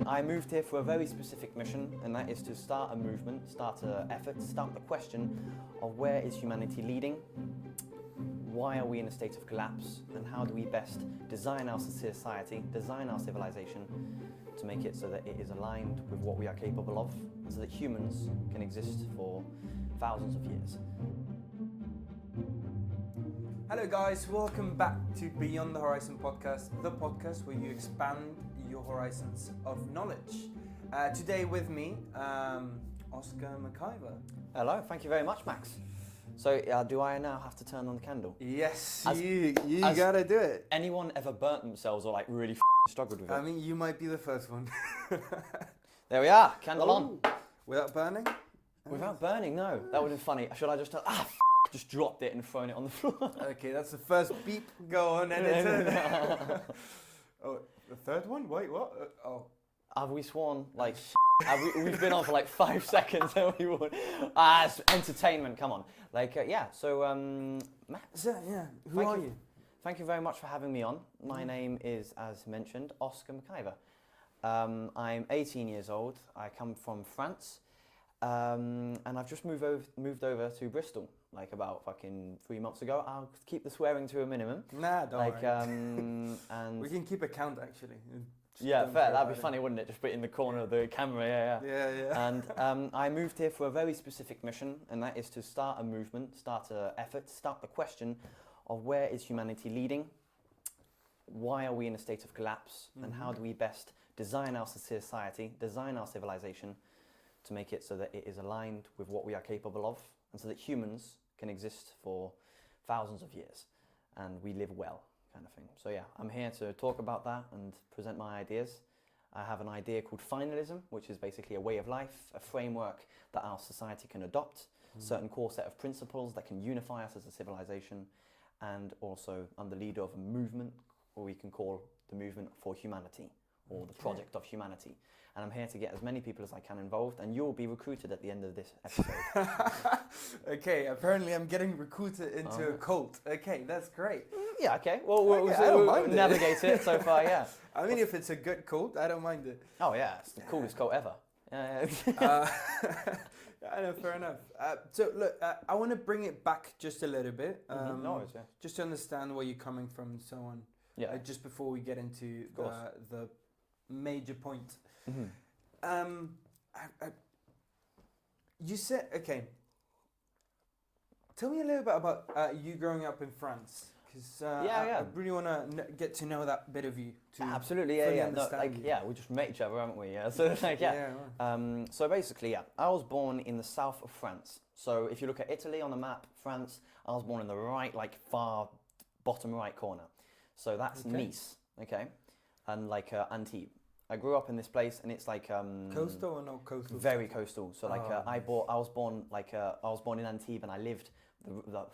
I moved here for a very specific mission, and that is to start a movement, start an effort, start the question of where is humanity leading, why are we in a state of collapse, and how do we best design our society, design our civilization to make it so that it is aligned with what we are capable of, and so that humans can exist for thousands of years. Hello guys, welcome back to Beyond the Horizon podcast, the podcast where you expand your horizons of knowledge. Today with me, Oscar McIver. Hello, thank you very much, Max. So, do I now have to turn on the candle? Yes, you gotta do it. Anyone ever burnt themselves or like really struggled with it? I mean, you might be the first one. There we are, candle on. Without burning? Without burning, no. That would have been funny. Should I just just dropped it and thrown it on the floor? Okay, that's the first beep. Go on, editor. Oh, the third one? Wait, what? Have we sworn like we've been on for like 5 seconds, haven't we? It's entertainment, come on. Like, yeah, so, Max. Yeah, who are you? Thank you very much for having me on. My name is, as mentioned, Oscar McIver. I'm 18 years old. I come from France. And I've just moved over to Bristol, like about fucking 3 months ago. I'll keep the swearing to a minimum. Nah, don't worry. And we can keep a count, actually. Yeah, fair. That'd be funny, wouldn't it? Just put it in the corner of the camera, Yeah. And I moved here for a very specific mission, and that is to start a movement, start an effort, start the question of where is humanity leading, why are we in a state of collapse, and how do we best design our society, design our civilization to make it so that it is aligned with what we are capable of, and so that humans can exist for thousands of years, and we live well. Kind of thing. So yeah, I'm here to talk about that and present my ideas. I have an idea called Finalism, which is basically a way of life, a framework that our society can adopt, certain core set of principles that can unify us as a civilization, and also I'm the leader of a movement, or we can call the movement for humanity, or the project of humanity. And I'm here to get as many people as I can involved, and you'll be recruited at the end of this episode. Okay, apparently I'm getting recruited into a cult. Okay, that's great. Yeah, okay. Well, we'll navigate it so far, yeah. I mean, if it's a good cult, I don't mind it. Oh, yeah, it's the coolest cult ever. I know, fair enough. So, look, I want to bring it back just a little bit. Just to understand where you're coming from and so on. Yeah. Just before we get into the major point. You said, okay, tell me a little bit about you growing up in France, because I really want to get to know that bit of you. Absolutely, fully yeah. understand you. We just met each other, haven't we? Yeah. So so basically, I was born in the south of France. So if you look at Italy on the map, France, I was born in the right, like far bottom right corner. So that's Nice, okay, and like Antibes. I grew up in this place, and it's like coastal or not coastal? Very coastal. So like I was born in Antibes, and I lived the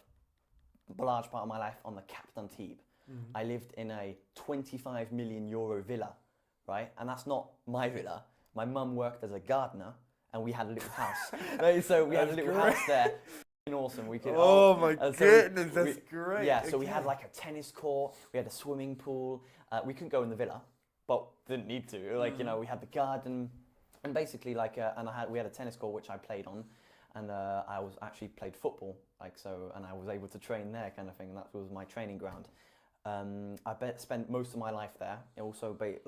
large part of my life on the Cap d'Antibes. I lived in a 25 million euro villa, right? And that's not my villa. My mum worked as a gardener, and we had a little house. Right? So we had a little house there. Awesome. We could. Oh my goodness, that's great. Yeah. So we had like a tennis court. We had a swimming pool. We couldn't go in the villa, but didn't need to. Like we had the garden, and basically we had a tennis court which I played on, and I was actually played football and I was able to train there, kind of thing. And that was my training ground. I spent most of my life there. It also we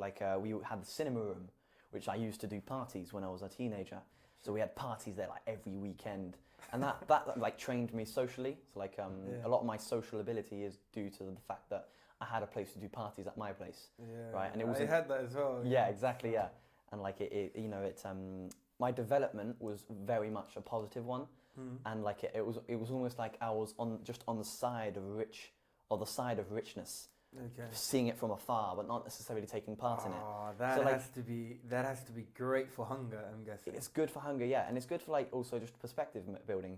had the cinema room, which I used to do parties when I was a teenager. So we had parties there like every weekend, and that like trained me socially. So a lot of my social ability is due to the fact that I had a place to do parties at my place, right? And I had that as well. Yeah, exactly, yeah. And my development was very much a positive one, and it was almost like I was on the side of richness, seeing it from afar, but not necessarily taking part in it. That has to be great for hunger, I'm guessing. It's good for hunger, yeah, and it's good for also just perspective building,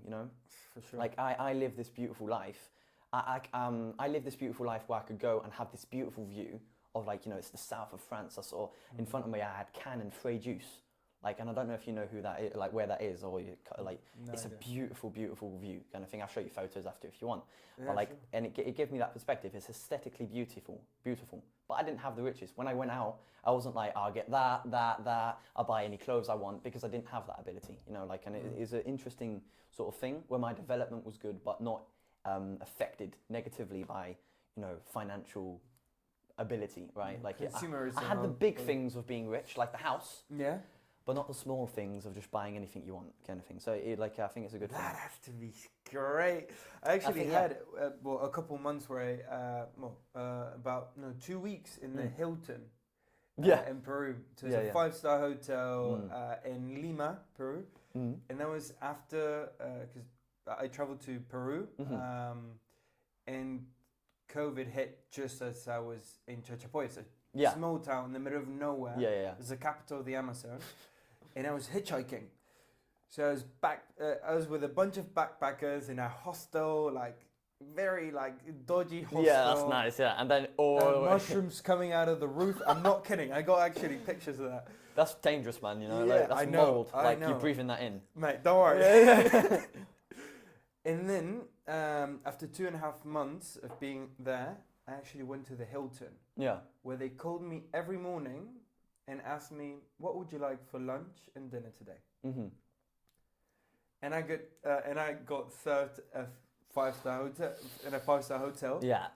For sure. Like I live this beautiful life. I live this beautiful life where I could go and have this beautiful view of it's the south of France. I saw in front of me I had Cannes and Frey juice, Like, and I don't know if you know who that is, like where that is, or you, like, No it's idea. a beautiful, beautiful view kind of thing. I'll show you photos after if you want. Yeah, But like, sure. and it gave me that perspective. It's aesthetically beautiful, beautiful. But I didn't have the riches. When I went out, I wasn't like, I'll get that. I'll buy any clothes I want because I didn't have that ability. You know, like, and it is an interesting sort of thing where my development was good, but not affected negatively by, you know, financial ability, right? Like, Consumerism. I had the big things of being rich, like the house, Yeah. but not the small things of just buying anything you want, kind of thing. So, like, I think it's a good thing. That has to be great. I actually think, had a couple months where about 2 weeks in the Hilton. In Peru. So it's a 5-star hotel in Lima, Peru. And that was after, because I traveled to Peru, and COVID hit just as I was in Chachapoy. It's a small town in the middle of nowhere. It's the capital of the Amazon. And I was hitchhiking. So I was I was with a bunch of backpackers in a hostel, like very like dodgy hostel. Yeah, that's nice. Yeah, and then mushrooms coming out of the roof. I'm not kidding. I got actually pictures of that. That's dangerous, man. You know, Yeah, like, that's I know, mold. I Like know. you're breathing that in. Mate, don't worry. And then after 2.5 months of being there, I actually went to the Hilton. Yeah. Where they called me every morning and asked me, "What would you like for lunch and dinner today?" And I got served a 5-star hotel in a 5-star hotel. Yeah.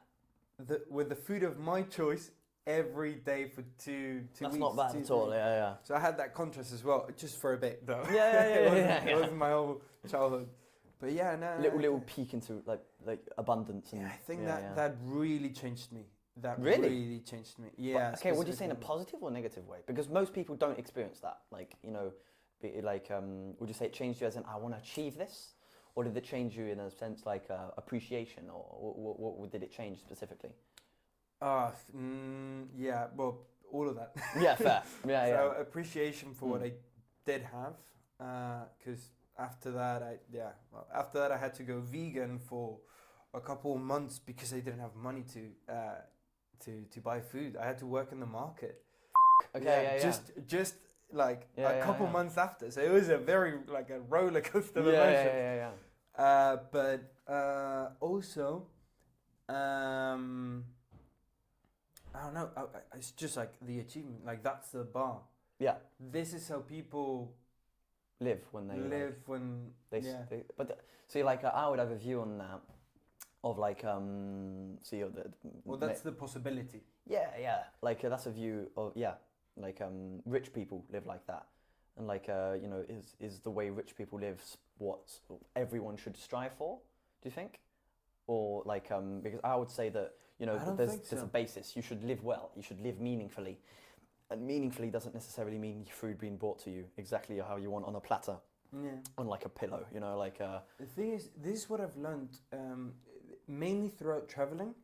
With the food of my choice every day for two weeks. That's not bad at all. Yeah. So I had that contrast as well, just for a bit though. Yeah. It wasn't my whole childhood. But yeah, no. Little peek into like abundance. And, I think that really changed me. That Really? really changed me. Yeah. But, okay, would you say in a positive or negative way? Because most people don't experience that. Like, you know, would you say it changed you as in, I want to achieve this? Or did it change you in a sense like appreciation? Or what did it change specifically? Yeah, well, all of that. Yeah, fair. So appreciation for what I did have. Because after that, I had to go vegan for a couple of months because I didn't have money to buy food. I had to work in the market. Okay, Just like a couple months after. So it was a very like a roller coaster of emotions. But also, I don't know. It's just like the achievement. Like that's the bar. Yeah. This is how people live when they live when they. But see, like I would have a view on that. Of like that's the possibility. Yeah. Like that's a view of like rich people live like that, and like you know is the way rich people live what everyone should strive for? Do you think? Or like because I would say that you know there's a basis. You should live well. You should live meaningfully, and meaningfully doesn't necessarily mean food being brought to you exactly how you want on a platter. Yeah. On like a pillow, you know, like. The thing is, this is what I've learned. Mainly throughout traveling,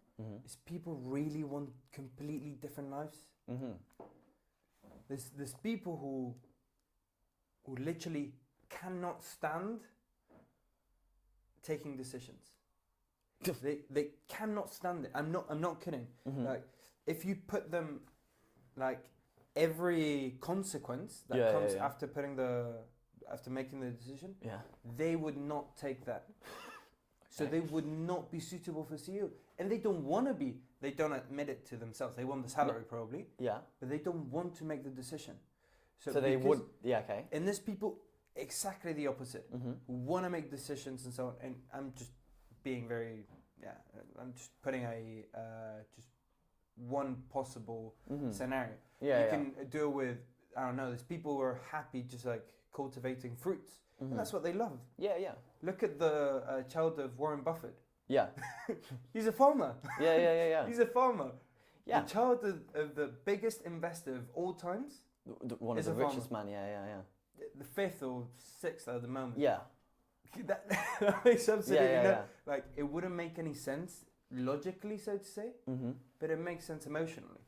is people really want completely different lives. There's people who literally cannot stand taking decisions. they cannot stand it. I'm not kidding. Like if you put them like every consequence that comes after making the decision, they would not take that. So they would not be suitable for CEO. And they don't want to be. They don't admit it to themselves. They want the salary probably. Yeah. But they don't want to make the decision. So they would, okay. And there's people exactly the opposite, who want to make decisions and so on. And I'm just being very, I'm just putting just one possible scenario. You can deal with, I don't know, there's people who are happy just like cultivating fruits. And that's what they love. Yeah. Look at the child of Warren Buffett. Yeah. He's a farmer. Yeah. He's a farmer. Yeah. The child of the biggest investor of all times. One of the richest man. Yeah. The 5th or 6th at the moment. Yeah. That makes absolutely like it wouldn't make any sense logically, so to say, but it makes sense emotionally.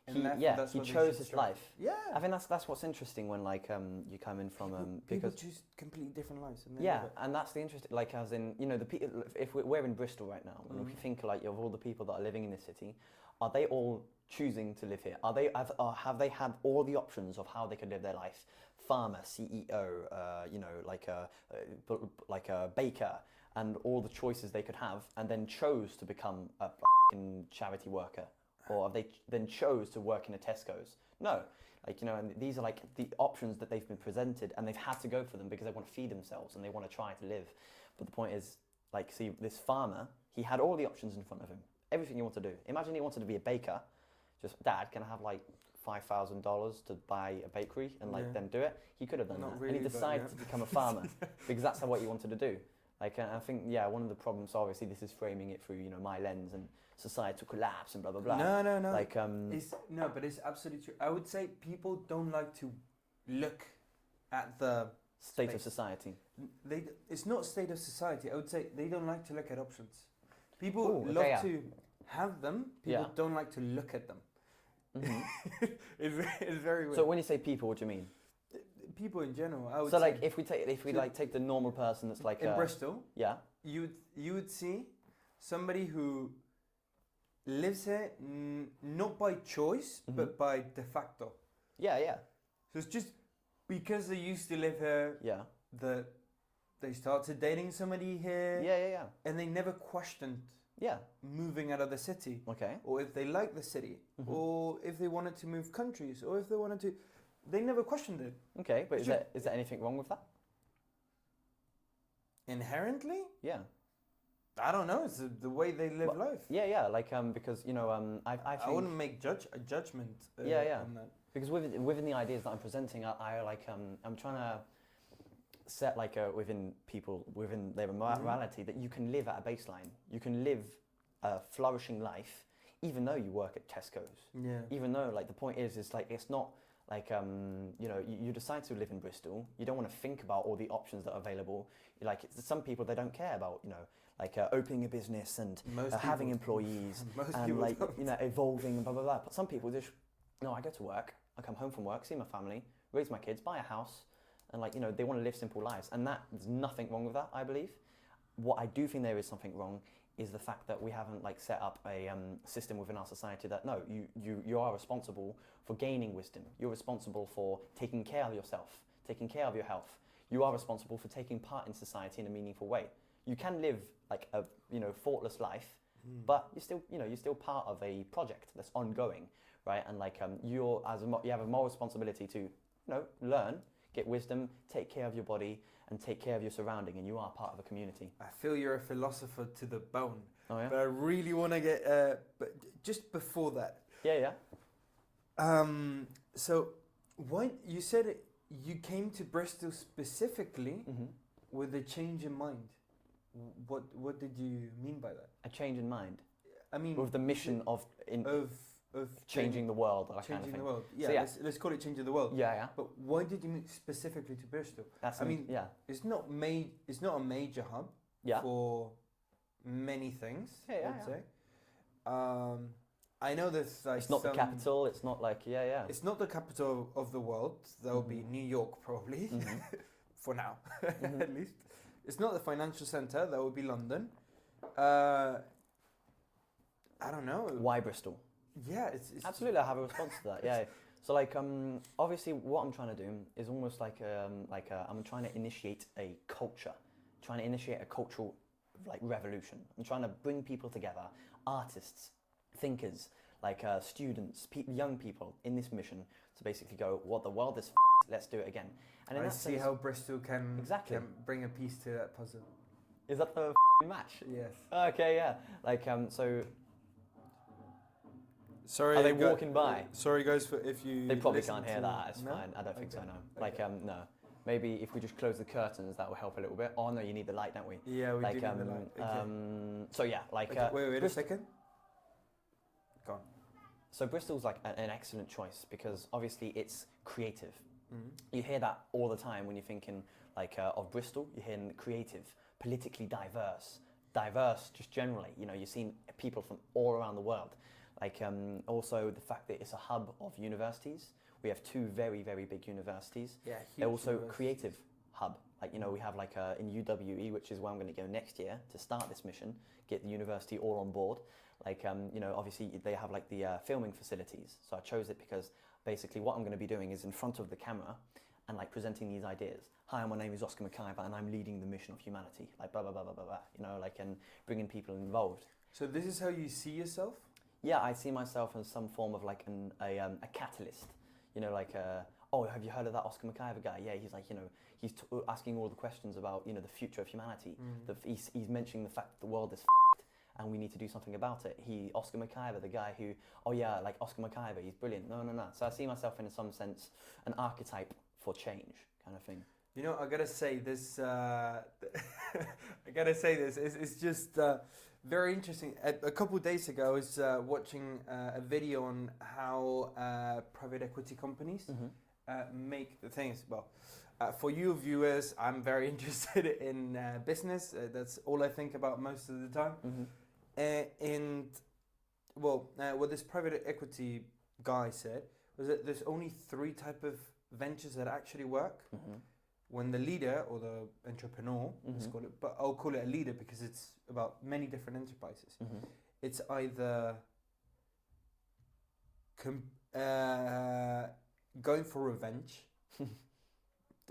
And therefore that's he what they chose should his strive. life. Yeah. I think that's what's interesting when like you come in from People because choose completely different lives. And they yeah, live it. and that's the interesting, like as in, you know, the people, if we're in Bristol right now, and if you think like of all the people that are living in this city, are they all choosing to live here? Have they had all the options of how they could live their life? Farmer, CEO, you know, like a baker, and all the choices they could have, and then chose to become a f***ing charity worker, or have they then chose to work in a Tesco's? No. Like, you know, and these are like the options that they've been presented, and they've had to go for them because they want to feed themselves and they want to try to live. But the point is, like, see, this farmer, he had all the options in front of him, everything he wanted to do. Imagine he wanted to be a baker. Just, Dad, can I have like $5,000 to buy a bakery and like then do it? He could have done Not that, really, and he but decided yeah. to become a farmer because that's what he wanted to do. Like, I think, yeah, one of the problems, obviously, this is framing it through, you know, my lens and societal collapse and blah blah blah. No. Like, But it's absolutely true. I would say people don't like to look at the state of space. society. It's not state of society. I would say they don't like to look at options. People Ooh, okay, love yeah. to have them. People Yeah. don't like to look at them. Mhm. It's very weird. So when you say people, what do you mean? People in general, I would So say. like, if we take the normal person that's like in Bristol, yeah, you would see somebody who lives here not by choice but by de facto. yeah, So it's just because they used to live here yeah, that they started dating somebody here, yeah, and they never questioned yeah. moving out of the city, Okay. or if they liked the city, or if they wanted to move countries, or if they wanted to. They never questioned it. Okay, but Sure. is there anything wrong with that? Inherently, Yeah. I don't know. It's the way they live Well, life. Yeah, like because you know I I think wouldn't make a judgment. Yeah. On that. because within the ideas that I'm presenting, I like I'm trying to set like within people within their morality that you can live at a baseline. You can live a flourishing life, even though you work at Tesco's. Yeah. Even though like the point is like it's not like you know you decide to live in Bristol, you don't want to think about all the options that are available. Like some people, they don't care about, you know, like opening a business and having employees Most and people like don't. you know evolving and blah blah blah. But some people just no, I go to work, I come home from work, see my family, raise my kids, buy a house, and like you know they want to live simple lives, and there's nothing wrong with that, I believe. What I do think there is something wrong is the fact that we haven't like set up a system within our society that no, you are responsible for gaining wisdom. You're responsible for taking care of yourself, taking care of your health. You are responsible for taking part in society in a meaningful way. You can live like a faultless life, but you're still part of a project that's ongoing, right? And like you have a moral responsibility to learn, get wisdom, take care of your body, and take care of your surrounding, and you are part of a community. I feel you're a philosopher to the bone. Oh yeah. But I really want to get. But just before that. Yeah. So, why you said you came to Bristol specifically with a change in mind? What did you mean by that? A change in mind. I mean, with the mission of changing the world. That kind of changing thing. the world. So, Yeah, let's call it changing the world. Yeah. But why did you move specifically to Bristol? Yeah. It's not a major hub for many things. Yeah. I'd say. I know there's like it's not the capital. It's not like It's not the capital of the world. That would be New York probably, for now at least. It's not the financial center. That would be London. I don't know. Why Bristol? Yeah, it's absolutely. I have a response to that. Yeah. So like obviously what I'm trying to do is almost like I'm trying to initiate a culture, trying to initiate a cultural like revolution. I'm trying to bring people together, artists, thinkers, like students, young people in this mission to basically go, what the world is let's do it again. And in I that see sense, how Bristol can bring a piece to that puzzle. Is that the match? Yes. Okay, yeah. Like so. Sorry. Are they walking by? Sorry, guys, for if you. They probably can't hear that. It's No? fine. I don't think so. No. Okay. Like no. Maybe if we just close the curtains, that will help a little bit. Oh no, you need the light, don't we? Yeah, we like, do need the light. Okay. So yeah, like. Okay, wait a second. Go on. So Bristol's like an excellent choice because obviously it's creative. Mm-hmm. You hear that all the time when you're thinking like of Bristol. You're hearing creative, politically diverse just generally. You know, you're seeing people from all around the world. Like also the fact that it's a hub of universities. We have two very, very big universities. Yeah, They're also creative hub. Like, you know, we have like in UWE, which is where I'm going to go next year to start this mission, get the university all on board. Like, you know, obviously they have like the filming facilities. So I chose it because basically what I'm going to be doing is in front of the camera and like presenting these ideas. Hi, my name is Oscar McIver and I'm leading the mission of humanity. Like blah, blah, blah, blah, blah, blah. You know, like, and bringing people involved. So this is how you see yourself? Yeah, I see myself as some form of like a catalyst. You know, like, oh, have you heard of that Oscar McIver guy? Yeah, he's like, you know, he's asking all the questions about, you know, the future of humanity. He's mentioning the fact that the world is f***ed and we need to do something about it. Oscar McIver, the guy who, oh yeah, like Oscar McIver, he's brilliant. No. So I see myself in some sense an archetype for change kind of thing. You know, I gotta say this. It's just very interesting. A couple of days ago, I was watching a video on how private equity companies make the things. Well, for you viewers, I'm very interested in business. That's all I think about most of the time. What this private equity guy said was that there's only 3 types of ventures that actually work. When the leader or the entrepreneur, let's call it, but I'll call it a leader because it's about many different enterprises. It's either going for revenge.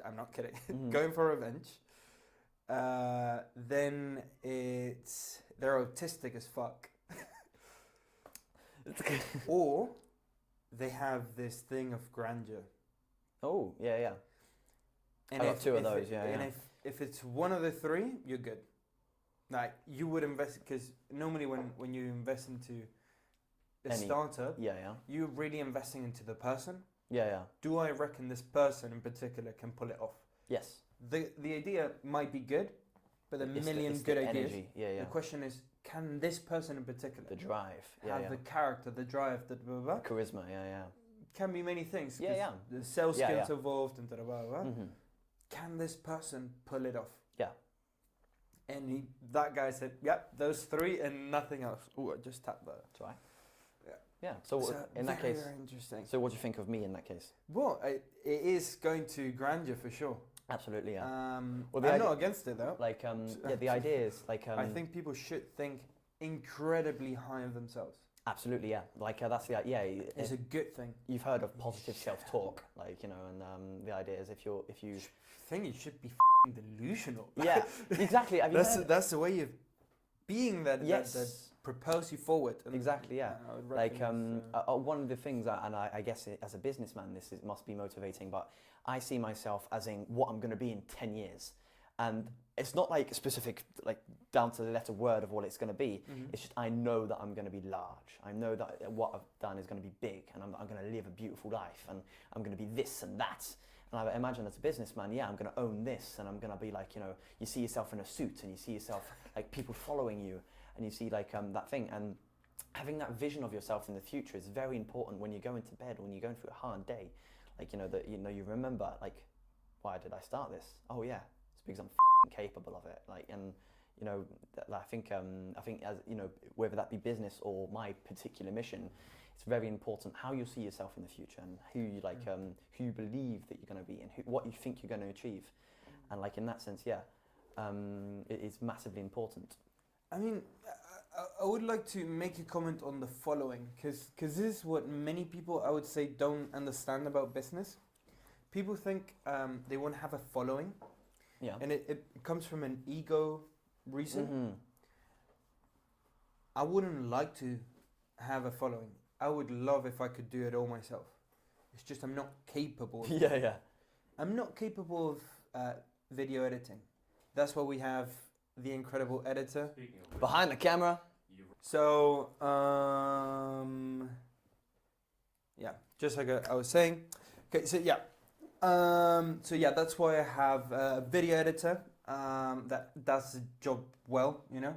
I'm not kidding. Going for revenge. Then they're autistic as fuck. Or they have this thing of grandeur. Oh, yeah. And I got 2 of those, And if it's one of the 3, you're good. Like, you would invest, because normally when you invest into a startup, you're really investing into the person. Do I reckon this person in particular can pull it off? Yes. The idea might be good, but a million good ideas. Energy. The question is, can this person in particular, the drive, have the character, the drive, the blah, blah, blah? Charisma, Can be many things. The sales Yeah, skills involved and blah, blah, blah. Can this person pull it off? Yeah. And that guy said, yep, those 3 and nothing else. Oh, I just tapped that. That's right. Yeah. So in that case, very interesting. So what do you think of me in that case? Well, it is going to grandeur for sure. Absolutely, yeah. I'm not against it though. Like, the idea is like. I think people should think incredibly high of themselves. Absolutely, yeah. Like that's the It's a good thing. You've heard of positive self-talk, like, you know, and the idea is if you. I think you should be delusional. Yeah, exactly. I mean, that's the way of being that propels you forward. Exactly, yeah. Like one of the things, and I guess as a businessman, must be motivating. But I see myself as in what I'm going to be in 10 years, and it's not like specific, like down to the letter word of what it's going to be. It's just I know that I'm going to be large. I know that what I've done is going to be big, and I'm going to live a beautiful life, and I'm going to be this and that. And I imagine as a businessman, I'm going to own this, and I'm going to be like, you know, you see yourself in a suit, and you see yourself like people following you, and you see like that thing, and having that vision of yourself in the future is very important when you go into bed, when you're going through a hard day, like, you know, that, you know, you remember like, why did I start this? Oh yeah, it's because I'm capable of it. Like, and you know, I think as you know, whether that be business or my particular mission, it's very important how you see yourself in the future and who you like, who you believe that you're going to be and what you think you're going to achieve, and like in that sense, it is massively important. I mean, I would like to make a comment on the following, because this is what many people, I would say, don't understand about business. People think they want to have a following, and it comes from an ego reason. I wouldn't like to have a following. I would love if I could do it all myself. It's just I'm not capable of it. I'm not capable of video editing. That's why we have the incredible editor behind the camera. So just like I was saying. Okay, so that's why I have a video editor that does the job well, you know,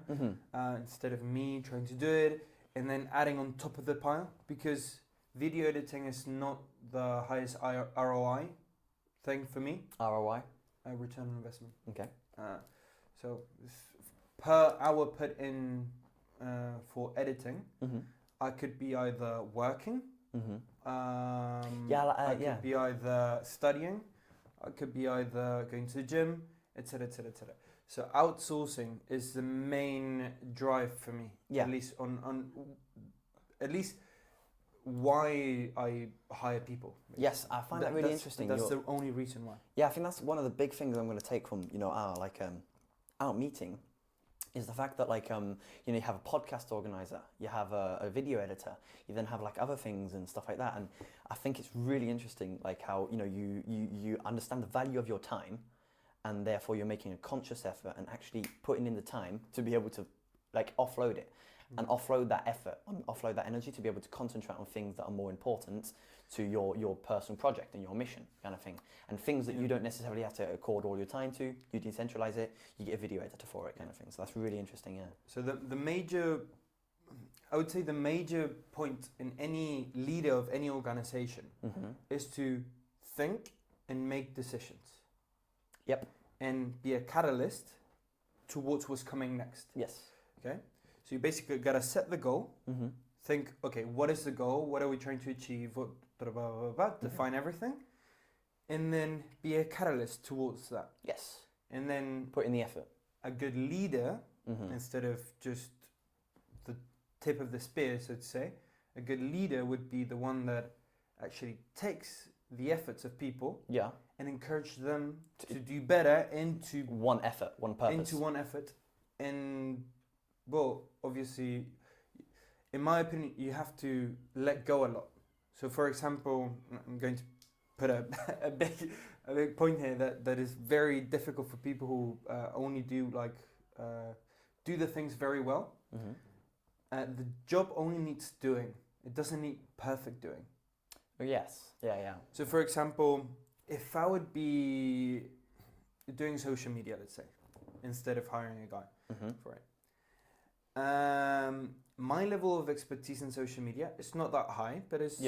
instead of me trying to do it and then adding on top of the pile, because video editing is not the highest ROI thing for me. ROI? Return on investment. Okay. So per hour put in for editing, I could be either working, I could be either studying, I could be either going to the gym, etc., etc., etc. So outsourcing is the main drive for me. Yeah. At least at least why I hire people. Basically. Yes, I find that really interesting. That's the only reason why. Yeah, I think that's one of the big things I'm going to take from our meeting, is the fact that you have a podcast organizer, you have a video editor, you then have other things and stuff like that, and I think it's really interesting how you understand the value of your time, and therefore you're making a conscious effort and actually putting in the time to be able to offload it. And offload that effort, offload that energy to be able to concentrate on things that are more important to your personal project and your mission kind of thing. And things that you don't necessarily have to accord all your time to, you decentralize it, you get a video editor for it kind of thing. So that's really interesting, yeah. So I would say the major point in any leader of any organization is to think and make decisions. Yep. And be a catalyst towards what's coming next. Yes. Okay? So you basically got to set the goal, think, okay, what is the goal? What are we trying to achieve? What, blah, blah, blah, blah, define everything, and then be a catalyst towards that. Yes. And then put in the effort. A good leader, instead of just the tip of the spear, so to say, a good leader would be the one that actually takes the efforts of people and encourage them to do better into one effort, one purpose. And well, obviously, in my opinion, you have to let go a lot. So, for example, I'm going to put a big point here that is very difficult for people who only do do the things very well. The job only needs doing. It doesn't need perfect doing. Oh, yes. Yeah. So, for example, if I would be doing social media, let's say, instead of hiring a guy for it. My level of expertise in social media is not that high, but it's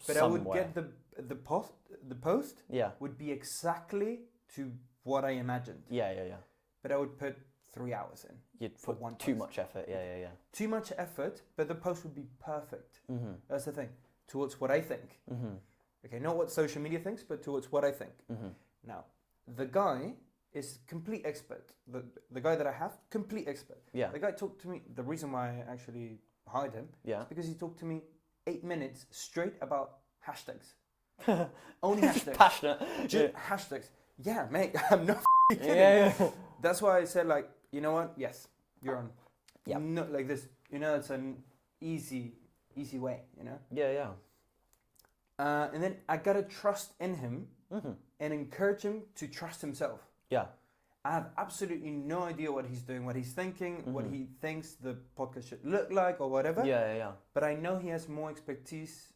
But I would get the post would be exactly to what I imagined. Yeah. But I would put 3 hours in. You'd put too much effort. Yeah. Too much effort, but the post would be perfect. That's the thing. Towards what I think. Okay, not what social media thinks, but towards what I think. Now, the guy is complete expert. The guy that I have, complete expert. Yeah. The guy talked to me. The reason why I actually hired him is because he talked to me 8 minutes straight about hashtags. Only hashtags. Passionate. Hashtags. Yeah, mate. I'm not kidding. Yeah. That's why I said, you know what? Yes, you're on. Yeah. Not like this. It's an easy way. Yeah. And then I gotta trust in him and encourage him to trust himself. Yeah. I have absolutely no idea what he's doing, what he's thinking, what he thinks the podcast should look like or whatever. Yeah. But I know he has more expertise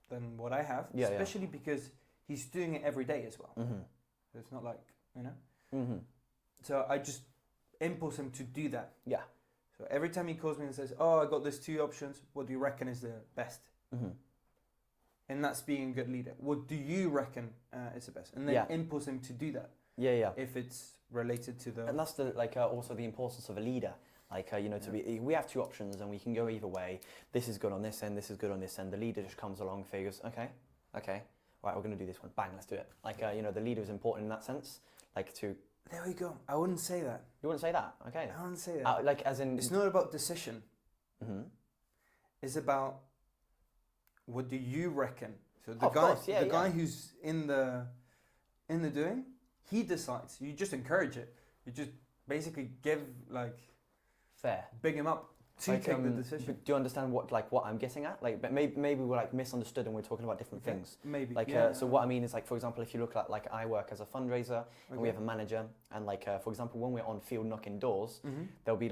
than what I have, especially because he's doing it every day as well. It's not So I just impulse him to do that. Yeah. So every time he calls me and says, "Oh, I got these 2 options. What do you reckon is the best?" And that's being a good leader. What do you reckon is the best? And then impulse him to do that. Yeah. If it's related to the... And that's the also the importance of a leader. To be, we have 2 options and we can go either way. This is good on this end, this is good on this end. The leader just comes along, figures, okay, right, we're going to do this one. Bang, let's do it. The leader is important in that sense. There we go. I wouldn't say that. You wouldn't say that? Okay. I wouldn't say that. As in... It's not about decision. It's about what do you reckon? So the guy who's in the doing, he decides. You just encourage it. You just basically give fair, big him up to take the decision. Do you understand what I'm getting at? But maybe we're misunderstood and we're talking about different things. Maybe. So what I mean is for example, if you look at I work as a fundraiser and we have a manager, and for example, when we're on field knocking doors, there'll be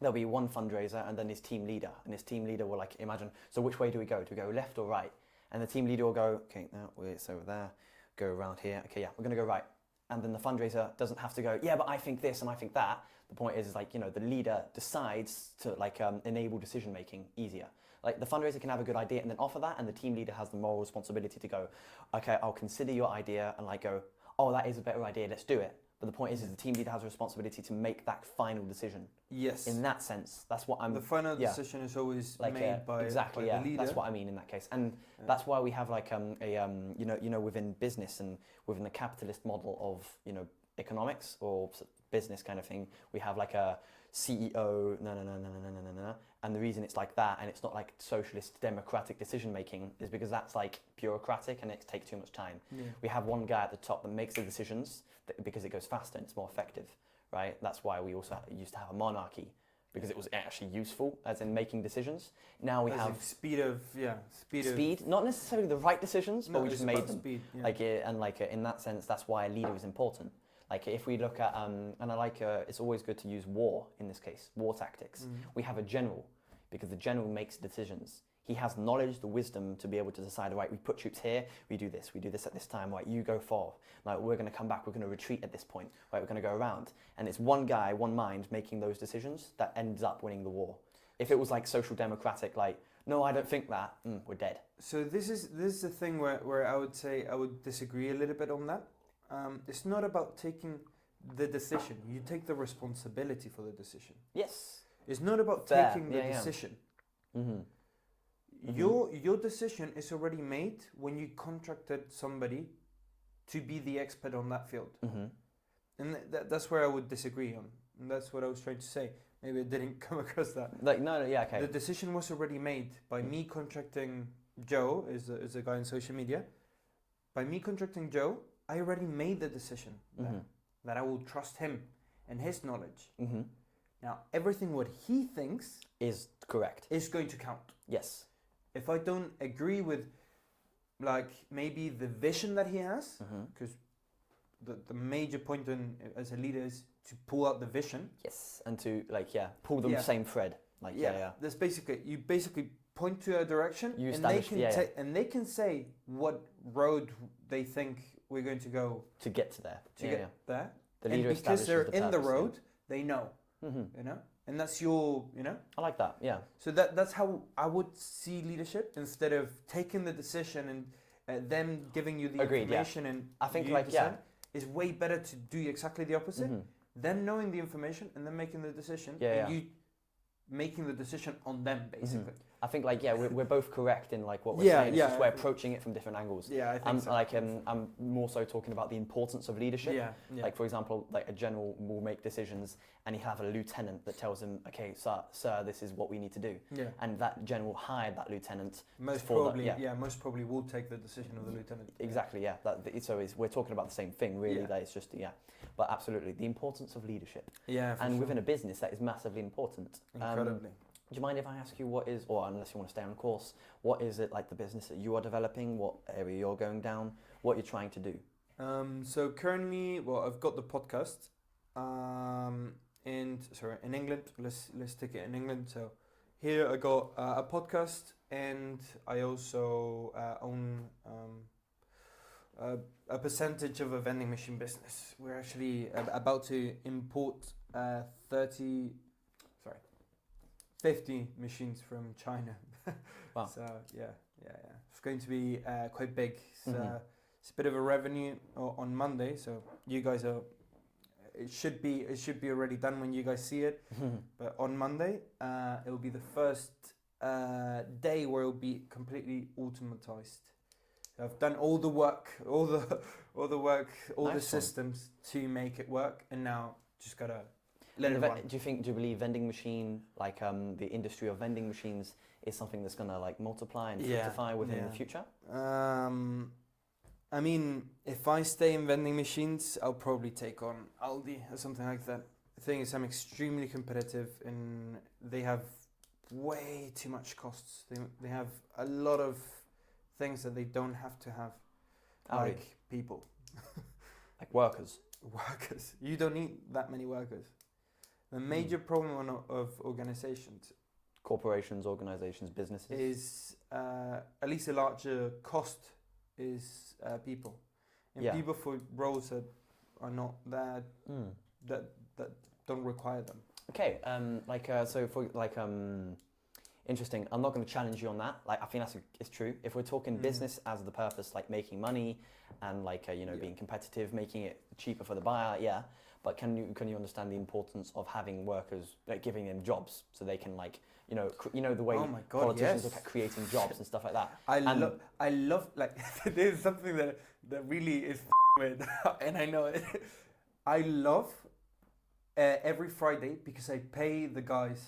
there'll be one fundraiser and then his team leader, and his team leader will imagine, so which way do we go? Do we go left or right? And the team leader will go, okay, now it's over there, go around here. Okay, yeah, we're going to go right. And then the fundraiser doesn't have to go, yeah, but I think this and I think that. The point is the leader decides to enable decision making easier. The fundraiser can have a good idea and then offer that, and the team leader has the moral responsibility to go, okay, I'll consider your idea and go, oh, that is a better idea, let's do it. But the point is the team leader has a responsibility to make that final decision. Yes. In that sense, that's what I'm. The final decision is always like made by exactly. by the leader. That's what I mean in that case, and that's why we have like within business and within the capitalist model of economics or business kind of thing, we have like a CEO, and the reason it's like that and it's not like socialist democratic decision making is because that's like bureaucratic and it takes too much time. We have one guy at the top that makes the decisions because it goes faster and it's more effective, right? That's why we also used to have a monarchy, because it was actually useful as in making decisions. Now we have speed, not necessarily the right decisions, but we just made them. Speed, in that sense, that's why a leader is important. Like if we look at, and I like, it's always good to use war in this case, war tactics. We have a general, because the general makes decisions. He has knowledge, the wisdom to be able to decide, right, we put troops here, we do this at this time, right, you go forward. Like we're going to come back, we're going to retreat at this point, right, we're going to go around. And it's one guy, one mind making those decisions that ends up winning the war. If it was like social democratic, like, no, I don't think that, we're dead. So this is the thing where I would say I would disagree a little bit on that. It's not about taking the decision. You take the responsibility for the decision. Yes. It's not about taking the decision. Your decision is already made when you contracted somebody to be the expert on that field. And that's where I would disagree on. And that's what I was trying to say. Maybe I didn't come across that. Okay. The decision was already made by me contracting Joe, is a guy on social media. By me contracting Joe, I already made the decision that I will trust him and his knowledge. Now, everything what he thinks is correct. Is going to count. Yes. If I don't agree with, like, maybe the vision that he has, because the major point as a leader is to pull out the vision. Yes, and to pull the same thread. That's basically, you basically point to a direction, and they can say what road they think we're going to go to get to there. There. The leader, and because they're in the road, they know. And that's your, I like that. Yeah. So that's how I would see leadership, instead of taking the decision and them giving you the information and I think is way better to do exactly the opposite. Them knowing the information and then making the decision, and you making the decision on them basically. I think we're both correct in like what we're saying. It's just we're approaching it from different angles. Yeah, I think so. I'm more so talking about the importance of leadership. Yeah. Like for example, like a general will make decisions and he have a lieutenant that tells him, okay, sir, this is what we need to do. Yeah. And that general hired that lieutenant. Most probably will take the decision of the lieutenant. Exactly. Yeah. We're talking about the same thing really. That it's just but absolutely the importance of leadership. Yeah. And within a business that is massively important. Incredibly. Do you mind if I ask you what is, or unless you want to stay on course, what is it like the business that you are developing, what area you're going down, what you're trying to do? So currently, I've got the podcast, in England. Let's take it in England. So here I got a podcast, and I also own a percentage of a vending machine business. We're actually about to import 50 machines from China. Wow. So yeah. It's going to be quite big. So it's a bit of a revenue on Monday. So you guys it should be already done when you guys see it. But on Monday, it will be the first day where it will be completely automatized. So I've done all the work, all the systems to make it work, and now just gotta. Do you believe vending machine, like the industry of vending machines, is something that's gonna like multiply and fructify within the future? I mean, if I stay in vending machines, I'll probably take on Aldi or something like that. The thing is, I'm extremely competitive, and they have way too much costs. They have a lot of things that they don't have to have, like people, like workers. Workers. You don't need that many workers. The major problem of organizations, corporations, organizations, businesses, is at least a larger cost is people, and people for roles that are not that that don't require them. Okay, so for Interesting. I'm not going to challenge you on that. Like, I think it's true. If we're talking business as the purpose, like making money and like being competitive, making it cheaper for the buyer, yeah. But can you understand the importance of having workers, like giving them jobs so they can like the way politicians look at creating jobs and stuff like that. I love like there's something that really is weird, and I know it. I love every Friday because I pay the guys.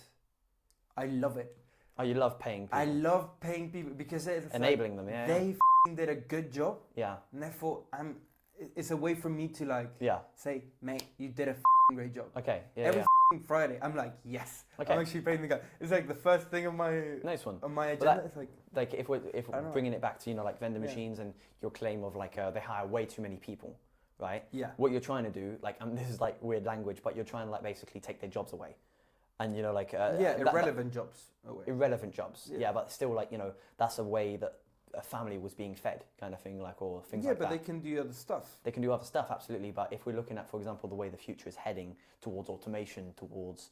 I love it. Oh, you love paying people. I love paying people because enabling them. Yeah. They did a good job. Yeah. And therefore, it's a way for me to like say, mate, you did a great job. Okay. Yeah. Every Friday, I'm like, yes. Okay. I'm actually paying the guy. It's like the first thing on my on my agenda. It's like if we're bringing it back to like vending machines and your claim of like they hire way too many people, right? Yeah. What you're trying to do, like, and this is like weird language, but you're trying to like basically take their jobs away. And irrelevant jobs away. Irrelevant jobs, yeah, but still, like, that's a way that a family was being fed, kind of thing, like, or things like that. Yeah, but they can do other stuff. They can do other stuff, absolutely. But if we're looking at, for example, the way the future is heading towards automation, towards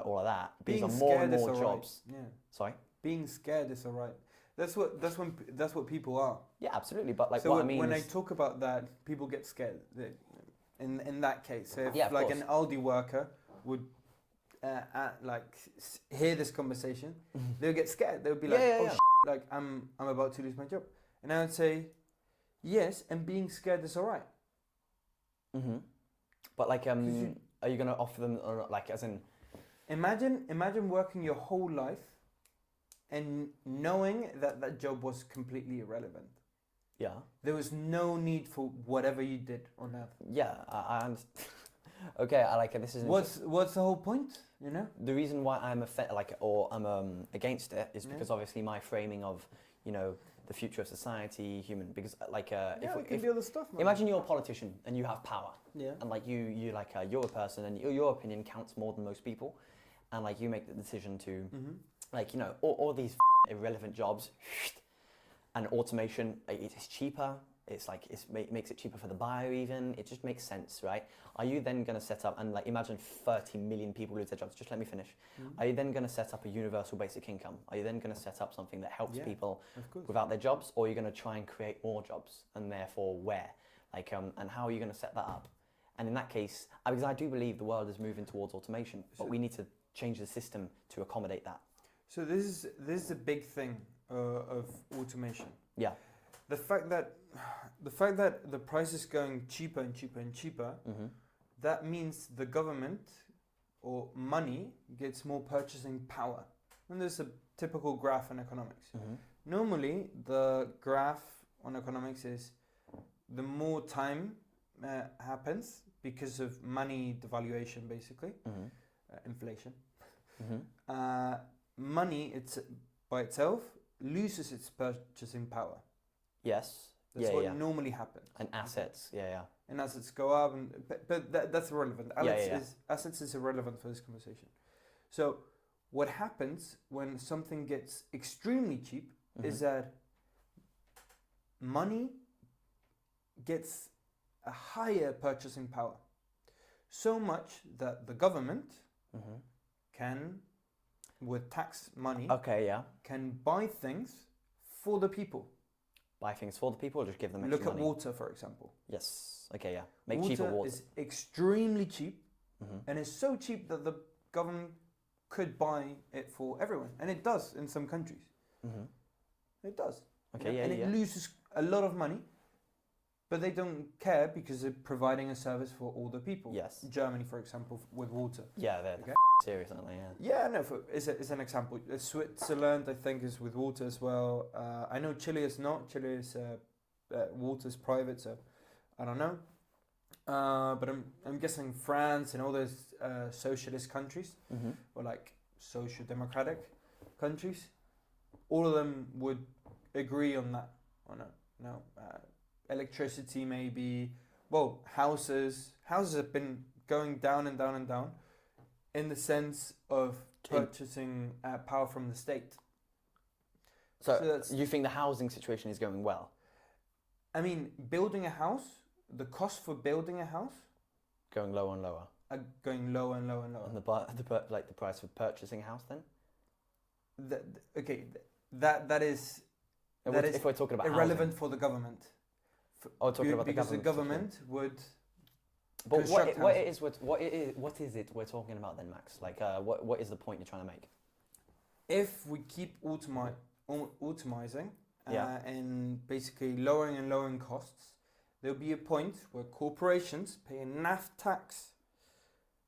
all of that, these are more and more jobs. Right. Yeah. Sorry. Being scared is alright. That's what people are. Yeah, absolutely. But like, so what I mean when is, I talk about that, people get scared. In that case, so if of course. an Aldi worker would hear this conversation, they'll get scared. They'll be like, like I'm about to lose my job, and I would say, yes, and being scared is alright. But like, are you gonna offer them, or like, as in? Imagine working your whole life, and knowing that job was completely irrelevant. Yeah. There was no need for whatever you did on earth. Yeah, I understand. Okay, I like it. This is what's the whole point? The reason why I'm against it is because obviously my framing of the future of society, because like if the other stuff. Man. Imagine you're a politician and you have power. Yeah. And like you're a person and your opinion counts more than most people, and like you make the decision to all these irrelevant jobs, and automation. It's cheaper. It's like it makes it cheaper for the buyer even. It just makes sense, right? Are you then going to set up, and like imagine 30 million people lose their jobs? Just let me finish. Are you then going to set up a universal basic income? Are you then going to set up something that helps people without their jobs? Or are you going to try and create more jobs, and therefore where? Like, and how are you going to set that up? And in that case, because I do believe the world is moving towards automation, but we need to change the system to accommodate that. So this is a big thing of automation. Yeah. The fact that the price is going cheaper and cheaper and cheaper, that means the government or money gets more purchasing power. And there's a typical graph in economics. Normally, the graph on economics is the more time happens because of money devaluation, basically, inflation. Money by itself loses its purchasing power. Yes. That's what normally happens. And assets, And assets go up, but that's irrelevant. Assets is irrelevant for this conversation. So what happens when something gets extremely cheap is that money gets a higher purchasing power. So much that the government can, with tax money, can buy things for the people. Buy things for the people, or just give them extra money? Look at water, for example. Yes. Okay. Yeah. Make cheaper water. Water is extremely cheap, and it's so cheap that the government could buy it for everyone, and it does in some countries. It does. Okay. And it loses a lot of money, but they don't care because they're providing a service for all the people. Yes. Germany, for example, with water. Yeah, they're serious, aren't they? Yeah. No. It's an example. Switzerland, I think, is with water as well. I know Chile is not. Chile is water's private, so I don't know. But I'm guessing France and all those socialist countries, or like social democratic countries, all of them would agree on that. Or no. Electricity maybe. Well, houses have been going down and down and down, in the sense of purchasing power from the state. So you think the housing situation is going well? I mean, building a house, the cost for building a house, going lower and lower. Going lower and lower and lower. And the price of purchasing a house then? okay, that is If we're talking about irrelevant for the government. Talking about because the government would. But what is it we're talking about then, Max? Like, what is the point you're trying to make? If we keep automizing and basically lowering costs, there'll be a point where corporations pay enough tax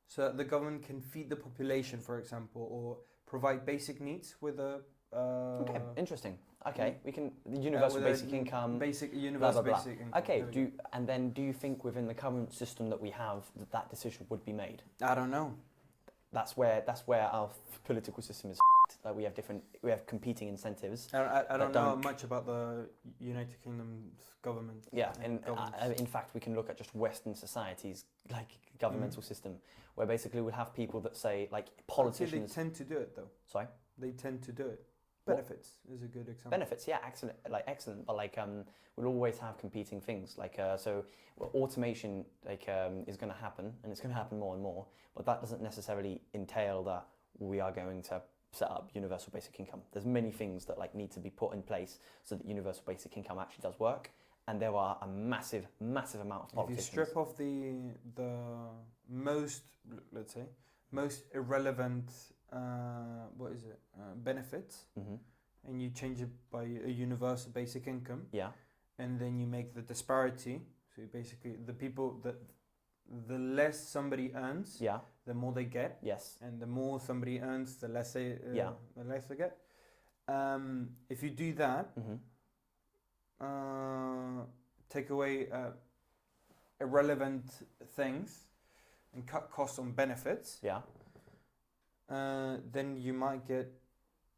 so that the government can feed the population, for example, or provide basic needs with a. Okay, interesting. Okay, we can universal basic income. Universal basic income. Okay, do you think within the current system that we have that decision would be made? I don't know. That's where our political system is. Like we have competing incentives. I don't know much about the United Kingdom's government. Yeah, and in fact, we can look at just Western societies, like governmental system, where basically we'll have people that say, like politicians. They tend to do it though. Sorry. They tend to do it. Benefits is a good example. Benefits, yeah, excellent. But we'll always have competing things. Automation is going to happen, and it's going to happen more and more. But that doesn't necessarily entail that we are going to set up universal basic income. There's many things that need to be put in place so that universal basic income actually does work. And there are a massive amount of politicians. If you strip off the most irrelevant benefits, and you change it by a universal basic income, and then you make the disparity. So basically, the less somebody earns, the more they get. Yes. And the more somebody earns, the less they get. If you do that, take away irrelevant things and cut costs on benefits, then you might get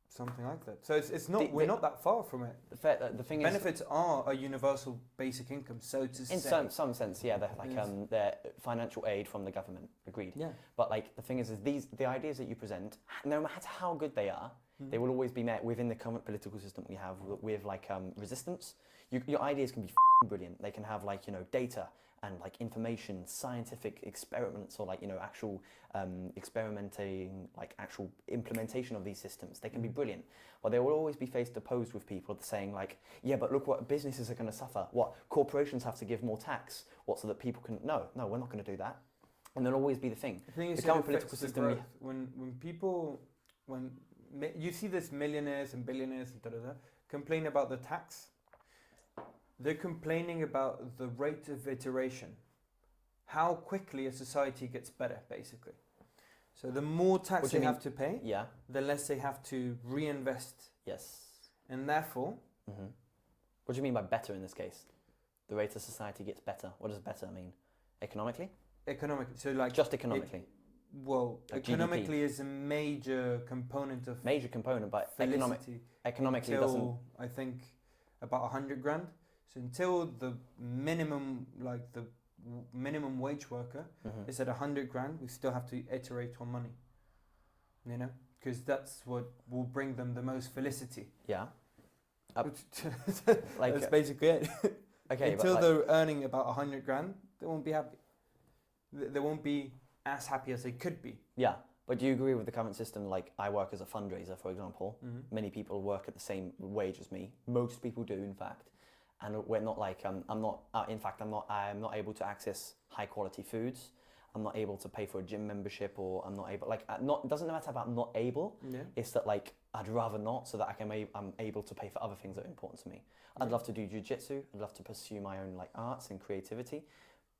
something like that. So it's not we're not that far from it. The thing benefits are a universal basic income, so to say. In some sense, yeah, they're financial aid from the government. Agreed. Yeah. But the thing is the ideas that you present, no matter how good they are, they will always be met within the current political system we have with resistance. Your ideas can be brilliant. They can have data and information, scientific experiments, or actual experimenting, actual implementation of these systems. They can be brilliant, but they will always be opposed with people saying yeah, but look what businesses are going to suffer. What corporations have to give more tax. What so that people can no, we're not going to do that. And there'll always be the thing. The current political system. When you see this millionaires and billionaires and complain about the tax. They're complaining about the rate of iteration, how quickly a society gets better, basically. So the more tax they have to pay, the less they have to reinvest. Yes. And therefore... What do you mean by better in this case? The rate of society gets better. What does better mean? Economically? Economically. So just economically? Economically is a major component of... Major component, but economically doesn't... I think, about 100 grand. So until the minimum wage worker is at 100 grand, we still have to iterate on money. Because that's what will bring them the most felicity. Yeah. That's basically it. Okay. Until they're earning about 100 grand, they won't be happy. They won't be as happy as they could be. Yeah. But do you agree with the current system? I work as a fundraiser, for example. Many people work at the same wage as me. Most people do, in fact. And we're not I'm not able to access high quality foods. I'm not able to pay for a gym membership, or I'm not able, it doesn't matter about not able. Yeah. It's that I'd rather not, so that I'm able to pay for other things that are important to me. I'd love to do jiu-jitsu. I'd love to pursue my own arts and creativity,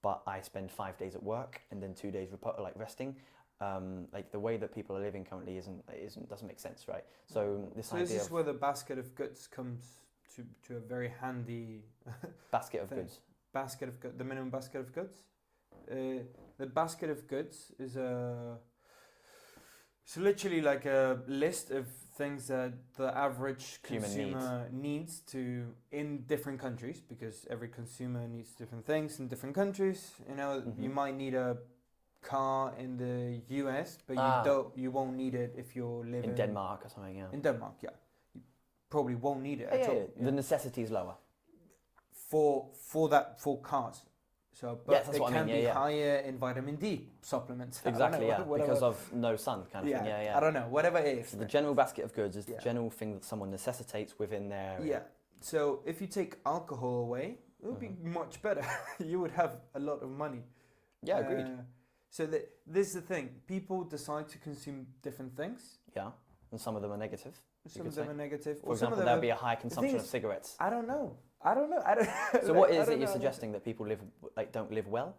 but I spend 5 days at work and then 2 days resting. The way that people are living currently doesn't make sense, right? So this is where the basket of goods comes to a very handy basket of goods. The minimum basket of goods. The basket of goods is literally a list of things that the average consumer needs in different countries, because every consumer needs different things in different countries. You might need a car in the US, but you won't need it if you're living in Denmark or something. Yeah. In Denmark, yeah. Probably won't need it at all. Yeah. The necessity is lower for cars. So, but Yes, that's it what I can mean, be yeah. higher in vitamin D supplements. I don't Exactly, know, yeah, whatever. because of no sun kind of thing. Yeah, yeah. I don't know, whatever it is. So the general basket of goods is Yeah. the general thing that someone necessitates within their area. Yeah. So if you take alcohol away, it would be much better. You would have a lot of money. Yeah, agreed. So this is the thing. People decide to consume different things. Yeah, and some of them are negative. Some of them are negative. For example, there'll be a high consumption of cigarettes. I don't know. So what is it you're suggesting, that people don't live well?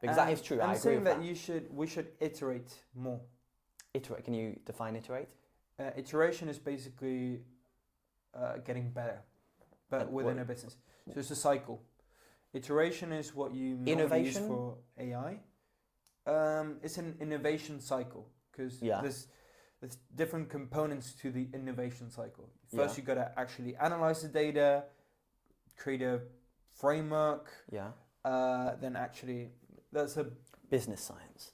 Because that is true. I agree saying with that we should iterate more. Iterate. Can you define iterate? Iteration is basically getting better, but within a business. So it's a cycle. Iteration is what you normally use for AI. It's an innovation cycle, because there's different components to the innovation cycle. First, you got to actually analyze the data, create a framework. Yeah. Then actually, that's a business science.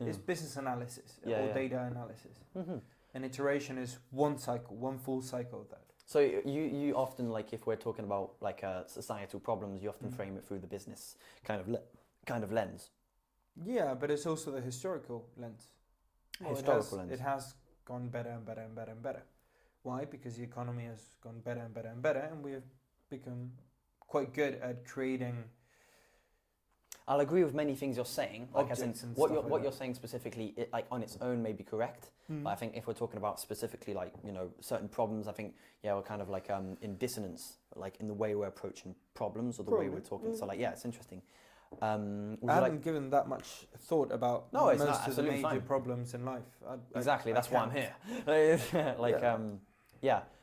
It's business analysis or data analysis. Mm-hmm. And iteration is one cycle, one full cycle of that. So you often, like, if we're talking about like societal problems, you often frame it through the business kind of lens. Yeah, but it's also the historical lens. Lens. It has gone better and better and better and better. Why? Because the economy has gone better and better and better, and we have become quite good at creating. I'll agree with many things you're saying. Like, as in, what you're saying specifically, like on its own may be correct. But I think if we're talking about specifically, like, you know, certain problems, I think we're kind of like in dissonance, like in the way we're approaching problems or the way we're talking. So like, it's interesting. I haven't given that much thought about most of the major problems in life. Exactly, that's why I'm here.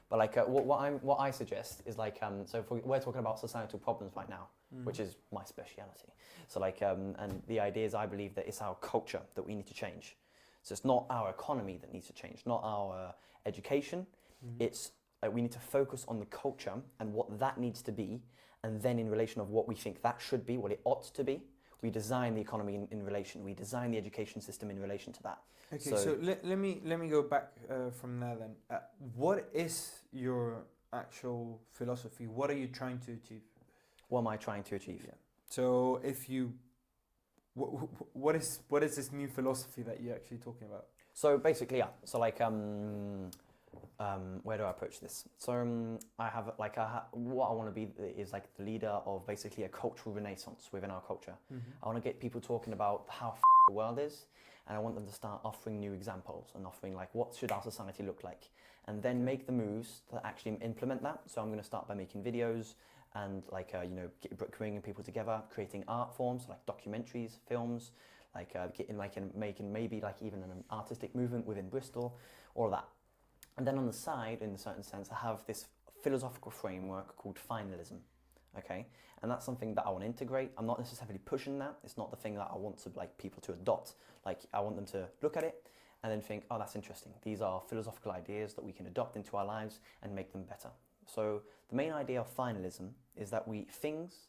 But like what I suggest is like, so if we're talking about societal problems right now, which is my speciality. So like, and the idea is, I believe that it's our culture that we need to change. So it's not our economy that needs to change, not our education. It's we need to focus on the culture and what that needs to be, and then in relation of what we think that should be, what it ought to be, we design the economy in relation. We design the education system in relation to that. Okay, so let me go back from there then. What is your actual philosophy? What are you trying to achieve? What am I trying to achieve? Yeah. So if you, what is this new philosophy that you're actually talking about? So basically, So like, where do I approach this? So I have like what I want to be is like the leader of basically a cultural renaissance within our culture. I want to get people talking about how the world is, and I want them to start offering new examples and offering like, what should our society look like, and then make the moves to actually implement that. So I'm going to start by making videos and like bringing people together, creating art forms like documentaries, films, like making maybe like even an artistic movement within Bristol, all of that. And then on the side, in a certain sense, I have this philosophical framework called Finalism, okay? And that's something that I want to integrate. I'm not necessarily pushing that. It's not the thing that I want to like people to adopt. Like, I want them to look at it and then think, oh, that's interesting. These are philosophical ideas that we can adopt into our lives and make them better. So the main idea of Finalism is that things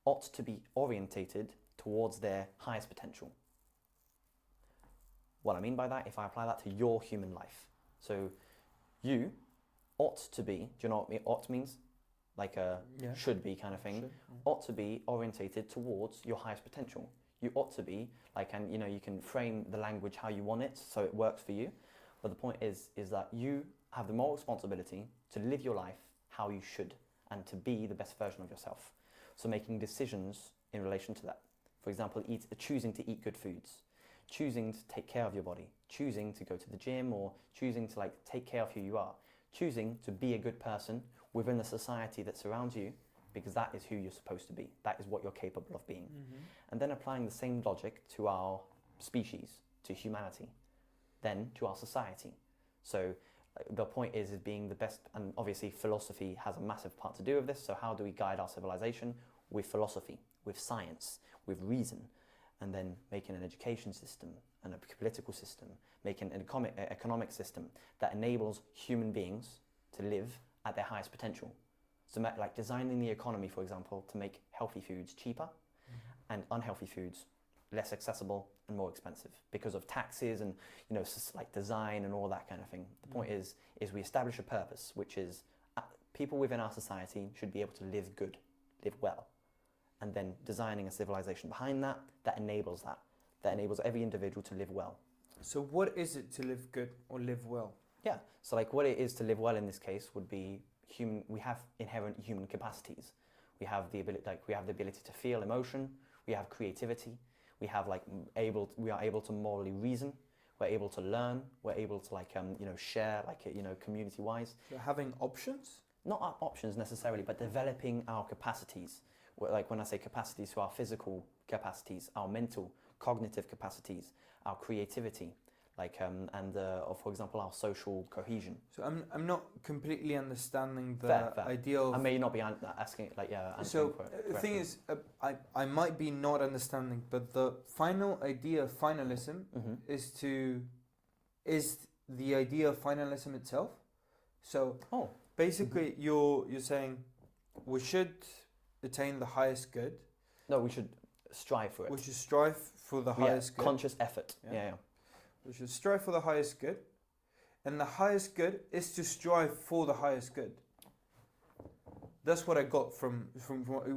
ought to be orientated towards their highest potential. What I mean by that, if I apply that to your human life. So you ought to be, do you know what ought means? Like a should be kind of thing. Should, ought to be orientated towards your highest potential. You ought to be like, and you can frame the language how you want it so it works for you. But the point is that you have the moral responsibility to live your life how you should and to be the best version of yourself. So making decisions in relation to that. For example, choosing to eat good foods, choosing to take care of your body, choosing to go to the gym, or choosing to like take care of who you are, choosing to be a good person within the society that surrounds you, because that is who you're supposed to be. That is what you're capable of being. And then applying the same logic to our species, to humanity, then to our society. So the point is being the best, and obviously philosophy has a massive part to do with this. So how do we guide our civilization? With philosophy, with science, with reason, and then making an education system and a political system, making an economic system that enables human beings to live at their highest potential. So like designing the economy, for example, to make healthy foods cheaper and unhealthy foods less accessible and more expensive because of taxes and like design and all that kind of thing. The point is we establish a purpose, which is people within our society should be able to live good, live well. and then designing a civilization behind that enables that. That enables every individual to live well. So what is it to live good or live well? Yeah. So like what it is to live well in this case would be human. We have inherent human capacities. We have the ability to feel emotion. We have creativity. We have we are able to morally reason. We're able to learn. We're able to share community wise. So having options? Not our options necessarily, but developing our capacities. Like when I say capacities, so our physical capacities, our mental, cognitive capacities, our creativity, for example, our social cohesion. So I'm not completely understanding the Fair. idea of... I may not be asking So the thing is, I might be not understanding, but the final idea of finalism is the idea of finalism itself. So basically, you're saying we should attain the highest good. No, we should strive for it. We should strive for the highest good. Conscious effort. Yeah. We should strive for the highest good, and the highest good is to strive for the highest good. That's what I got from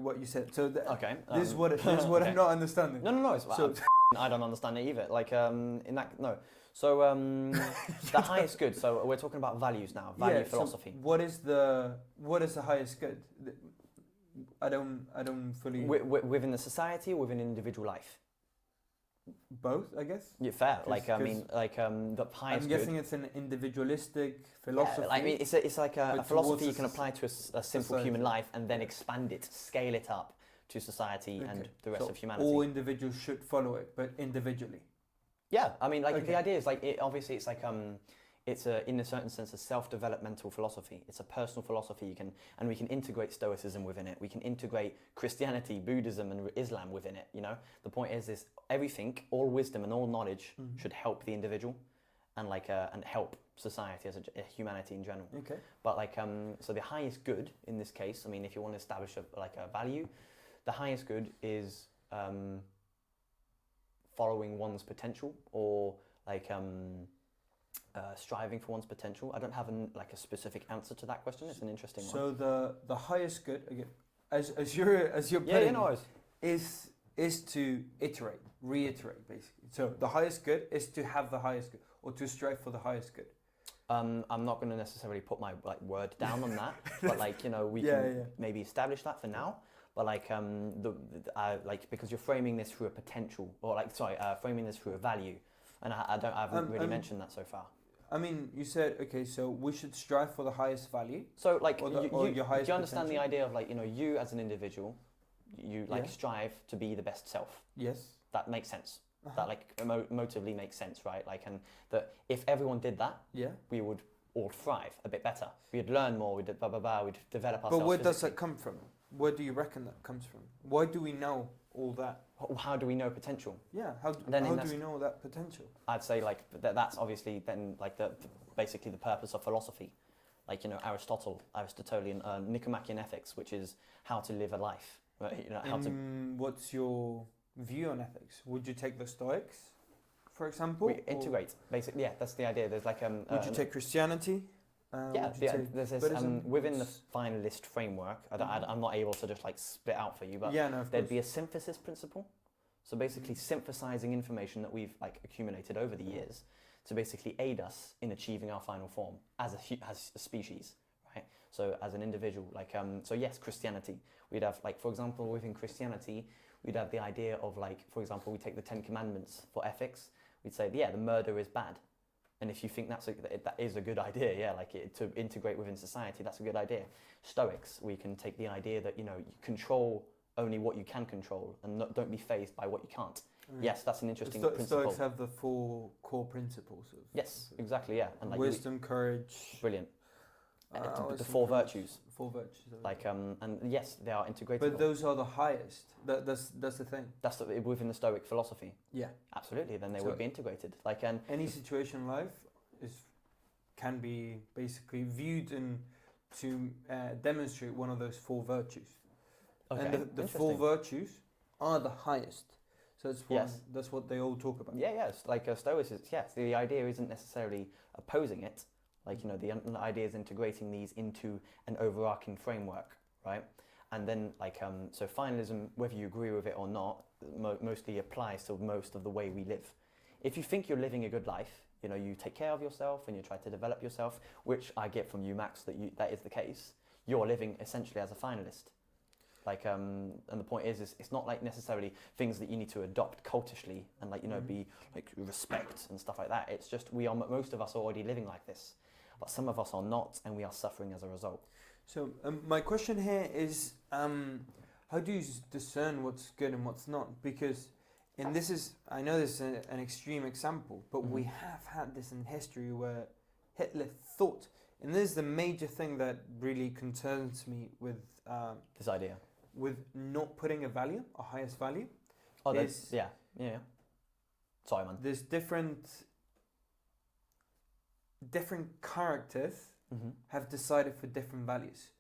what you said. So this is what okay. I'm not understanding. No. So I don't understand it either. So the highest good. So we're talking about values now. Value philosophy. So what is the highest good? I don't fully. Within the society, within individual life. Both, I guess. Yeah, fair. The highest. I'm guessing it's an individualistic philosophy. Yeah, it's like a philosophy you can apply to a simple human life and then expand it, scale it up to society and the rest of humanity. All individuals should follow it, but individually. Yeah, the idea is it's in a certain sense a self-developmental philosophy. It's a personal philosophy. We can integrate Stoicism within it. We can integrate Christianity, Buddhism, and Islam within it. You know, the point is everything, all wisdom and all knowledge should help the individual, and help society as a humanity in general. Okay. But so the highest good in this case, if you want to establish a value, the highest good is following one's potential or striving for one's potential. I don't have a specific answer to that question. It's an interesting one. So the highest good, again, as you're putting is to reiterate basically. So the highest good is to have the highest good or to strive for the highest good. I'm not going to necessarily put my word down on that, but we can maybe establish that for now. But because you're framing this through a potential or framing this through a value, and I haven't really mentioned that so far. You said, okay, so we should strive for the highest value. So, your highest do you understand potential? the idea of you as an individual, you strive to be the best self? Yes. That makes sense. That emotively makes sense, right? And that if everyone did that, we would all thrive a bit better. We'd learn more. We'd we'd develop ourselves. But where does that come from? Where do you reckon that comes from? Why do we know all that? How do we know potential? Yeah, how do we know that potential? I'd say that's obviously then basically the purpose of philosophy, Aristotelian Nicomachean ethics, which is how to live a life. What's your view on ethics? Would you take the Stoics, for example? We integrate basically. Yeah, that's the idea. There's would you take Christianity? Within the finalist framework, I'm not able to just split out for you, but there'd be a synthesis principle. So basically synthesizing information that we've accumulated over the years to basically aid us in achieving our final form as a species, right? So as an individual, Christianity, we'd have for example, within Christianity, we'd have the idea of for example, we take the 10 Commandments for ethics, we'd say, the murder is bad. And if you think that is a good idea, to integrate within society, that's a good idea. Stoics, we can take the idea that you control only what you can control and don't be fazed by what you can't. Yes, that's an interesting principle. Stoics have the 4 core principles. Yes, exactly, yeah. And wisdom, courage. Brilliant. The 4 virtues. 4 virtues. And yes, they are integrated. But those are the highest. That's the thing. That's within the Stoic philosophy. Yeah. Absolutely. Then they would be integrated. Any situation in life can be basically viewed to demonstrate one of those 4 virtues. Okay. And the 4 virtues are the highest. So that's what they all talk about. Yeah, yes. Stoicism. Yes, the idea isn't necessarily opposing it. The idea is integrating these into an overarching framework, right? And then so finalism, whether you agree with it or not, mostly applies to most of the way we live. If you think you're living a good life, you take care of yourself and you try to develop yourself, which I get from you, Max, that is the case. You're living essentially as a finalist. And the point is it's not like necessarily things that you need to adopt cultishly and be like respect and stuff like that. It's just most of us are already living like this, but some of us are not, and we are suffering as a result. So my question here is, how do you discern what's good and what's not? Because, and I know this is an extreme example, but we have had this in history where Hitler thought, and this is the major thing that really concerns me with this idea. With not putting a highest value. Oh, yeah. Sorry, man. There's different characters have decided for different values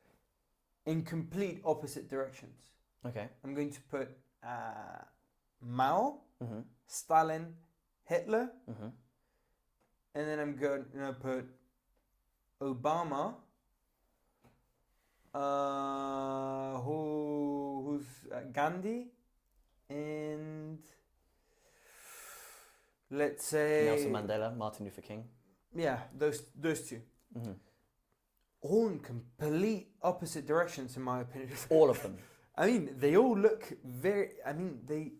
in complete opposite directions. Okay. I'm going to put Mao, Stalin, Hitler, and then I'm going to put Obama. Who's Gandhi, and let's say Nelson Mandela, Martin Luther King. Yeah, those two. All in complete opposite directions, in my opinion. All of them. I mean, they all look very. I mean, they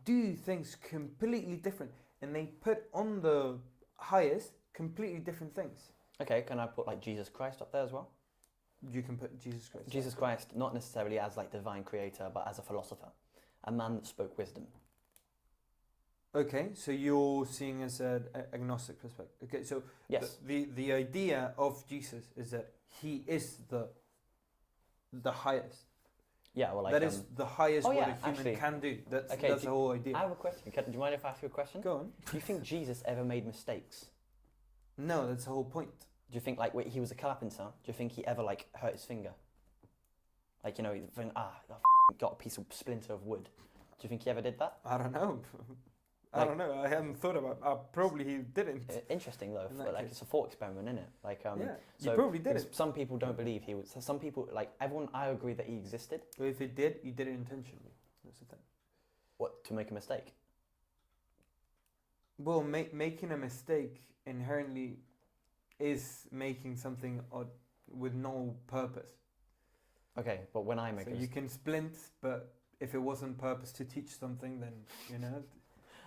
do things completely different, and they put on the highest completely different things. Okay, can I put Jesus Christ up there as well? You can put Jesus Christ. Jesus Christ, not necessarily as divine creator, but as a philosopher, a man that spoke wisdom. Okay, so you're seeing as an agnostic perspective. Okay, so yes, the idea of Jesus is that he is the highest. Yeah, well, that is the highest a human actually, can do. That's the whole idea. I have a question. Do you mind if I ask you a question? Go on. Do you think Jesus ever made mistakes? No, that's the whole point. Do you think he was a carpenter? Do you think he ever hurt his finger? I got a piece of splinter of wood. Do you think he ever did that? I don't know. I don't know. I hadn't thought about. Probably he didn't. Interesting though. It's a thought experiment, isn't it? So he probably did it. Some people don't believe he was. Some people everyone. I agree that he existed. But if he did it intentionally. That's the thing. What, to make a mistake? Well, making a mistake inherently is making something with no purpose. Okay, but when I make so you can splint, but if it wasn't purpose to teach something, then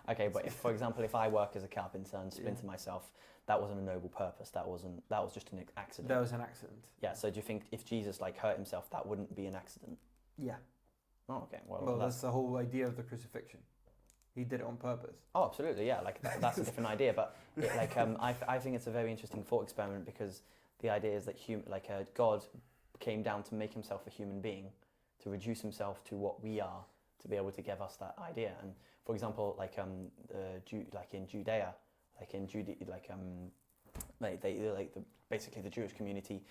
Okay, but if, for example, if I work as a carpenter and splinter myself, that wasn't a noble purpose. That was just an accident. That was an accident. Yeah. So do you think if Jesus hurt himself, that wouldn't be an accident? Yeah. Oh, okay. Well, that's the whole idea of the crucifixion. He did it on purpose. Oh, absolutely. Yeah. That's a different idea, but I think it's a very interesting thought experiment because the idea is that God came down to make himself a human being, to reduce himself to what we are, to be able to give us that idea. And for example, in Judea, basically the Jewish community.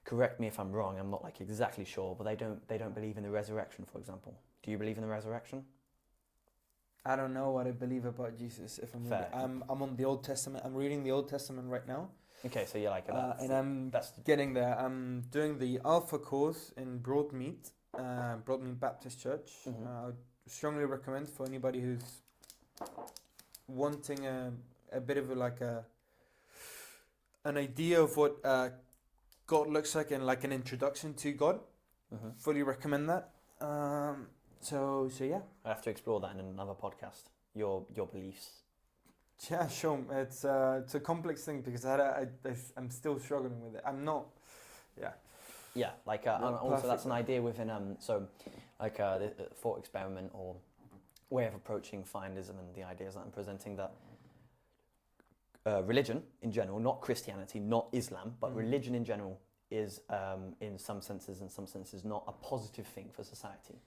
Correct me if I'm wrong. I'm not exactly sure, but they don't believe in the resurrection. For example, do you believe in the resurrection? I don't know what I believe about Jesus. If I'm on the Old Testament. I'm reading the Old Testament right now. Okay, so you're and I'm getting there. I'm doing the Alpha course in Broadmead Baptist Church. I would strongly recommend for anybody who's wanting a bit of an idea of what God looks like and an introduction to God. Fully recommend that. So yeah. I have to explore that in another podcast. Your beliefs. Yeah, sure. It's a complex thing because I'm still struggling with it. I'm not. Yeah. Yeah, and also that's an idea within the thought experiment or way of approaching finalism and the ideas that I'm presenting that religion in general, not Christianity, not Islam, but religion in general is in some senses not a positive thing for society.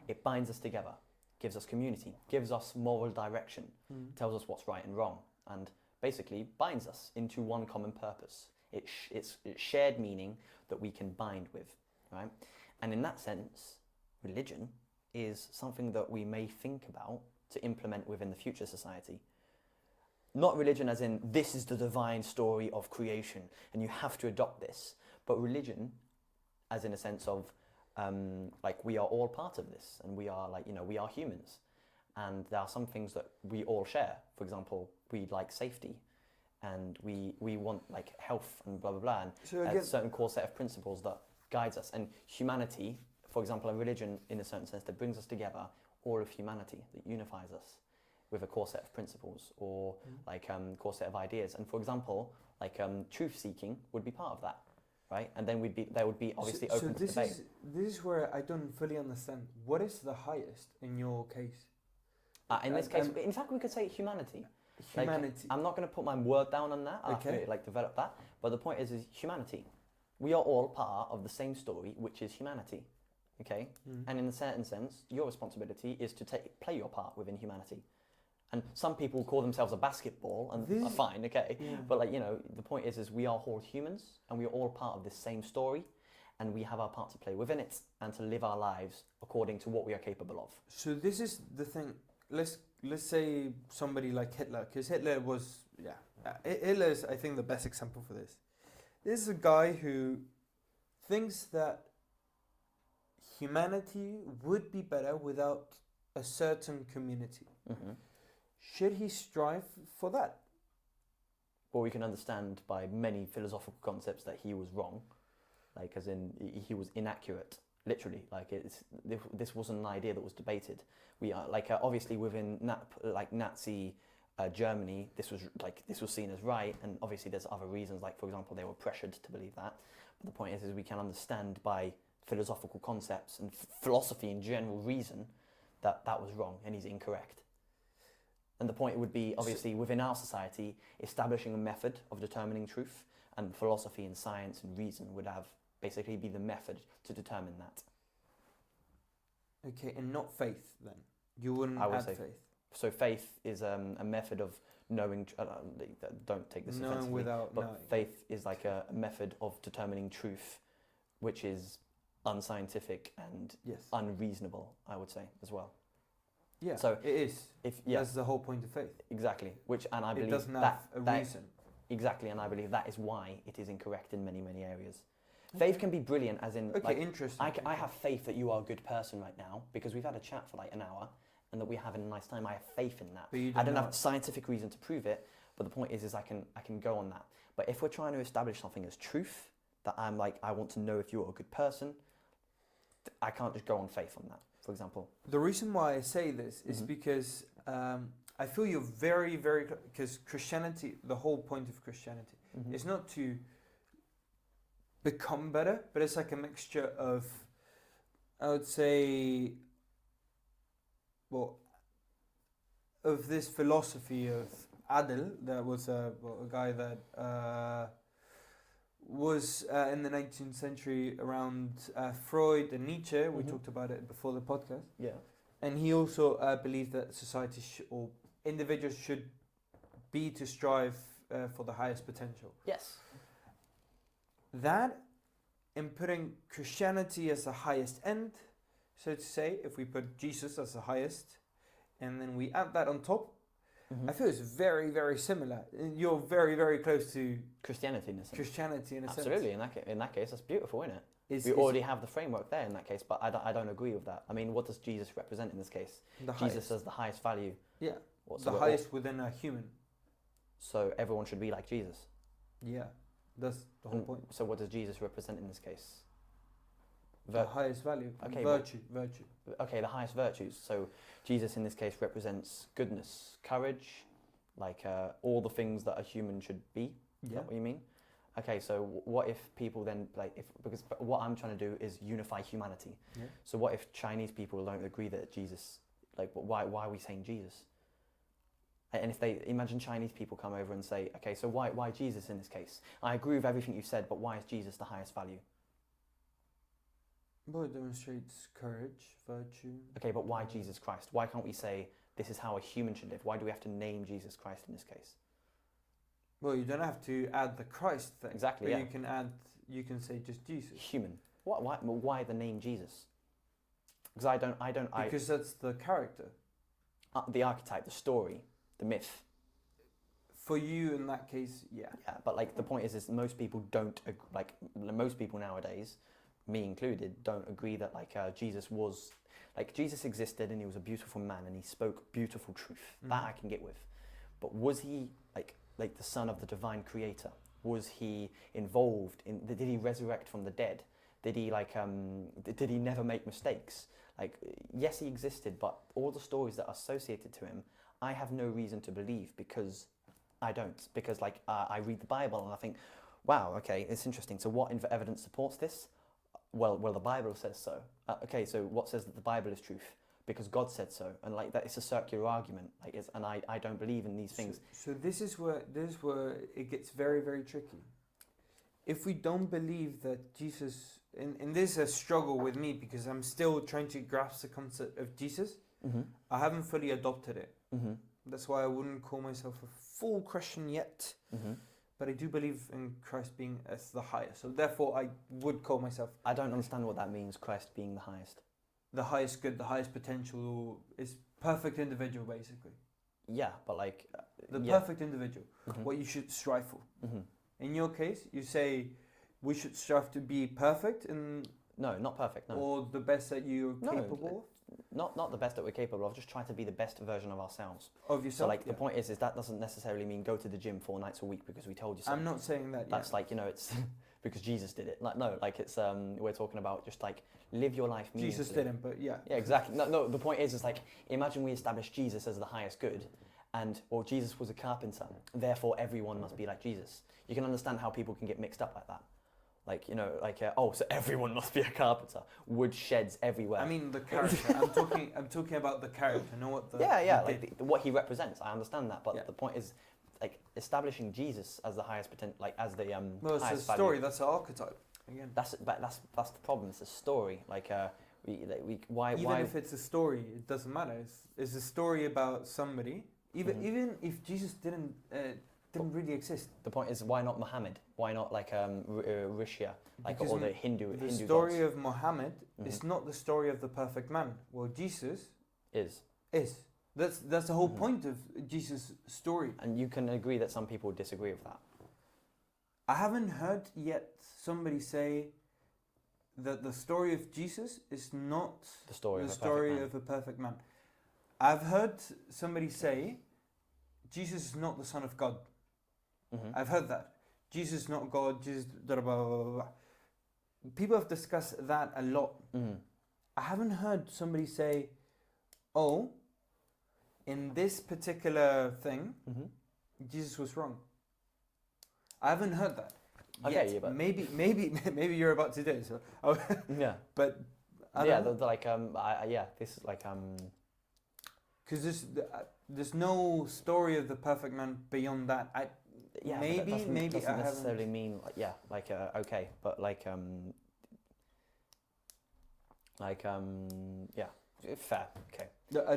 It binds us together, gives us community, gives us moral direction, tells us what's right and wrong, and basically binds us into one common purpose. It's shared meaning that we can bind with, right? And in that sense, religion is something that we may think about to implement within the future society. Not religion as in, this is the divine story of creation, and you have to adopt this, but religion as in a sense of like we are all part of this, and we are we are humans, and there are some things that we all share. For example, we like safety, and we want like health and blah blah blah, and So a again, certain core set of principles that guides us. And humanity, for example, a religion in a certain sense that brings us together, all of humanity, that unifies us with a core set of principles or core set of ideas. And for example, truth seeking would be part of that, right? And then there would be obviously open to debate. This is where I don't fully understand. What is the highest in your case? In this case, in fact, we could say humanity. Humanity. I'm not going to put my word down on that. I'll have to develop that. But the point is humanity. We are all part of the same story, which is humanity. Okay? And in a certain sense, your responsibility is to play your part within humanity. And some people call themselves a basketball and are fine, okay? Yeah. But the point is we are all humans, and we are all part of this same story, and we have our part to play within it and to live our lives according to what we are capable of. So this is the thing. Let's say somebody like Hitler, because Hitler was Hitler is, I think, the best example for this. This is a guy who thinks that humanity would be better without a certain community. Mm-hmm. Should he strive for that? Well, we can understand by many philosophical concepts that he was wrong, as in he was inaccurate. Literally, this wasn't an idea that was debated. We are obviously within Nazi Germany, this was seen as right, and obviously there's other reasons. For example, they were pressured to believe that. But the point is we can understand by philosophical concepts and philosophy in general reason that was wrong and he's incorrect. And the point would be obviously within our society establishing a method of determining truth, and philosophy and science and reason would basically be the method to determine that. Okay, and not faith then? You wouldn't add faith? So faith is a method of knowing, don't take this offensively, but knowing. Faith is like a method of determining truth, which is unscientific and unreasonable, I would say, as well. Yeah, so it is. That's the whole point of faith. Exactly, and I believe it doesn't have a reason. Exactly, and I believe that is why it is incorrect in many, many areas. Faith can be brilliant, as in, interesting. I have faith that you are a good person right now because we've had a chat for an hour and that we're having a nice time. I have faith in that. I don't have scientific reason to prove it, but the point is I can go on that. But if we're trying to establish something as truth, that I'm I want to know if you're a good person, I can't just go on faith on that, for example. The reason why I say this is because I feel you're very, very... Because Christianity, the whole point of Christianity is not to become better, but it's like a mixture of, I would say, of this philosophy of Adel, that was a guy that was in the 19th century around Freud and Nietzsche. We talked about it before the podcast. Yeah. And he also believed that society or individuals should be to strive for the highest potential. Yes. That, in putting Christianity as the highest end, so to say, if we put Jesus as the highest, and then we add that on top, I feel it's very, very similar. You're very, very close to Christianity in a sense. sense. Absolutely, in that case, that's beautiful, isn't it? We already have the framework there in that case, but I don't agree with that. I mean, what does Jesus represent in this case? Jesus as the highest value. Yeah, the highest within a human. So everyone should be like Jesus. Yeah, that's the whole point. So what does Jesus represent in this case? The highest value. Okay, virtue. Okay, the highest virtues. So Jesus in this case represents goodness, courage, all the things that a human should be. Is that what you mean? Okay, so what if people then because what I'm trying to do is unify humanity. Yeah. So what if Chinese people don't agree that Jesus, why are we saying Jesus? And if they imagine Chinese people come over and say, okay, so why Jesus in this case? I agree with everything you said, but why is Jesus the highest value? Well, it demonstrates courage, virtue. Okay, but why Jesus Christ? Why can't we say this is how a human should live? Why do we have to name Jesus Christ in this case? Well, you don't have to add the Christ thing. Exactly. But yeah. You can say just Jesus. Human. Why the name Jesus? Because I don't. Because that's the character. The archetype, the story, the myth. For you, in that case, yeah. Yeah, but the point is most people don't most people nowadays, me included, don't agree that Jesus existed and he was a beautiful man and he spoke beautiful truth. That I can get with. But was he like the son of the divine creator? Was he involved in? Did he resurrect from the dead? Did he did he never make mistakes? Like, yes, he existed, but all the stories that are associated to him, I have no reason to believe because I don't. Because I read the Bible and I think, wow, okay, it's interesting. So what evidence supports this? Well, the Bible says so. Okay, so what says that the Bible is truth? Because God said so, and like that, it's a circular argument. And I don't believe in these things. So this is where it gets very, very tricky. If we don't believe that Jesus, and this is a struggle with me because I'm still trying to grasp the concept of Jesus. I haven't fully adopted it. That's why I wouldn't call myself a full Christian yet. But I do believe in Christ being as the highest. So therefore, I would call myself. I don't understand what that means. Christ being the highest. The highest good, the highest potential is perfect individual, basically. Yeah, but the perfect individual, what you should strive for. In your case, you say we should strive to be perfect, and no, not perfect. No, or the best that you're capable of. Not the best that we're capable of. Just trying to be the best version of ourselves. Of yourself. So the point is that doesn't necessarily mean go to the gym 4 nights a week because we told you so. I'm not saying that. That's it's because Jesus did it. It's we're talking about just live your life meaningfully. Jesus didn't, but yeah. Yeah, exactly. No. The point is imagine we establish Jesus as the highest good, and Jesus was a carpenter. Therefore, everyone must be like Jesus. You can understand how people can get mixed up like that. So everyone must be a carpenter. Wood sheds everywhere. I mean the character. I'm talking about the character. Know what the what he represents. I understand that, but the point is, establishing Jesus as the highest potential, as the it's highest a story. value. That's an archetype. Again. That's the problem. It's a story. Why if it's a story, it doesn't matter. It's a story about somebody. Even if Jesus didn't really exist. The point is, why not Muhammad? Why not Rishya? Because all the Hindu the story gods? of Muhammad is not the story of the perfect man. Well, Jesus is. That's the whole point of Jesus' story. And you can agree that some people disagree with that. I haven't heard yet somebody say that the story of Jesus is not the story of a perfect man. I've heard somebody say Jesus is not the Son of God. I've heard that. Jesus is not God, Jesus blah, blah, blah, blah. People have discussed that a lot. I haven't heard somebody say, oh, in this particular thing, Jesus was wrong. I haven't heard that. Okay, yet. But maybe you're about to do it. So, yeah. But this is because there's no story of the perfect man beyond that. Maybe doesn't I necessarily haven't. mean okay, but fair, okay. I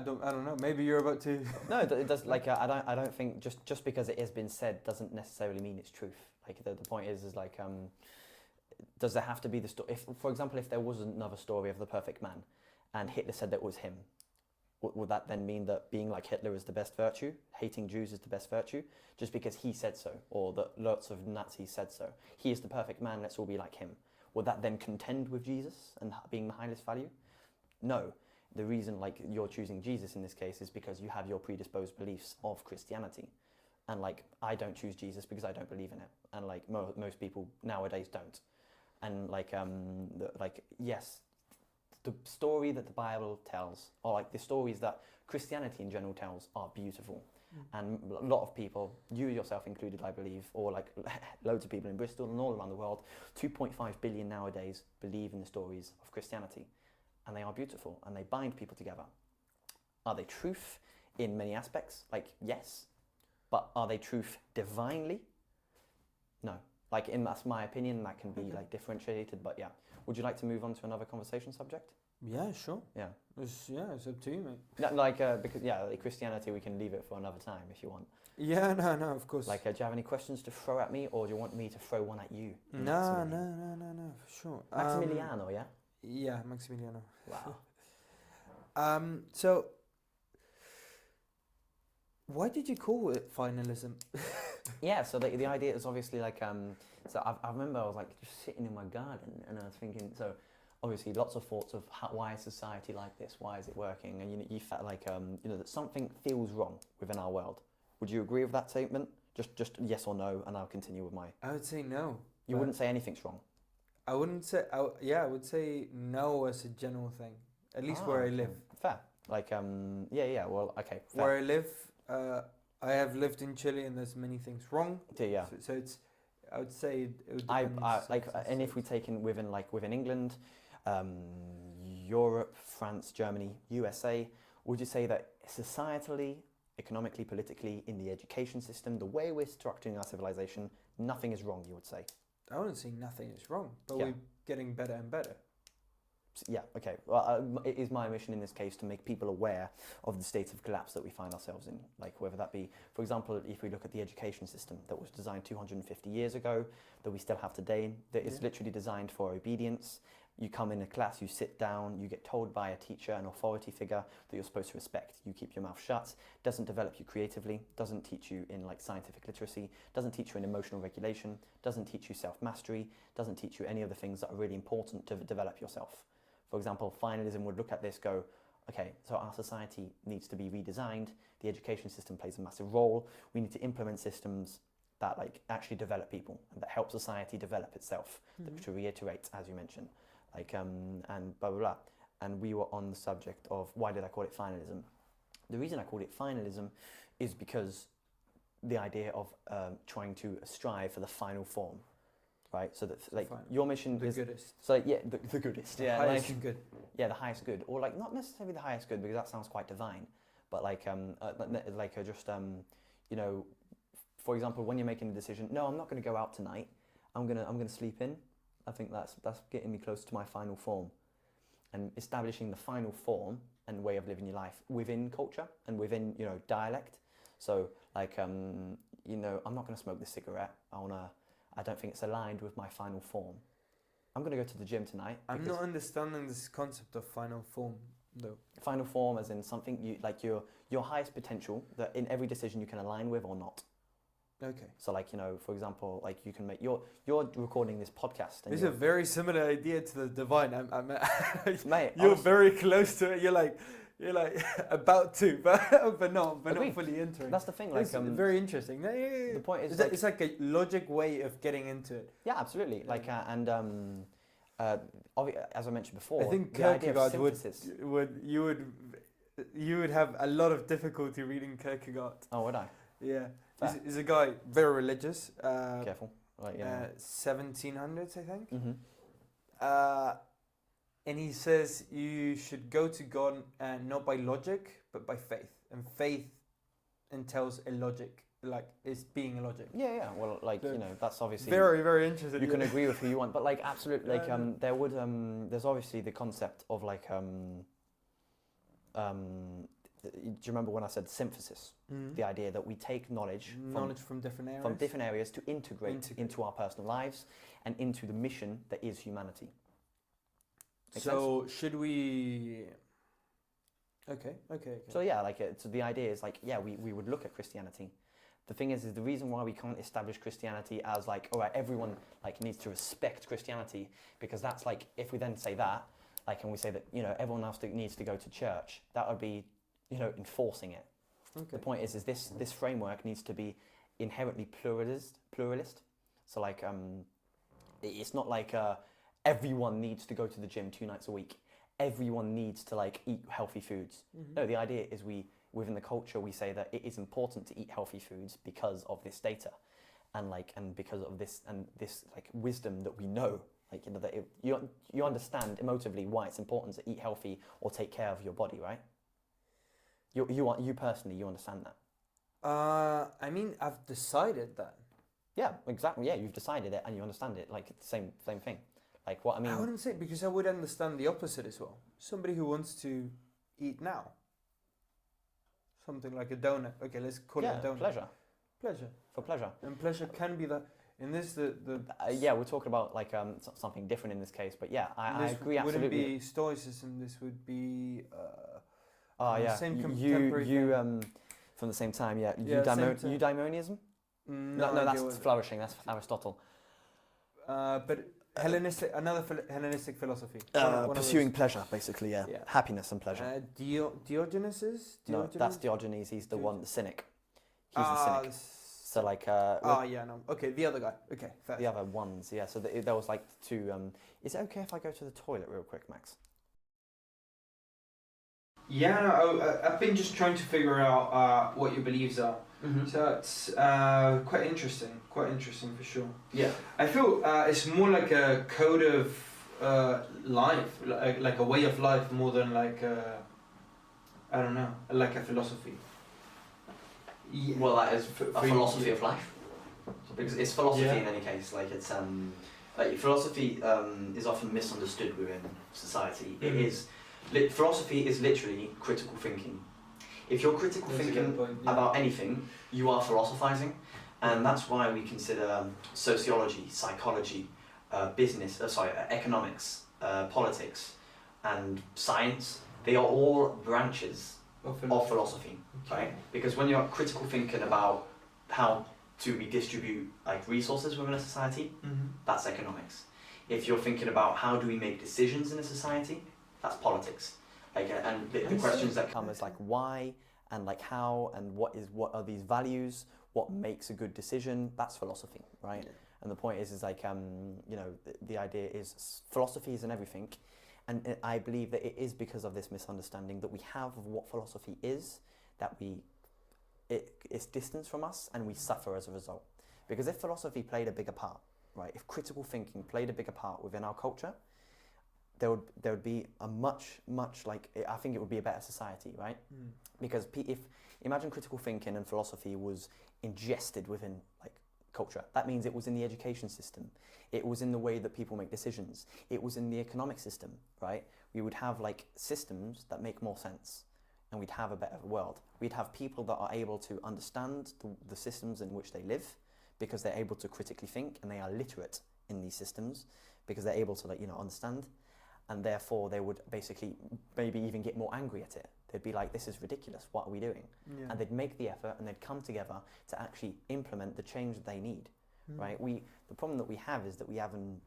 don't know. Maybe you're about to. No, it does. I don't think just because it has been said doesn't necessarily mean it's truth. The point is does there have to be the story? If, for example, if there was another story of the perfect man, and Hitler said that it was him, would that then mean that being like Hitler is the best virtue, hating Jews is the best virtue, just because he said so, or that lots of Nazis said so? He is the perfect man. Let's all be like him. Would that then contend with Jesus and being the highest value? No. The reason you're choosing Jesus in this case is because you have your predisposed beliefs of Christianity. And I don't choose Jesus because I don't believe in it. And most people nowadays don't. And yes, the story that the Bible tells, or the stories that Christianity in general tells, are beautiful. And a lot of people, you yourself included, I believe, or loads of people in Bristol and all around the world, 2.5 billion nowadays believe in the stories of Christianity. And they are beautiful, and they bind people together. Are they truth in many aspects? Yes. But are they truth divinely? No. That's my opinion, that can be differentiated, but yeah. Would you like to move on to another conversation subject? Yeah, sure. Yeah. It's up to you, mate. No, because Christianity, we can leave it for another time if you want. Yeah, no, of course. Do you have any questions to throw at me, or do you want me to throw one at you? No, for sure. Maximiliano, yeah? Yeah, Maximiliano. Wow. So, why did you call it finalism? Yeah, so the idea is obviously like, so I remember I was like just sitting in my garden and I was thinking, so obviously lots of thoughts of why is society like this, why is it working, and you felt like, that something feels wrong within our world. Would you agree with that statement? Just yes or no, and I'll continue with my... I would say no. You wouldn't say anything's wrong? I wouldn't say, I would say no as a general thing, at least where I Okay. live. Fair. Like, well, okay, fair. Where I live, I have lived in Chile and there's many things wrong. Yeah. So it's, I would say it would I depend like, and if we take in within England, Europe, France, Germany, USA, would you say that societally, economically, politically, in the education system, the way we're structuring our civilization, nothing is wrong, you would say? I wouldn't say nothing is wrong, but Yeah. we're getting better and better. Yeah, okay. Well, it is my mission in this case to make people aware of the state of collapse that we find ourselves in. Like whether that be, for example, if we look at the education system that was designed 250 years ago, that we still have today, that is literally designed for obedience. You come in a class, you sit down, you get told by a teacher, an authority figure that you're supposed to respect. You keep your mouth shut, doesn't develop you creatively, doesn't teach you in like scientific literacy, doesn't teach you in emotional regulation, doesn't teach you self-mastery, doesn't teach you any of the things that are really important to develop yourself. For example, Finalism would look at this, go, okay, so our society needs to be redesigned, the education system plays a massive role, we need to implement systems that like actually develop people and that help society develop itself, to reiterate, as you mentioned, like, and blah, blah, blah. And we were on the subject of why did I call it finalism? The reason I called it finalism is because the idea of trying to strive for the final form. Right, so that like your mission is the goodest. So yeah, the goodest. The Yeah, highest like, and good. Yeah, the highest good, or like not necessarily the highest good because that sounds quite divine, but like for example, when you're making a decision, no, I'm not going to go out tonight. I'm gonna sleep in. I think that's getting me close to my final form, and establishing the final form and way of living your life within culture and within dialect. So like I'm not going to smoke this cigarette. I don't think it's aligned with my final form. I'm going to go to the gym tonight. I'm not understanding this concept of final form, though. Final form as in something you like your highest potential that in every decision you can align with or not. Okay. So like, for example, like you can make you're recording this podcast. And it's a very similar idea to the divine. Mate, you're very close to it. You're like about to, but not fully entering. That's the thing. Like, it's very interesting. The point is, it's like a logic way of getting into it. Yeah, absolutely. Like, as I mentioned before, I think the idea of Kierkegaard synthesis. you would have a lot of difficulty reading Kierkegaard. Oh, would I? Yeah, he's a guy very religious. Careful. Like, 1700s, I think. Mm-hmm. And he says you should go to God not by logic, but by faith. And faith entails a logic, like it's being a logic. Yeah. Well, like, that's obviously... Very, very interesting. You can agree with who you want, but like, absolutely, like, there's obviously the concept of like, do you remember when I said synthesis? Mm-hmm. The idea that we take knowledge from different areas to integrate into our personal lives and into the mission that is humanity. Make so sense? Should we? Okay. So yeah, so the idea is like, yeah, we would look at Christianity. The thing is the reason why we can't establish Christianity as like, all right, everyone like needs to respect Christianity, because that's like, if we then say that, like, and we say that everyone else needs to go to church, that would be enforcing it. Okay. The point is this framework needs to be inherently pluralist. So like it's not like everyone needs to go to the gym 2 nights a week. Everyone needs to like eat healthy foods. Mm-hmm. No, the idea is within the culture we say that it is important to eat healthy foods because of this data, and because of this like wisdom that we know, like that you understand emotively why it's important to eat healthy or take care of your body, right? You personally, you understand that? I mean, I've decided that. Yeah, exactly. Yeah, you've decided it and you understand it. Like it's the same thing. Like what I mean. I wouldn't say, because I would understand the opposite as well. Somebody who wants to eat now. Something like a donut. Okay, let's call it a donut. Pleasure. For pleasure. And pleasure can be the. In this, yeah, we're talking about like something different in this case, but yeah, I agree absolutely. Wouldn't be stoicism. This would be. Yeah. Same contemporary you from the same time, yeah. Eudaimonism? No, that's flourishing. That's Aristotle. But Hellenistic philosophy. Pursuing pleasure, basically. Yeah. Happiness and pleasure. Diogenes? No, that's Diogenes. He's the one, the cynic. He's the cynic. So like. Okay, the other guy. Okay, fair. The other ones, yeah. So there was like two. Is it okay if I go to the toilet real quick, Max? Yeah, no, I've been just trying to figure out what your beliefs are. Mm-hmm. So it's quite interesting for sure. Yeah. I feel it's more like a code of life, like a way of life more than like I don't know, like a philosophy. Yeah. Well, that is a philosophy of life. Because it's philosophy in any case. Like it's like philosophy is often misunderstood within society. Mm-hmm. It is. Philosophy is literally critical thinking. If you're critical thinking about anything, you are philosophizing, and that's why we consider sociology, psychology, economics, politics, and science. They are all branches of philosophy, right? Because when you're critical thinking about how to redistribute like resources within a society, that's economics. If you're thinking about how do we make decisions in a society, that's politics. Like, and the questions that come as like why and like how and what are these values? What makes a good decision? That's philosophy, right? Yeah. And the point is like the idea is philosophy isn't everything, and I believe that it is because of this misunderstanding that we have of what philosophy is that it's distance from us and we suffer as a result. Because if philosophy played a bigger part, right? If critical thinking played a bigger part within our culture, there would be a much I think it would be a better society, right? Because if imagine critical thinking and philosophy was ingested within like culture, that means it was in the education system, it was in the way that people make decisions, it was in the economic system, right? We would have like systems that make more sense, and we'd have a better world. We'd have people that are able to understand the systems in which they live, because they're able to critically think and they are literate in these systems, because they're able to understand. And therefore, they would basically maybe even get more angry at it. They'd be like, this is ridiculous, what are we doing? Yeah. And they'd make the effort and they'd come together to actually implement the change that they need, right? The problem that we have is that we have an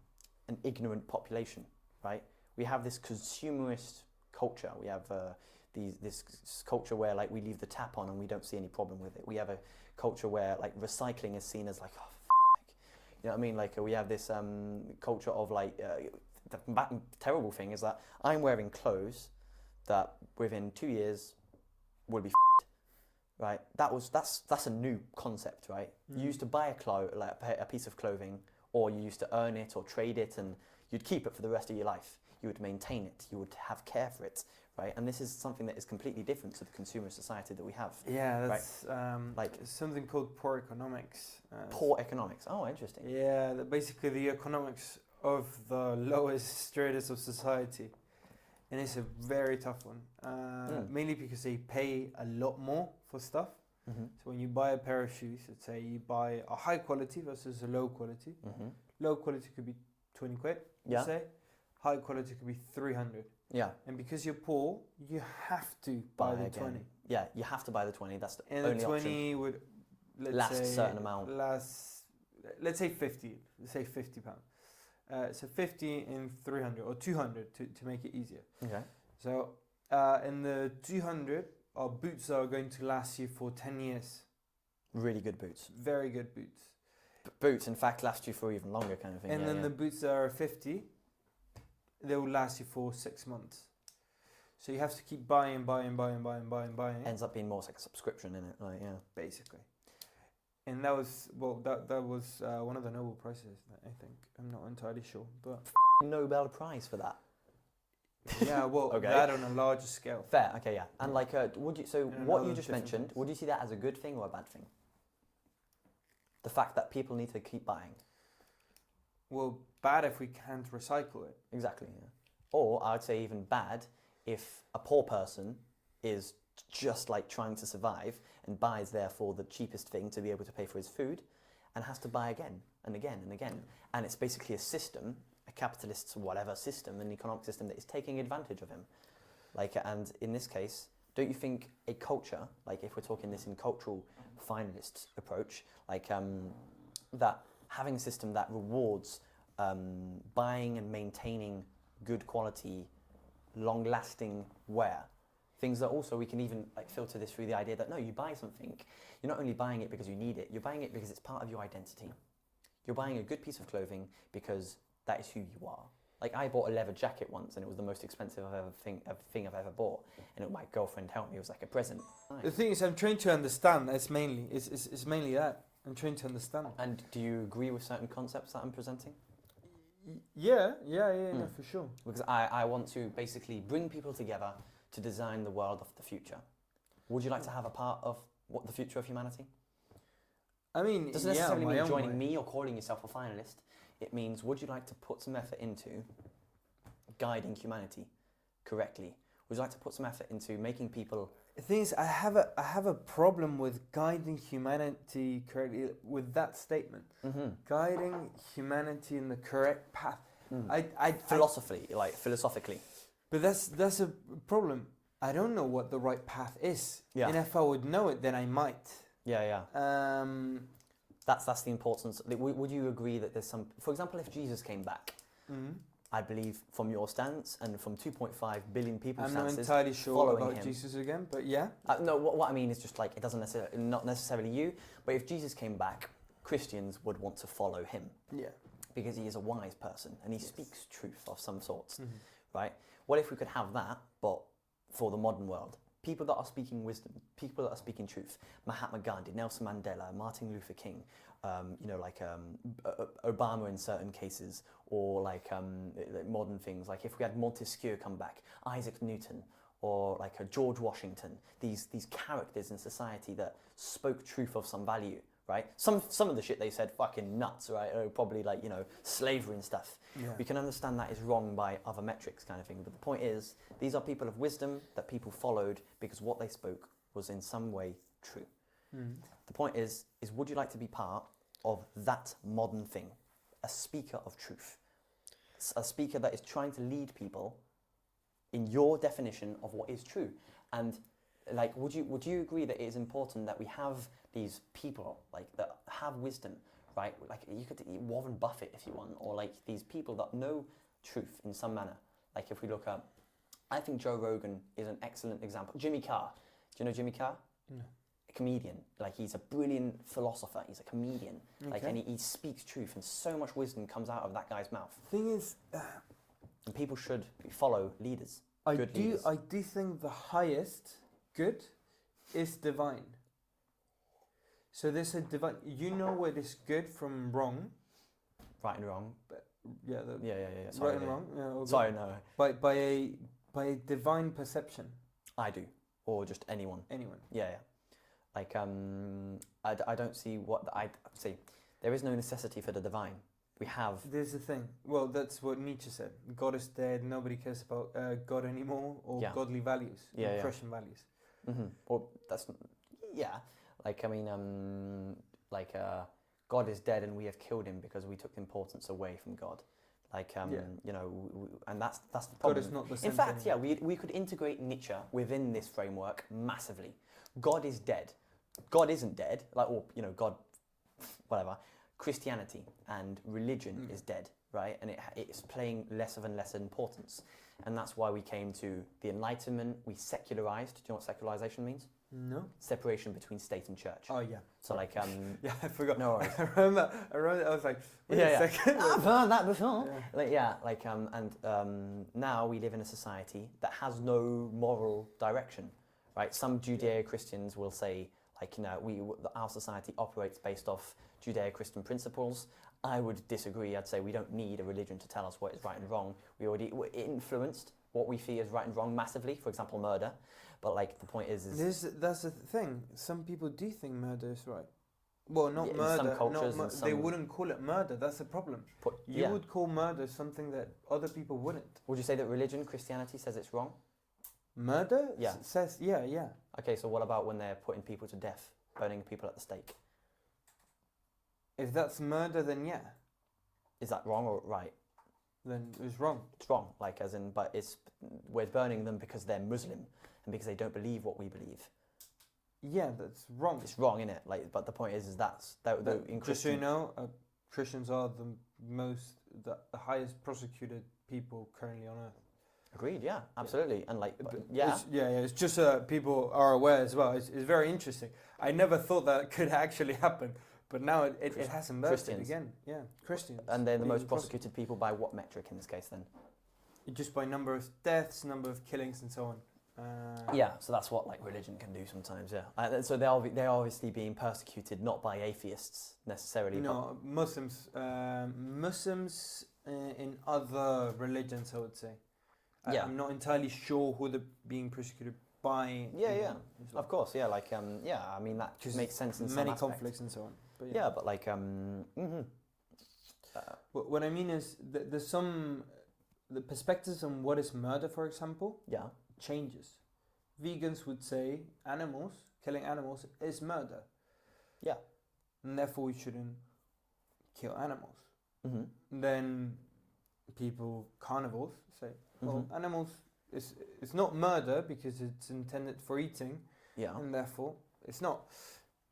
ignorant population, right? We have this consumerist culture. We have this culture where like we leave the tap on and we don't see any problem with it. We have a culture where like recycling is seen as like, you know what I mean? Like we have this culture of like, the terrible thing is that I'm wearing clothes that within 2 years will be right? That's a new concept, right? You used to buy a piece of clothing, or you used to earn it or trade it, and you'd keep it for the rest of your life. You would maintain it. You would have care for it, right? And this is something that is completely different to the consumer society that we have. Yeah, that's right? Something called poor economics. Poor economics. Oh, interesting. Yeah, basically the economics of the lowest stratus of society, and it's a very tough one. Mainly because they pay a lot more for stuff. So when you buy a pair of shoes, let's say you buy a high quality versus a low quality. Low quality could be 20 quid. Let's say high quality could be 300. Yeah. And because you're poor, you have to buy the 20. Yeah, you have to buy the 20. That's the and only the 20 option. Would last a certain amount. Let's say 50. Let's say £50. So 50 in 300 or 200 to make it easier. Okay. So in the 200, our boots are going to last you for 10 years. Really good boots. Very good boots. Boots, in fact, last you for even longer kind of thing. And then the boots that are 50, they will last you for 6 months. So you have to keep buying. Ends up being more like a subscription, in it, like basically. And that was one of the Nobel Prizes, I think. I'm not entirely sure, but Nobel Prize for that. Yeah, well, okay. That on a larger scale. Fair, okay, yeah. And like, what you just mentioned, would you see that as a good thing or a bad thing? The fact that people need to keep buying. Well, bad if we can't recycle it. Exactly, yeah. Or I'd say even bad if a poor person is just like trying to survive and buys therefore the cheapest thing to be able to pay for his food and has to buy again and again and again. And it's basically a system, a capitalist whatever system, an economic system that is taking advantage of him. Like, and in this case, don't you think a culture, like if we're talking this in cultural finalist approach, like that having a system that rewards buying and maintaining good quality, long-lasting wear, things that also we can even like filter this through the idea that no, you buy something, you're not only buying it because you need it, you're buying it because it's part of your identity. You're buying a good piece of clothing because that is who you are. Like I bought a leather jacket once and it was the most expensive thing I've ever bought, and my girlfriend helped me. It was like a present. The thing is, I'm trying to understand. It's mainly that I'm trying to understand. And do you agree with certain concepts that I'm presenting? Yeah, no, for sure. Because I want to basically bring people together to design the world of the future. Would you like to have a part of what the future of humanity? I mean, Doesn't necessarily mean joining me or calling yourself a finalist. It means, would you like to put some effort into guiding humanity correctly? Would you like to put some effort into making people... The thing is, I have a problem with guiding humanity correctly with that statement. Mm-hmm. Guiding humanity in the correct path. Philosophically. But that's a problem. I don't know what the right path is. Yeah. And if I would know it, then I might. Yeah. That's the importance. Would you agree that there's some... For example, if Jesus came back, I believe from your stance and from 2.5 billion people's stances... I'm not entirely sure about Jesus again, but yeah. No, what I mean is just like, it doesn't necessarily... Not necessarily you, but if Jesus came back, Christians would want to follow him. Yeah. Because he is a wise person and he speaks truth of some sorts, right? What if we could have that, but for the modern world? People that are speaking wisdom, people that are speaking truth. Mahatma Gandhi, Nelson Mandela, Martin Luther King, Obama in certain cases, or like modern things. Like if we had Montesquieu come back, Isaac Newton, or like a George Washington. These characters in society that spoke truth of some value, right? Some of the shit they said fucking nuts, right? Or probably like slavery and stuff. Yeah. We can understand that is wrong by other metrics, kind of thing. But the point is, these are people of wisdom that people followed because what they spoke was in some way true. The point is would you like to be part of that modern thing? A speaker of truth. A speaker that is trying to lead people in your definition of what is true. And like, would you agree that it is important that we have these people like that have wisdom, right? Like you could eat Warren Buffett if you want, or like these people that know truth in some manner. Like if we look up, I think Joe Rogan is an excellent example. Jimmy Carr, do you know Jimmy Carr? No. A comedian. Like he's a brilliant philosopher. He's a comedian. Okay. Like and he speaks truth, and so much wisdom comes out of that guy's mouth. Thing is, and people should follow leaders. I do think the highest good is divine. So there's a divine. You know what is good from wrong. Right and wrong. But yeah. Sorry, right and wrong. Yeah, okay. Sorry, no. By a divine perception. I do, or just anyone. Anyone. Yeah. Like I don't see what I see. There is no necessity for the divine. We have. There's the thing. Well, that's what Nietzsche said. God is dead. Nobody cares about God anymore, or godly values, Christian values. Well, that's Like I mean, God is dead, and we have killed him because we took the importance away from God. Like and that's the problem. God is not the same. In fact, we could integrate Nietzsche within this framework massively. God is dead. God isn't dead. Like, or God, whatever. Christianity and religion is dead, right? And it's playing less and less importance. And that's why we came to the Enlightenment. We secularized. Do you know what secularization means? No. Separation between state and church. Oh yeah. So like yeah, I forgot. No worries. I remember. I was like, wait a second. I've heard that before. Now we live in a society that has no moral direction, right? Some Judeo-Christians will say, like, our society operates based off Judeo-Christian principles. I would disagree. I'd say we don't need a religion to tell us what is right and wrong. We're influenced what we see as right and wrong massively. For example, murder. But like the point is that's the thing. Some people do think murder is right. Well, not murder. In some cultures, they wouldn't call it murder. That's the problem. You would call murder something that other people wouldn't. Would you say that religion, Christianity, says it's wrong? Murder? Yeah. Says yeah. Okay, so what about when they're putting people to death, burning people at the stake? If that's murder, then yeah. Is that wrong or right? Then it's wrong. It's wrong, like as in, but we're burning them because they're Muslim, and because they don't believe what we believe. Yeah, that's wrong. It's wrong, innit? Like, but the point is in Just so you know, Christians are the highest prosecuted people currently on earth. Agreed. Yeah, absolutely. And like, It's just people are aware as well. It's very interesting. I never thought that could actually happen, but now it has emerged again. Yeah, Christians. And they're the most prosecuted people by what metric in this case then? Just by number of deaths, number of killings, and so on. So that's what like religion can do sometimes. Yeah. So they're obviously being persecuted not by atheists necessarily. No, Muslims in other religions, I would say. I'm not entirely sure who they're being persecuted by. Yeah. Of course, yeah. Like, I mean that makes sense in some many aspects. conflicts and so on. But but like, what I mean is there's the perspectives on what is murder, for example. Yeah. Changes. Vegans would say killing animals is murder. Yeah. And therefore we shouldn't kill animals. Mm-hmm. Then carnivores say, well, animals it's not murder because it's intended for eating. Yeah. And therefore it's not.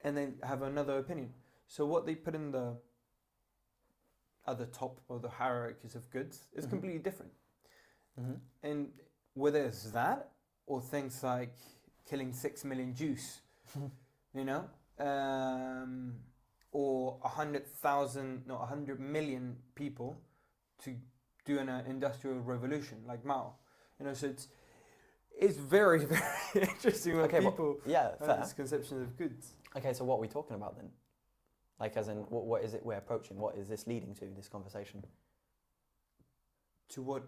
And then have another opinion. So what they put in at the top of the hierarchies of goods is completely different. Mm-hmm. And whether it's that or things like killing 6 million Jews, or 100 million people to do an industrial revolution like Mao, so it's very, very interesting when people have this conception of goods. Okay, so what are we talking about then? Like, as in, what is it we're approaching? What is this leading to, this conversation? To what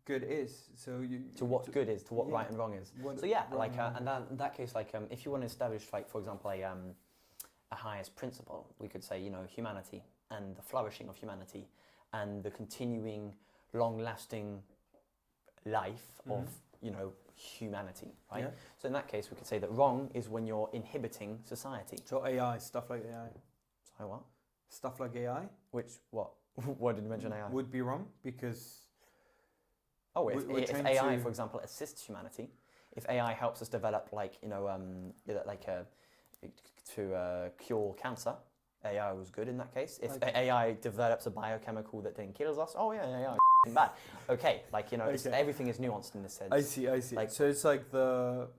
good is. To what good is, to what right and wrong is. In that case, like, if you want to establish, like, for example, a highest principle, we could say, humanity and the flourishing of humanity and the continuing, long-lasting life of, humanity, right? Yeah. So in that case, we could say that wrong is when you're inhibiting society. So AI, stuff like AI. Sorry, what? Stuff like AI. What? What did you mention AI? Would be wrong because... if AI, for example, assists humanity, if AI helps us develop, to cure cancer, AI was good in that case. If AI develops a biochemical that then kills us, AI is bad. Okay, everything is nuanced in this sense. I see. So it's like the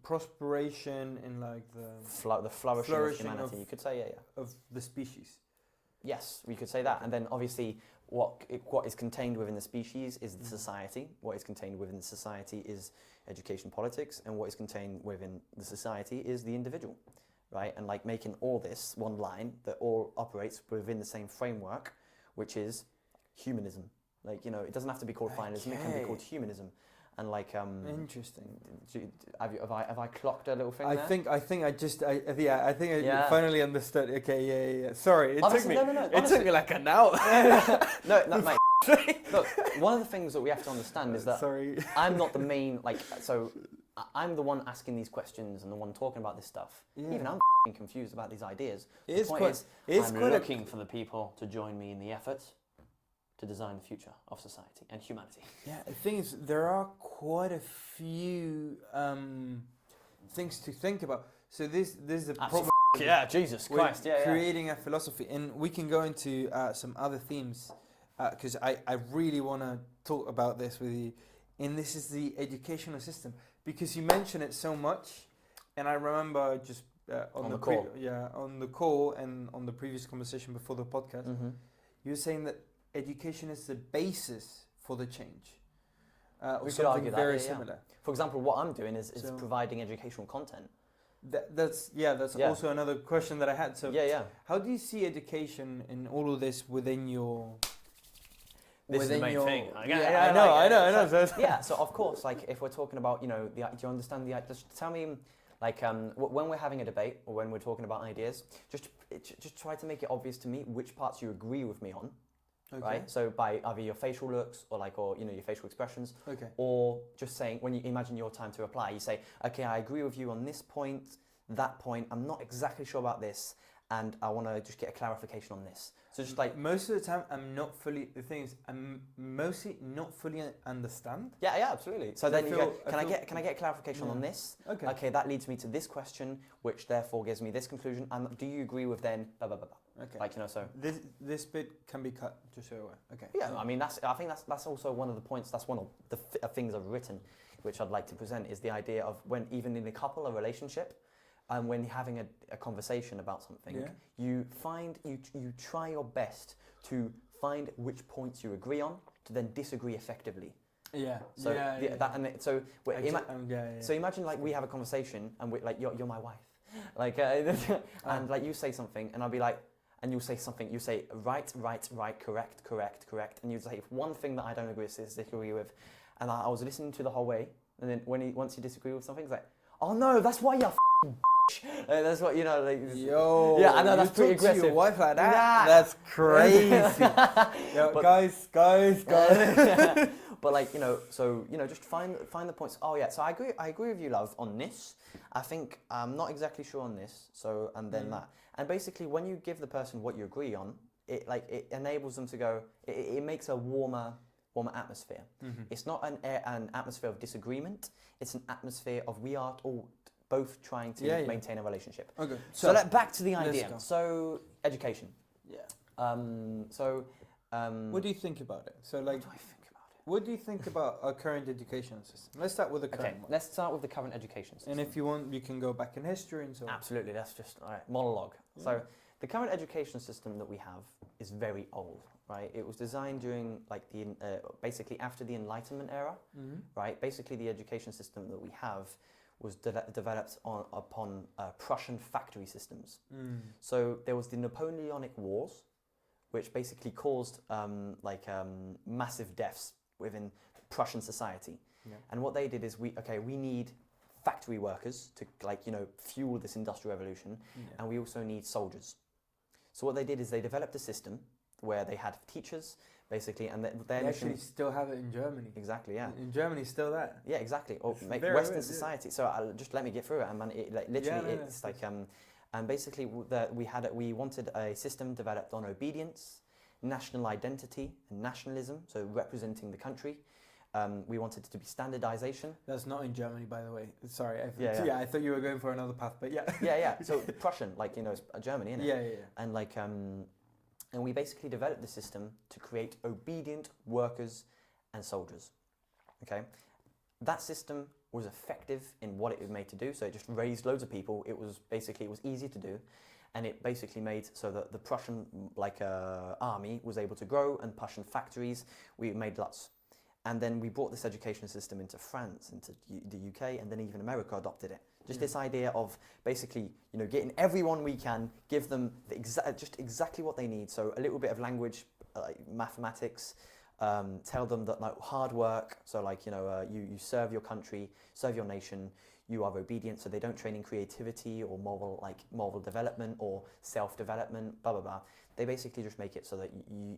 prosperation and like the flourishing of humanity. You could say, of the species. Yes, we could say that. And then obviously what is contained within the species is the society. What is contained within the society is education, politics, and what is contained within the society is the individual, right? And like making all this one line that all operates within the same framework, which is humanism. Like, it doesn't have to be called finalism, it can be called humanism. And like, interesting. Have I clocked a little thing I there? think I finally understood. Okay, yeah. Sorry, it took me. It took me like an hour. No, mate. Look, one of the things that we have to understand is that I'm not the main, I'm the one asking these questions and the one talking about this stuff. Yeah. Even I'm confused about these ideas. I'm looking for the people to join me in the effort to design the future of society and humanity. Yeah, the thing is, there are quite a few things to think about. So this is a problem. Yeah, Jesus Christ. Creating a philosophy, and we can go into some other themes because I really want to talk about this with you. And this is the educational system, because you mention it so much, and I remember just on the call. On the call and on the previous conversation before the podcast, you were saying that education is the basis for the change. We could argue that, very similar. For example, what I'm doing is providing educational content. That's also another question that I had. So how do you see education in all of this within your... This is the main thing. I know. So of course, like if we're talking about, do you understand just tell me, when we're having a debate or when we're talking about ideas, just try to make it obvious to me which parts you agree with me on. Okay. Right, so by either your facial looks or your facial expressions, or just saying when you imagine your time to reply, you say, okay, I agree with you on this point, that point. I'm not exactly sure about this, and I want to just get a clarification on this. So just like most of the time, the thing is, I'm mostly not fully understand. yeah, absolutely. So then you go, can I get a clarification Yeah. on this? Okay. Okay, that leads me to this question, which therefore gives me this conclusion. And do you agree with then blah blah blah blah? Okay. Like, you know, so This bit can be cut just so away. Okay. yeah, I mean I think that's also one of the points. That's one of the things I've written, which I'd like to present, is the idea of when even in a couple, a relationship, and when you're having a conversation about something, you try your best to find which points you agree on, to then disagree effectively. Yeah. So so imagine like we have a conversation and we like you're my wife, like and like you say something and I'll be like, and you'll say something, you say right, correct, and you say one thing that I don't disagree with, and I was listening to the whole way, and then once you disagree with something, it's like, oh no, that's why you're f***ing bitch. That's what, you know, like, yo, yeah, I know, that's pretty talk to aggressive. your wife like that? Nah. That's crazy. Yo, But- guys. But like, you know, so, you know, just find the points. Oh yeah, so I agree with you, love, on this. I think I'm not exactly sure on this. So, and then that. And basically when you give the person what you agree on, it enables them to go, it makes a warmer atmosphere. It's not an atmosphere of disagreement. It's an atmosphere of we are all both trying to maintain a relationship. Okay. So back to the idea. go. So education. Yeah. What What do you think about it? So like, do I think about it? what do you think about our current education system? Let's start with the current Okay, one. let's start with the current education system. And if you want, you can go back in history and so on. Absolutely, that's just monologue. Yeah. So the current education system that we have is very old, right? It was designed during like the basically after the Enlightenment era, right? Basically, the education system that we have was developed upon Prussian factory systems. So there was the Napoleonic Wars, which basically caused massive deaths within Prussian society. Yeah. And what they did is we need factory workers to fuel this industrial revolution, and we also need soldiers. So what they did is they developed a system where they had teachers basically, and They actually still have it in Germany. exactly, yeah. In Germany, still there. Yeah, exactly. Or It's make very Western weird, society. So just let me get through it, and man, it's like and basically we wanted a system developed on obedience, national identity, and nationalism. So representing the country. We wanted it to be standardization. That's not in Germany, by the way. Sorry. Yeah. I thought you were going for another path, but yeah. Yeah. So Prussian, it's Germany, isn't it? Yeah. And and we basically developed the system to create obedient workers and soldiers. Okay, that system was effective in what it was made to do. So it just raised loads of people. It was easy to do, and it basically made so that the Prussian army was able to grow, and Prussian factories we made lots. And then we brought this education system into France, into the UK, and then even America adopted it. Just this idea of basically, getting everyone we can, give them exactly what they need. So a little bit of language, mathematics, tell them that hard work. So you serve your country, serve your nation. You are obedient, so they don't train in creativity or moral development or self-development, blah blah blah. They basically just make it so that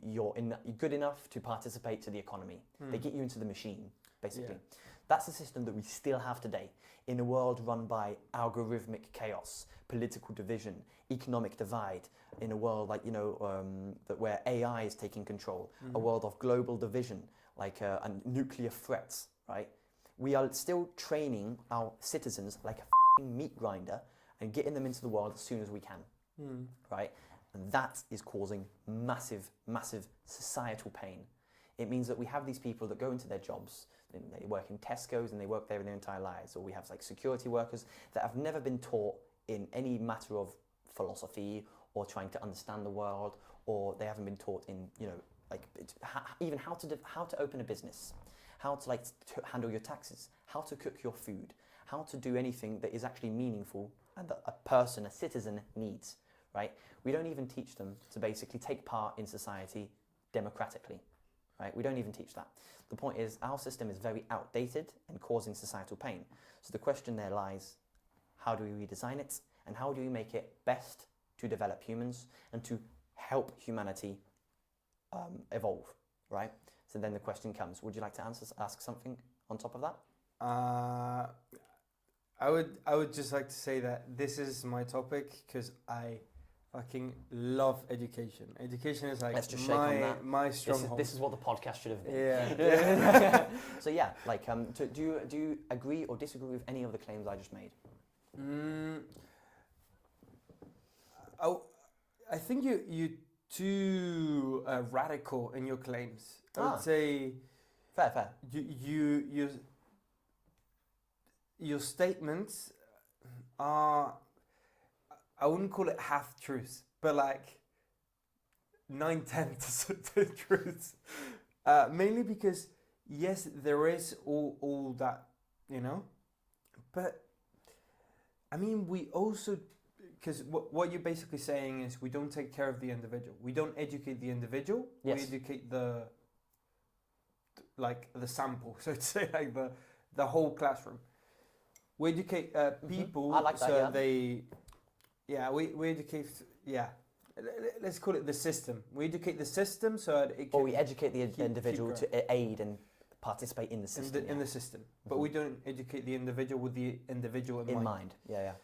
you're good enough to participate to the economy. They get you into the machine, basically. Yeah. That's the system that we still have today in a world run by algorithmic chaos, political division, economic divide, in a world where AI is taking control, a world of global division, and nuclear threats, right? We are still training our citizens like a f***ing meat grinder and getting them into the world as soon as we can, right? And that is causing massive, massive societal pain. It means that we have these people that go into their jobs, they work in Tesco's and they work there in their entire lives, or we have security workers that have never been taught in any matter of philosophy or trying to understand the world, or they haven't been taught in even how to open a business, how to handle your taxes, how to cook your food, how to do anything that is actually meaningful and that a citizen needs, right? We don't even teach them to basically take part in society democratically, right? We don't even teach that. The point is our system is very outdated and causing societal pain. So the question there lies, how do we redesign it? And how do we make it best to develop humans and to help humanity evolve, right? So then the question comes, would you like to ask something on top of that? I would just like to say that this is my topic because I fucking love education. Education is like Let's just shake on that. my stronghold. This is what the podcast should have been. Yeah. So yeah, like, do you agree or disagree with any of the claims I just made? I think you're too radical in your claims. I would say fair. Your statements are, I wouldn't call it half truths, but like 9/10 the truths. Mainly because yes, there is all that, but I mean we also, because what you're basically saying is we don't take care of the individual. We don't educate the individual. Yes. We educate the sample, so to say, like the whole classroom. We educate people. I like that, so yeah. We educate. Yeah, let's call it the system. We educate the system so that it can. Or we educate the individual to aid and participate in the system. In the system, but we don't educate the individual with the individual in mind. Yeah.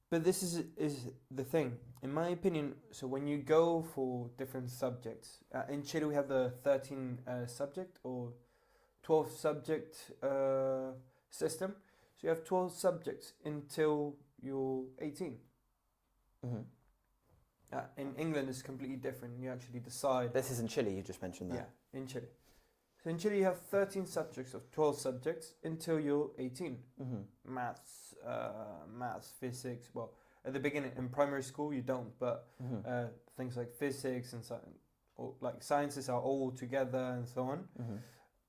But this is the thing, in my opinion. So when you go for different subjects, in Chile we have the 13 subject or 12 subject system. So you have 12 subjects until you're 18. In England it's completely different. You actually decide. This is in Chile, you just mentioned that. Yeah, in Chile. So in Chile you have 13 subjects of 12 subjects until you're 18. Maths, physics. Well, at the beginning in primary school you don't, but things like physics and sciences are all together and so on.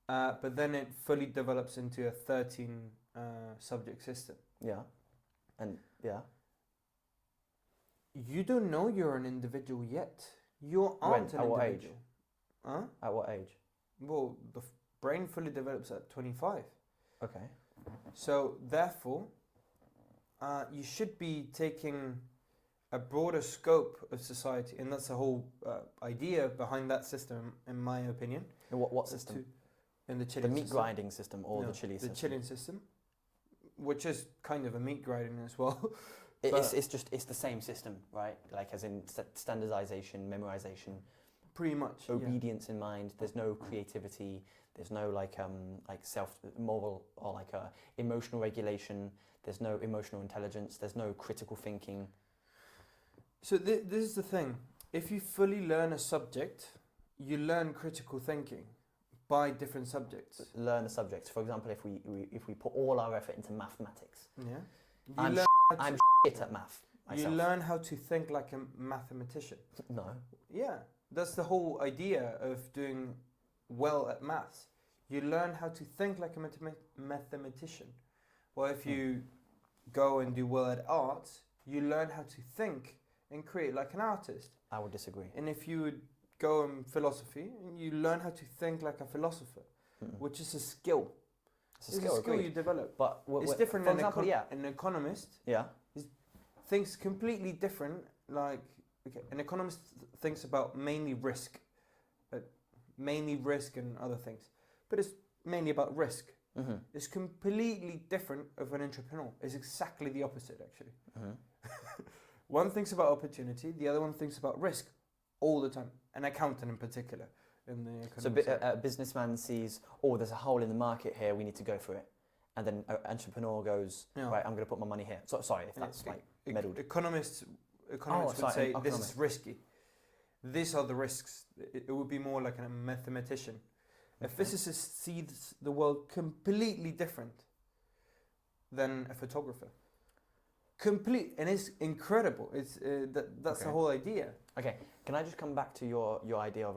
But then it fully develops into a 13 subject system. Yeah, and yeah. You don't know you're an individual yet. You aren't an individual. At what age? Huh? At what age? Well, the brain fully develops at 25. Okay. So therefore, you should be taking a broader scope of society, and that's the whole idea behind that system, in my opinion. In what system? In the Chilean system. The meat system. grinding system or the Chile system? The Chilean system, which is kind of a meat grinding as well. It's the same system, right? Like as in standardization, memorization. Pretty much. Obedience in mind. There's no creativity. There's no like self-moral or emotional regulation. There's no emotional intelligence. There's no critical thinking. So this is the thing. If you fully learn a subject, you learn critical thinking by different subjects. Learn a subject. For example, if we put all our effort into mathematics. Yeah. I'm shit at math myself. You learn how to think like a mathematician. No. Yeah. That's the whole idea of doing well at maths. You learn how to think like a mathematician. Well, if you go and do well at arts, you learn how to think and create like an artist. I would disagree. And if you would go in philosophy, you learn how to think like a philosopher, which is a skill. It's a skill you develop. But it's different. For example, an economist thinks completely different. Like, an economist thinks about mainly risk and other things, but it's mainly about risk. It's completely different of an entrepreneur. It's exactly the opposite, actually. One thinks about opportunity, the other one thinks about risk all the time. An accountant in particular. So a businessman sees, there's a hole in the market here, we need to go for it. And then an entrepreneur goes, right, I'm going to put my money here. So, sorry if that's meddled. Economists would say, this is risky. These are the risks. It would be more like a mathematician. A physicist sees the world completely different than a photographer. And it's incredible. It's that's the whole idea. Okay, can I just come back to your idea of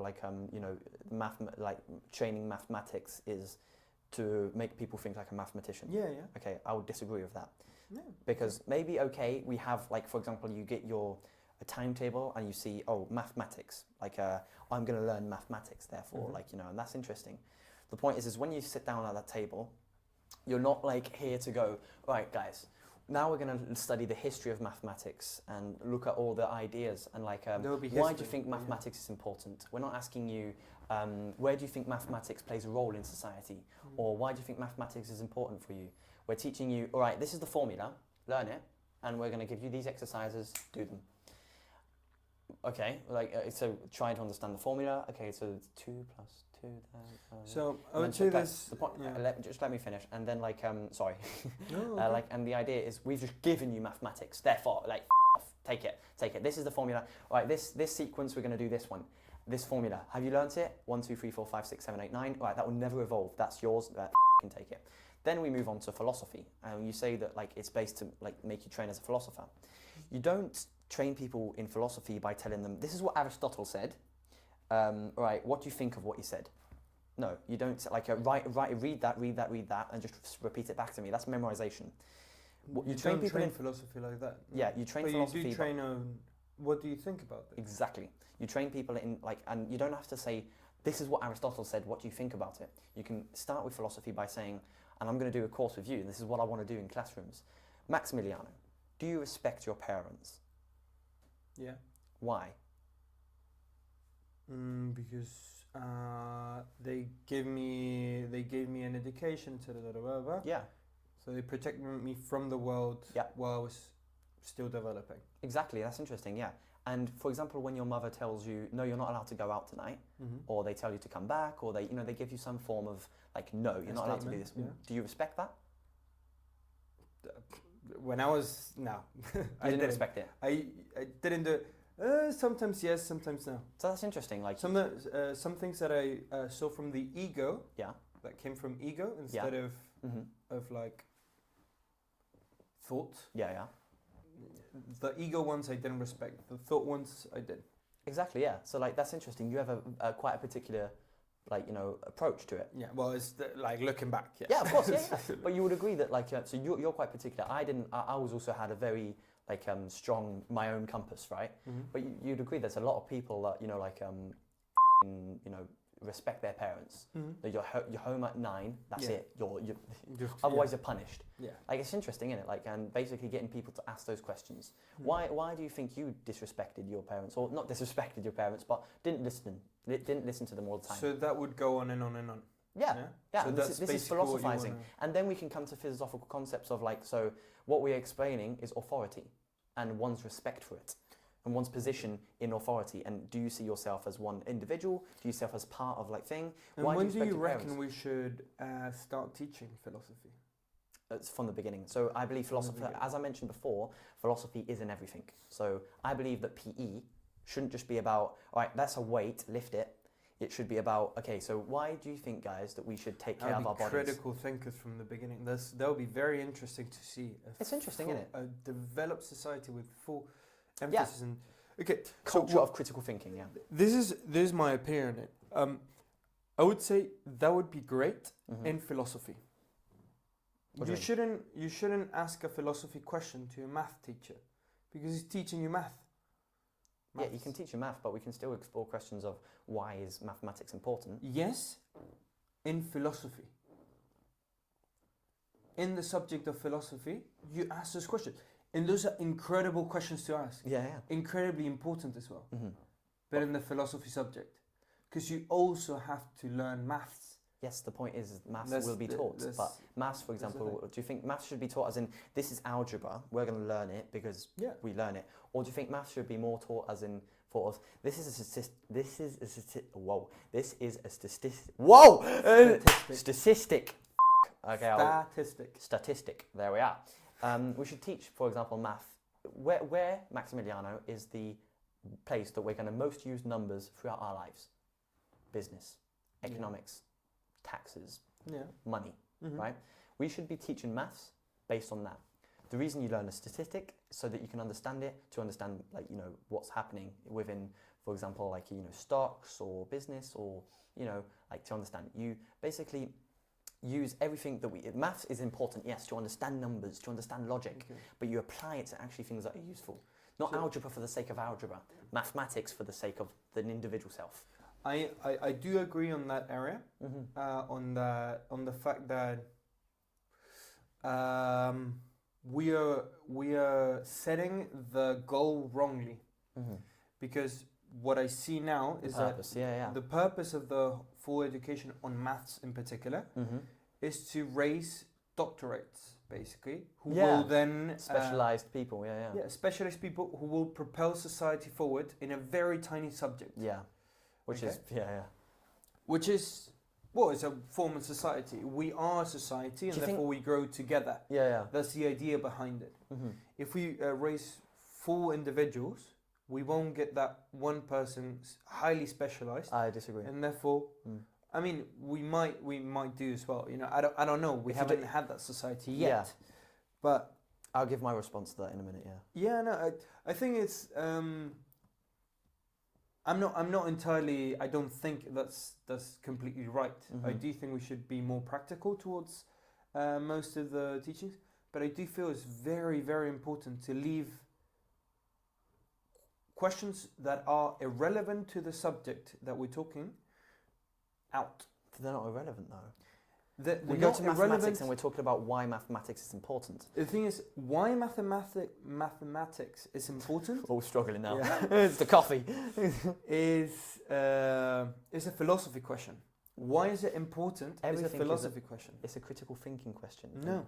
training mathematics is to make people think like a mathematician? Yeah. Okay, I would disagree with that. Yeah. Because maybe we have for example, you get a timetable and you see mathematics, I'm going to learn mathematics, therefore and that's interesting. The point is when you sit down at that table, you're not here to go, right guys, now we're going to study the history of mathematics and look at all the ideas and why do you think mathematics is important? We're not asking you where do you think mathematics plays a role in society, or why do you think mathematics is important for you? We're teaching you, all right, this is the formula, learn it, and we're going to give you these exercises, do them. Okay, like so trying to understand the formula. Okay, so it's 2 plus 2. So I and would then say this. The point, Yeah. let me finish, and then like sorry, No, okay. like and the idea is we've just given you mathematics. Therefore, like off, take it. This is the formula. All right, this sequence we're going to do this one. This formula. Have you learnt it? 1, 2, 3, 4, 5, 6, 7, 8, 9. All right, that will never evolve. That's yours. That can take it. Then we move on to philosophy, and you say that like it's based to like make you train as a philosopher. You don't train people in philosophy by telling them this is what Aristotle said. Right, what do you think of what he said? No, you don't like read that, and just repeat it back to me. That's memorization. You train don't people train in philosophy like that. Yeah, you train but philosophy. You do train on what do you think about it? Exactly. You train people in like, and you don't have to say this is what Aristotle said. What do you think about it? You can start with philosophy by saying, and I'm going to do a course with you. And this is what I want to do in classrooms. Maximiliano, do you respect your parents? Yeah. Why? Because they gave me an education to the Yeah. So they protected me from the world while I was still developing. Exactly. That's interesting. Yeah. And for example, when your mother tells you, no, you're not allowed to go out tonight, or they tell you to come back, or they give you some form of like, no, you're not allowed to do this. Yeah. Do you respect that? When I was I didn't respect it. I didn't do it. Sometimes yes, sometimes no. So that's interesting. Like some things that I saw from the ego. Yeah. That came from ego instead of like thought. Yeah, yeah. The ego ones I didn't respect. The thought ones I did. Exactly. Yeah. So like that's interesting. You have a quite a particular approach to it. Yeah. Well, it's like looking back. Yeah. Yeah, of course. Yeah. But you would agree that so you're quite particular. I was also had a very strong my own compass, right? But you'd agree there's a lot of people that respect their parents. That you're home at 9. That's it. You're otherwise you're punished. Yeah. Like it's interesting, isn't it? Like and basically getting people to ask those questions. Why do you think you disrespected your parents, or not disrespected your parents, but didn't listen to them all the time? So that would go on and on and on. Yeah. So this is philosophizing, and then we can come to philosophical concepts of so what we're explaining is authority, and one's respect for it. And one's position in authority, and do you see yourself as one individual? Do you see yourself as part of thing? And when do you reckon we should start teaching philosophy? It's from the beginning. So I believe philosophy, as I mentioned before, philosophy is in everything. So I believe that PE shouldn't just be about, all right, that's a weight, lift it. It should be about, okay, so why do you think, guys, that we should take care of our bodies? Critical thinkers from the beginning. That would be very interesting to see. It's interesting, isn't it? A developed society with full emphasis and culture of critical thinking. Yeah, this is my opinion on it. I would say that would be great in philosophy. You shouldn't ask a philosophy question to a math teacher because he's teaching you math. Yeah, you can teach you math, but we can still explore questions of why is mathematics important. Yes, in philosophy. In the subject of philosophy, you ask those questions. And those are incredible questions to ask. Yeah. Incredibly important as well. But in the philosophy subject. Because you also have to learn maths. Yes, the point is maths will be taught. But maths, for example, do you think maths should be taught as in, this is algebra, we're going to learn it because we learn it? Or do you think maths should be more taught as in, this is a statistic. Okay, statistic. There we are. We should teach, for example, math. Where Maximiliano is the place that we're going to most use numbers throughout our lives. Business, economics, taxes, money, right? We should be teaching maths based on that. The reason you learn a statistic is so that you can understand it, to understand what's happening within, for example, stocks or business, or to understand. You basically use everything that maths is important, yes, to understand numbers, to understand logic, but you apply it to actually things that are useful. Not algebra for the sake of algebra, mathematics for the sake of the individual self. I do agree on that area, on the fact that we are setting the goal wrongly, because what I see now is the purpose of the full education on maths in particular is to raise doctorates basically, who Yeah. will then Specialized people, yeah. specialist people who will propel society forward in a very tiny subject. Yeah. Which is, yeah. Which is, well, it's a form of society. We are society, and Do you therefore we grow together. Yeah. That's the idea behind it. Mm-hmm. If we raise 4 individuals, we won't get that one person's highly specialized, I disagree. and therefore, I mean, we might do as well. You know, I don't know. We If you haven't do- had that society yet, Yeah. but I'll give my response to that in a minute, yeah. yeah, no, I think it's. I'm not entirely. I don't think that's completely right. I do think we should be more practical towards most of the teachings, but I do feel it's very, very important to leave questions that are irrelevant to the subject that we're talking out. They're not irrelevant though. They're We go not to mathematics and we're talking about why mathematics is important. The thing is, why mathematics is important All struggling now. Yeah. It's the coffee. is a philosophy question. Why is it important? Everything It's a philosophy question. It's a critical thinking question. No.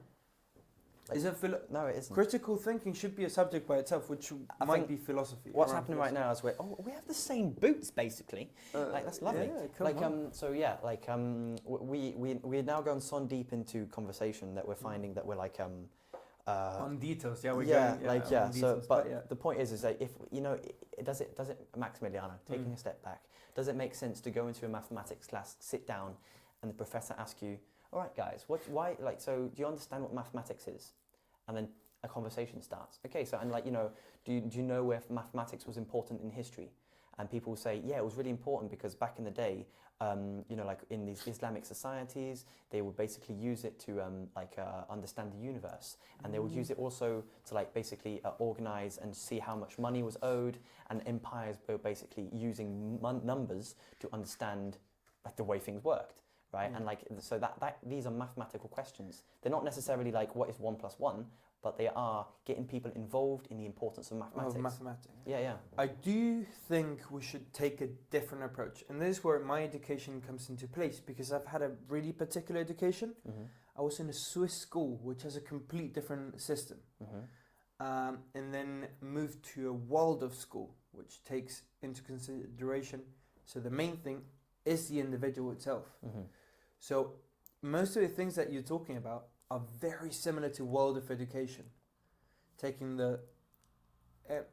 Like, Is it no, it isn't. critical thinking should be a subject by itself, which I might think be philosophy. What's around happening right philosophy. now is we have the same boots basically. Like that's lovely. Yeah, come on. So yeah, like we're now going so deep into conversation that we're finding that we're like on details, yeah, we're yeah, going, like on yeah. So, details, but yeah. the point is that if you know, does it Maximiliano, taking a step back, does it make sense to go into a mathematics class, sit down, and the professor asks you, all right, guys, why, like, so do you understand what mathematics is? And then a conversation starts. Okay, so and like do you know where mathematics was important in history? And people say, yeah, it was really important because back in the day, like in these Islamic societies, they would basically use it to understand the universe, and they would use it also to like basically organize and see how much money was owed, and empires were basically using numbers to understand like the way things worked, right? And like so that these are mathematical questions. They're not necessarily like what is 1 + 1, but they are getting people involved in the importance of mathematics. Yeah. I do think we should take a different approach, and this is where my education comes into place, because I've had a really particular education. I was in a Swiss school, which has a complete different system, and then moved to a Waldorf school, which takes into consideration, so the main thing is the individual itself. So most of the things that you're talking about are very similar to Waldorf education, taking the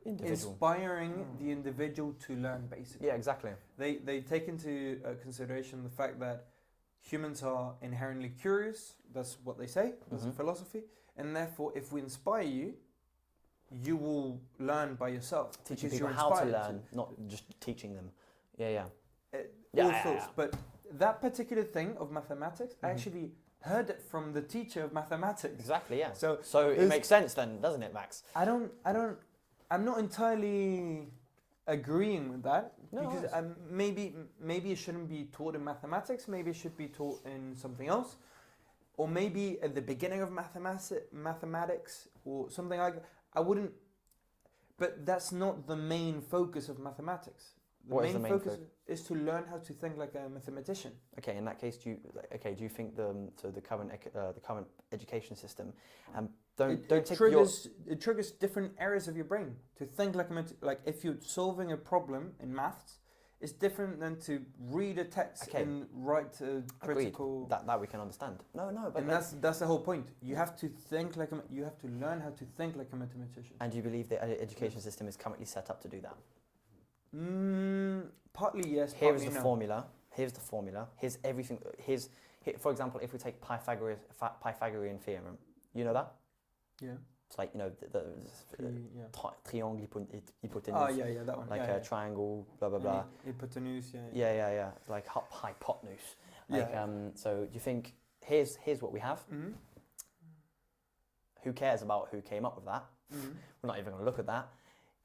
inspiring the individual to learn, basically. Yeah, exactly. They take into consideration the fact that humans are inherently curious. That's what they say. That's a philosophy, and therefore, if we inspire you, you will learn by yourself. Teaching because people you're how to inspired learn, not just teaching them. Yeah. All sorts. But that particular thing of mathematics, I actually heard it from the teacher of mathematics. Exactly, yeah. So it makes sense then, doesn't it, Max? I'm not entirely agreeing with that, No, because maybe it shouldn't be taught in mathematics. Maybe it should be taught in something else, or maybe at the beginning of mathematics or something like that. I wouldn't. But that's not the main focus of mathematics. What is the main focus is to learn how to think like a mathematician. Okay, in that case, do you think the current education system, it triggers different areas of your brain to think like if you're solving a problem in maths, it's different than to read a text and write a critical. Agreed. That we can understand. No, but and that's the whole point. You have to think like you have to learn how to think like a mathematician. And do you believe the education system is currently set up to do that? Partly yes. Here's the formula. Here's everything. For example, if we take Pythagorean theorem, you know that? Yeah. It's like the triangle hypotenuse. Oh yeah, that one. Like a triangle, blah blah blah. Hypotenuse, Yeah. Like hypotenuse. Like so do you think here's what we have? Who cares about who came up with that? We're not even going to look at that.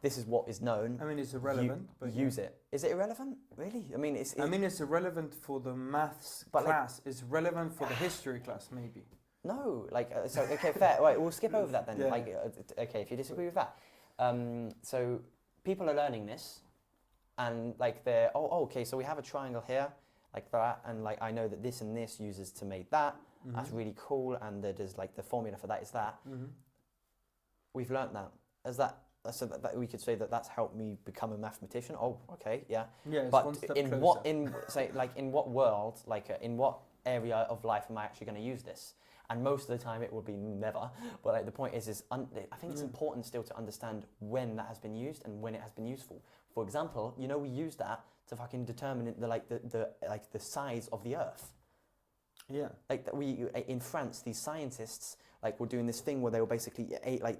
This is what is known. I mean, it's irrelevant. But use it. Is it irrelevant? Really? I mean, it's irrelevant for the maths class. It's relevant for the history class, maybe. No, okay, fair. Right, we'll skip over that then. Yeah. Okay, if you disagree with that, so people are learning this, and like they're okay. So we have a triangle here, like that, and like I know that this and this uses to make that. That's really cool, and there's like the formula for that is that. We've learnt that as that. So that we could say that that's helped me become a mathematician. Oh, okay, yeah. Yeah, it's but one step in closer. what in what world, in what area of life am I actually going to use this? And most of the time it will be never. But like the point is I think it's important still to understand when that has been used and when it has been useful. For example, we use that to fucking determine the size of the Earth. Yeah. In France, these scientists were doing this thing where they were basically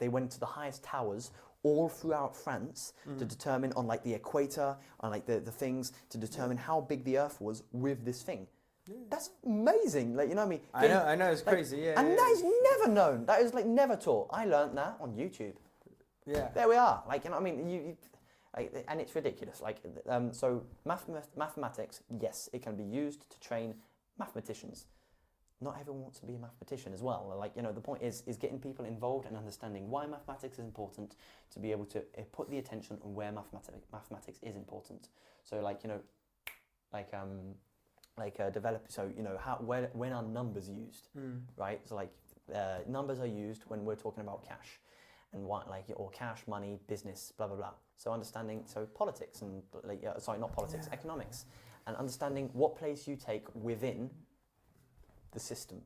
they went to the highest towers all throughout France to determine on the equator, on the things to determine how big the Earth was with this thing. Yeah. That's amazing. You know what I mean? I know, it's crazy. Yeah. And that is never known. That is never taught. I learned that on YouTube. Yeah. There we are. You know what I mean? You and it's ridiculous. So mathematics, yes, it can be used to train mathematicians. Not everyone wants to be a mathematician as well. The point is getting people involved and understanding why mathematics is important to be able to put the attention on where mathematics is important. So develop. So when are numbers used, right? So numbers are used when we're talking about cash, and what or cash, money, business, blah blah blah. So understanding politics and not politics, economics, and understanding what place you take within the system.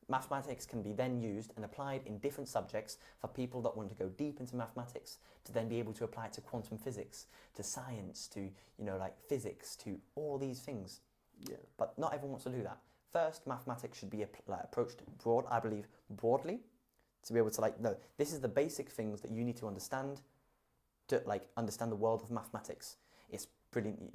Mathematics can be then used and applied in different subjects for people that want to go deep into mathematics to then be able to apply it to quantum physics, to science, to physics, to all these things. Yeah. But not everyone wants to do that. First, mathematics should be approached broadly, to be able to no, this is the basic things that you need to understand to understand the world of mathematics. It's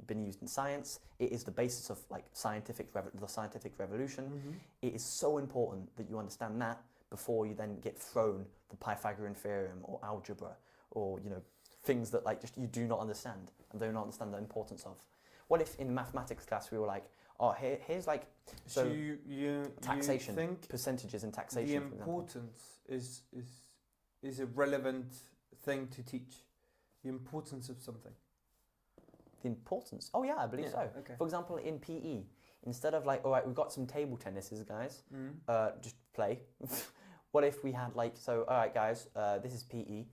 been used in science. It is the basis of the scientific revolution. It is so important that you understand that before you then get thrown the Pythagorean theorem or algebra or things that just you do not understand and do not understand the importance of. What if in mathematics class we were here's so you taxation, you think percentages and taxation. The importance is a relevant thing to teach. The importance of something. The importance? Oh yeah, I believe so. Okay. For example, in PE, instead of all right, we've got some table tennises, guys. Just play. What if we had all right, guys, this is PE.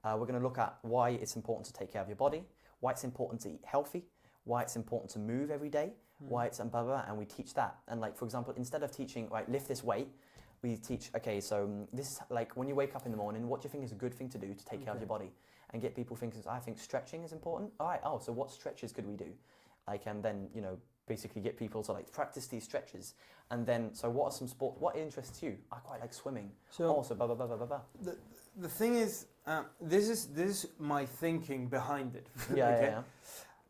We're going to look at why it's important to take care of your body, why it's important to eat healthy, why it's important to move every day, why it's blah, blah, blah, and we teach that. And for example, instead of teaching lift this weight, we teach so this is when you wake up in the morning, what do you think is a good thing to do to take care of your body? And get people thinking, I think stretching is important. All right, so what stretches could we do? And then, basically get people to practice these stretches. And then, so what are some sports, what interests you? I quite like swimming. So also, blah, blah, blah, blah, blah, blah. The thing is, this is my thinking behind it. Yeah.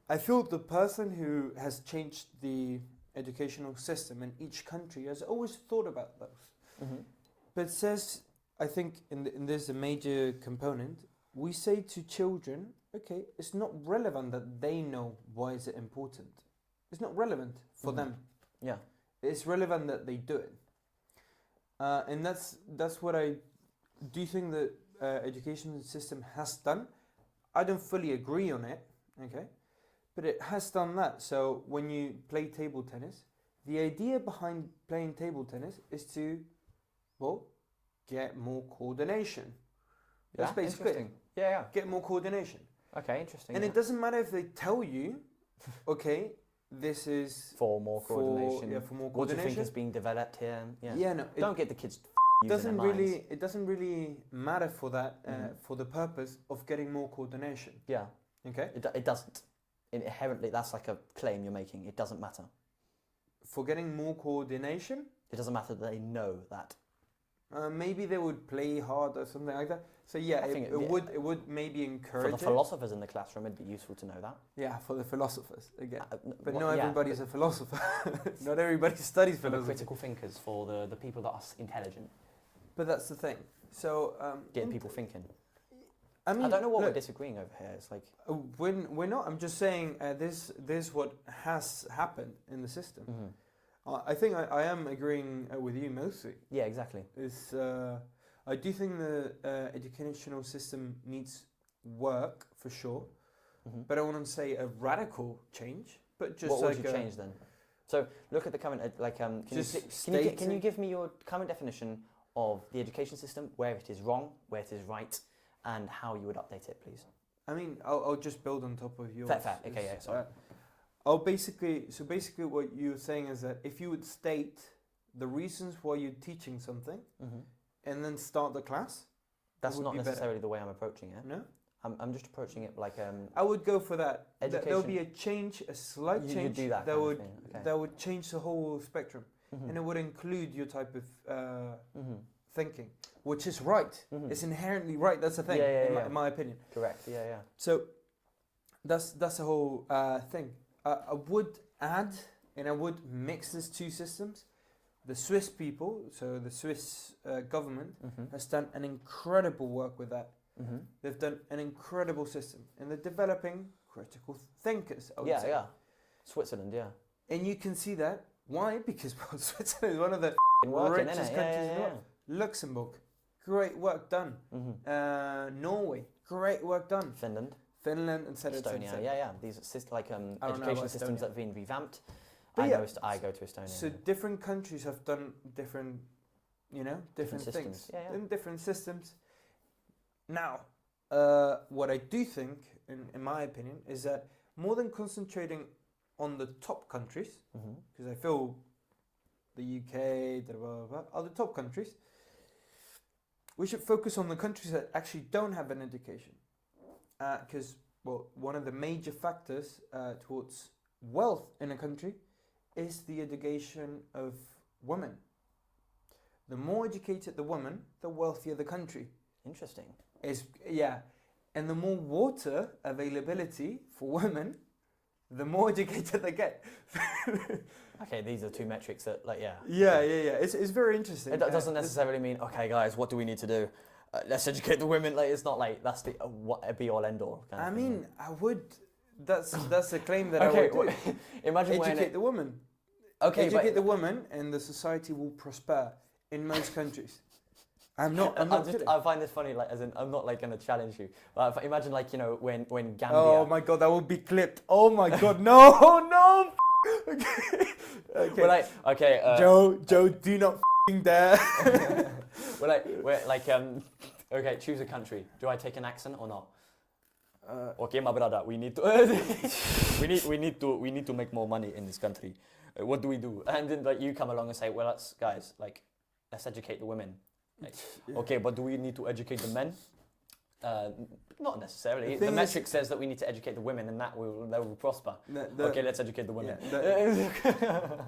I feel the person who has changed the educational system in each country has always thought about those. But it says, I think, in this a major component, we say to children, okay, it's not relevant that they know why is it important. It's not relevant for them. Yeah. It's relevant that they do it. And that's what I do think the education system has done. I don't fully agree on it, okay? But it has done that. So when you play table tennis, the idea behind playing table tennis is to, get more coordination. That's basically it. Yeah. Get more coordination. Okay, interesting. And it doesn't matter if they tell you, okay, this is for more coordination. For more coordination. What do you think is being developed here? Yeah, no. Don't get the kids It doesn't really matter for that, for the purpose of getting more coordination. Yeah. Okay? It doesn't. Inherently, that's a claim you're making. It doesn't matter. For getting more coordination? It doesn't matter that they know that. Maybe they would play hard or something like that. So yeah, it would maybe encourage for the philosophers in the classroom, it'd be useful to know that. Yeah, for the philosophers again. But not everybody's a philosopher. Not everybody studies philosophy. For the critical thinkers, for the people that are intelligent. But that's the thing. So getting people thinking. I mean, I don't know what we're disagreeing over here. It's we're not. I'm just saying this what has happened in the system. I think I am agreeing with you mostly. Yeah, exactly. I do think the educational system needs work for sure, but I wouldn't say a radical change. But just what would you change then? So look at the current, can you give me your current definition of the education system, where it is wrong, where it is right, and how you would update it, please? I mean, I'll just build on top of yours. Fair. Okay, yeah, sorry. Basically what you're saying is that if you would state the reasons why you're teaching something, and then start the class, that's not necessarily the way I'm approaching it. No? I'm just approaching it like I would go for that. Education. There'll be a slight change. You do that. That would change the whole spectrum, and it would include your type of thinking, which is right. It's inherently right. That's the thing, in my opinion. Correct. Yeah. So that's the whole thing. I would add, and I would mix these two systems. The Swiss people, so the Swiss government, has done an incredible work with that. They've done an incredible system, and they're developing critical thinkers. I would say. Switzerland, yeah. And you can see that. Why? Because Switzerland is one of the richest countries in the world. Luxembourg, great work done. Norway, great work done. Finland, etc. Estonia, These are education systems that have been revamped. But I go to Estonia. So different countries have done different things, systems. Different systems. Now, what I do think, in my opinion, is that more than concentrating on the top countries, because I feel the UK, are the top countries, we should focus on the countries that actually don't have an education. Because, one of the major factors towards wealth in a country is the education of women. The more educated the woman, the wealthier the country. Interesting. And the more water availability for women, the more educated they get. Okay, these are two metrics that, It's very interesting. It doesn't necessarily mean, okay, guys, what do we need to do? Let's educate the women. It's not like that's the be all end all. I mean, I would. That's a claim that I would do. Imagine educate the woman. Okay, educate the woman, and the society will prosper in most countries. I'm not kidding. I find this funny, I'm not going to challenge you. But imagine, when Gambia. Oh my God, that will be clipped. Oh my God, no. Okay. Joe, do not dare. Okay, choose a country. Do I take an accent or not? Okay, my brother, we need to we need to make more money in this country. What do we do? And then you come along and say, well, let's educate the women. Okay, but do we need to educate the men? Not necessarily. The metric says that we need to educate the women, and that will prosper. Okay, let's educate the women.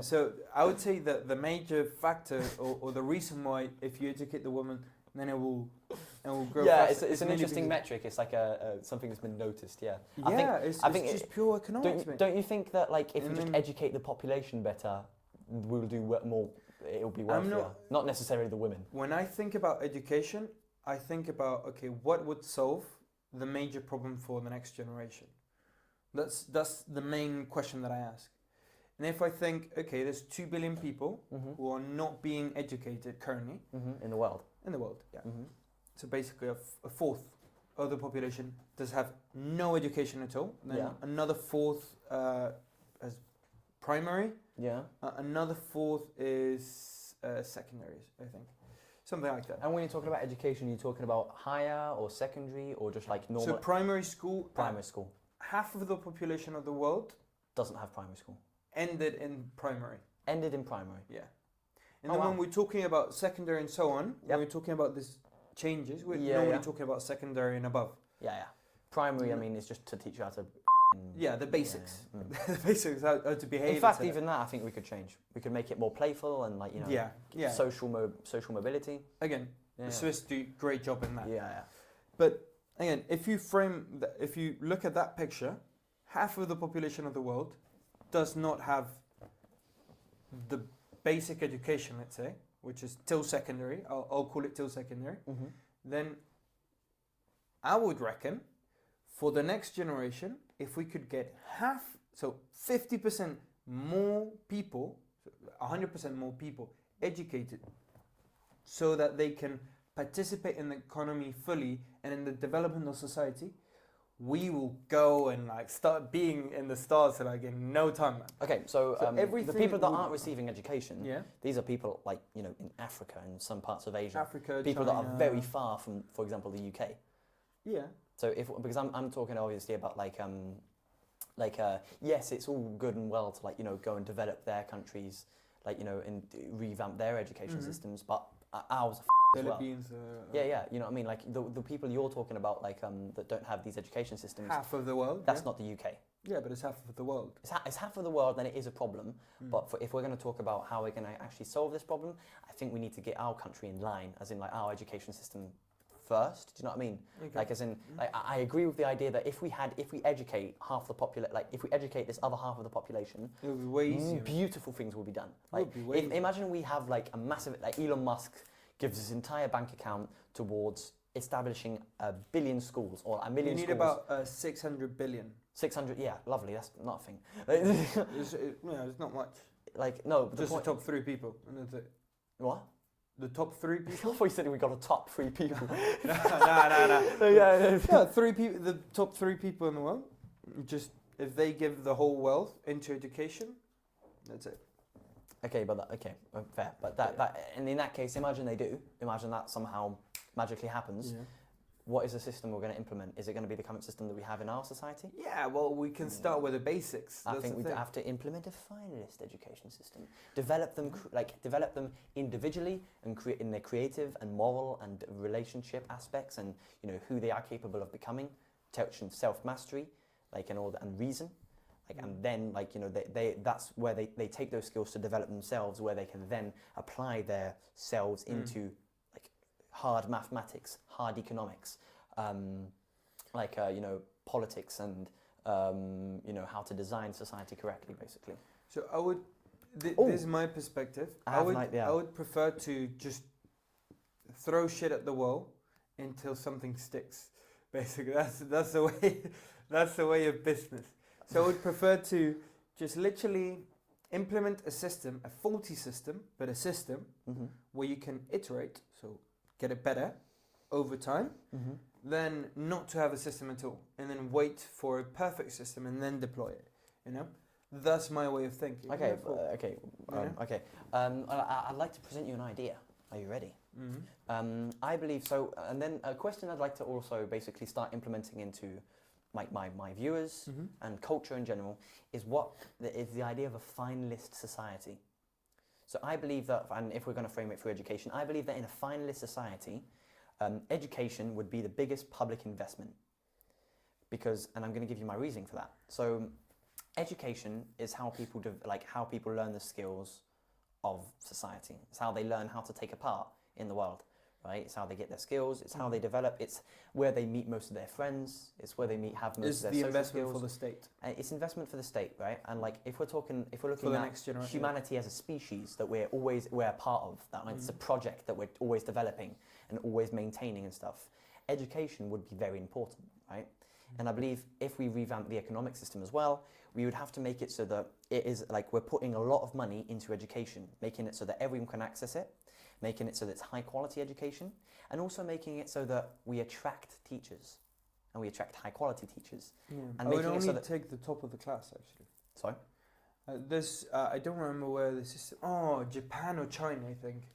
So I would say that the major factor or the reason why, if you educate the woman, then it will grow. Yeah, it's an interesting metric. It's like something that's been noticed. Yeah. I think it's just pure economics. Don't you think that if you just educate the population better, we'll do more? It'll be wealthier. Not necessarily the women. When I think about education, I think about what would solve the major problem for the next generation. That's the main question that I ask. And if I think, there's 2 billion people who are not being educated currently in the world. So basically, a fourth of the population does have no education at all. Then another fourth has primary. Another fourth is secondary, I think. Something like that. And when you're talking about education, you're talking about higher or secondary or just normal? So primary school. Primary school. Half of the population of the world doesn't have primary school. Ended in primary. Yeah. And then when we're talking about secondary and so on, when we're talking about these changes, we're normally talking about secondary and above. Yeah. Primary, I mean, is just to teach you how to... the basics. The basics, how to behave. In fact, even that I think we could change. We could make it more playful and social mobility. Again, the Swiss do a great job in that. Yeah. But again, if you look at that picture, half of the population of the world does not have the basic education, let's say, which is till secondary. I'll call it till secondary. Then I would reckon for the next generation, if we could get 50% more people, 100% more people educated so that they can participate in the economy fully and in the development of society, we will go and like start being in the stars like in no time, man. Okay, so, So the everything people that would- aren't receiving education, Yeah. these are people like, you know, in Africa and some parts of Asia. Africa, People that are China. very far from, for example, the UK. Yeah. So because I'm talking obviously about yes, it's all good and well to like, you know, go and develop their countries, like, you know, and revamp their education Mhm. systems, but ours are as well. Philippines. Yeah, you know what I mean? Like the people you're talking about, like that don't have these education systems, Half of the world. that's yeah. not the UK. Yeah, but it's half of the world. It's half of the world, and it is a problem. Mm. But if we're going to talk about how we're going to actually solve this problem, I think we need to get our country in line, as in like our education system first. Do you know what I mean? Okay. Like as in, like, I agree with the idea that if we educate half the if we educate this other half of the population, It would be way easier. beautiful things will be done. It would Like, be way easier. imagine we have like a massive, like Elon Musk gives his entire bank account towards establishing 1 billion schools or 1 You million need schools. about 600 billion. 600, yeah, lovely. That's nothing. It's not much. Like no, but Just the point. the top 3 people, and that's it. What? The top 3 I people. thought you said we got a top 3 people. no. yeah. Yeah, 3 people. The top 3 people in the world. Just if they give the whole wealth into education, that's it. Okay, but fair. But and in that case, imagine they do. Imagine that somehow magically happens. Yeah. What is the system we're going to implement? Is it going to be the current system that we have in our society? Yeah. Well, we can start with the basics. I That's think the we thing. have to implement a finalist education system. Develop them, develop them individually and create in their creative and moral and relationship aspects, and you know who they are capable of becoming, touch and self mastery, like and all that, and reason. And then, like, you know, that's where they take those skills to develop themselves, where they can then apply their selves into, like, hard mathematics, hard economics, you know, politics and, you know, how to design society correctly, basically. So I would. This is my perspective. I would prefer to just throw shit at the wall until something sticks. Basically, that's the way. That's the way of business. So I would prefer to just literally implement a system, a faulty system, but a system where you can iterate, so get it better over time, than not to have a system at all, and then wait for a perfect system and then deploy it. You know, that's my way of thinking. Okay, Yeah. I'd like to present you an idea. Are you ready? I believe so, and then a question I'd like to also basically start implementing into my viewers and culture in general is the idea of a finalist society. So I believe that, and if we're going to frame it through education, I believe that in a finalist society, education would be the biggest public investment. Because, and I'm going to give you my reasoning for that. So, education is how people learn the skills of society. It's how they learn how to take a part in the world. Right, it's how they get their skills. It's how they develop. It's where they meet most of their friends. It's where they have most of their social investment skills. for the state. It's investment for the state, right? And like if we're looking the at next generation, humanity as a species that we're a part of, that it's a project that we're always developing and always maintaining and stuff. Education would be very important, right? And I believe if we revamp the economic system as well, we would have to make it so that it is like we're putting a lot of money into education, making it so that everyone can access it, making it so that it's high quality education, and also making it so that we attract teachers and we attract high quality teachers. Yeah. And I would making it only so that take the top of the class actually. Sorry? I don't remember where this is. Oh, Japan or China, I think.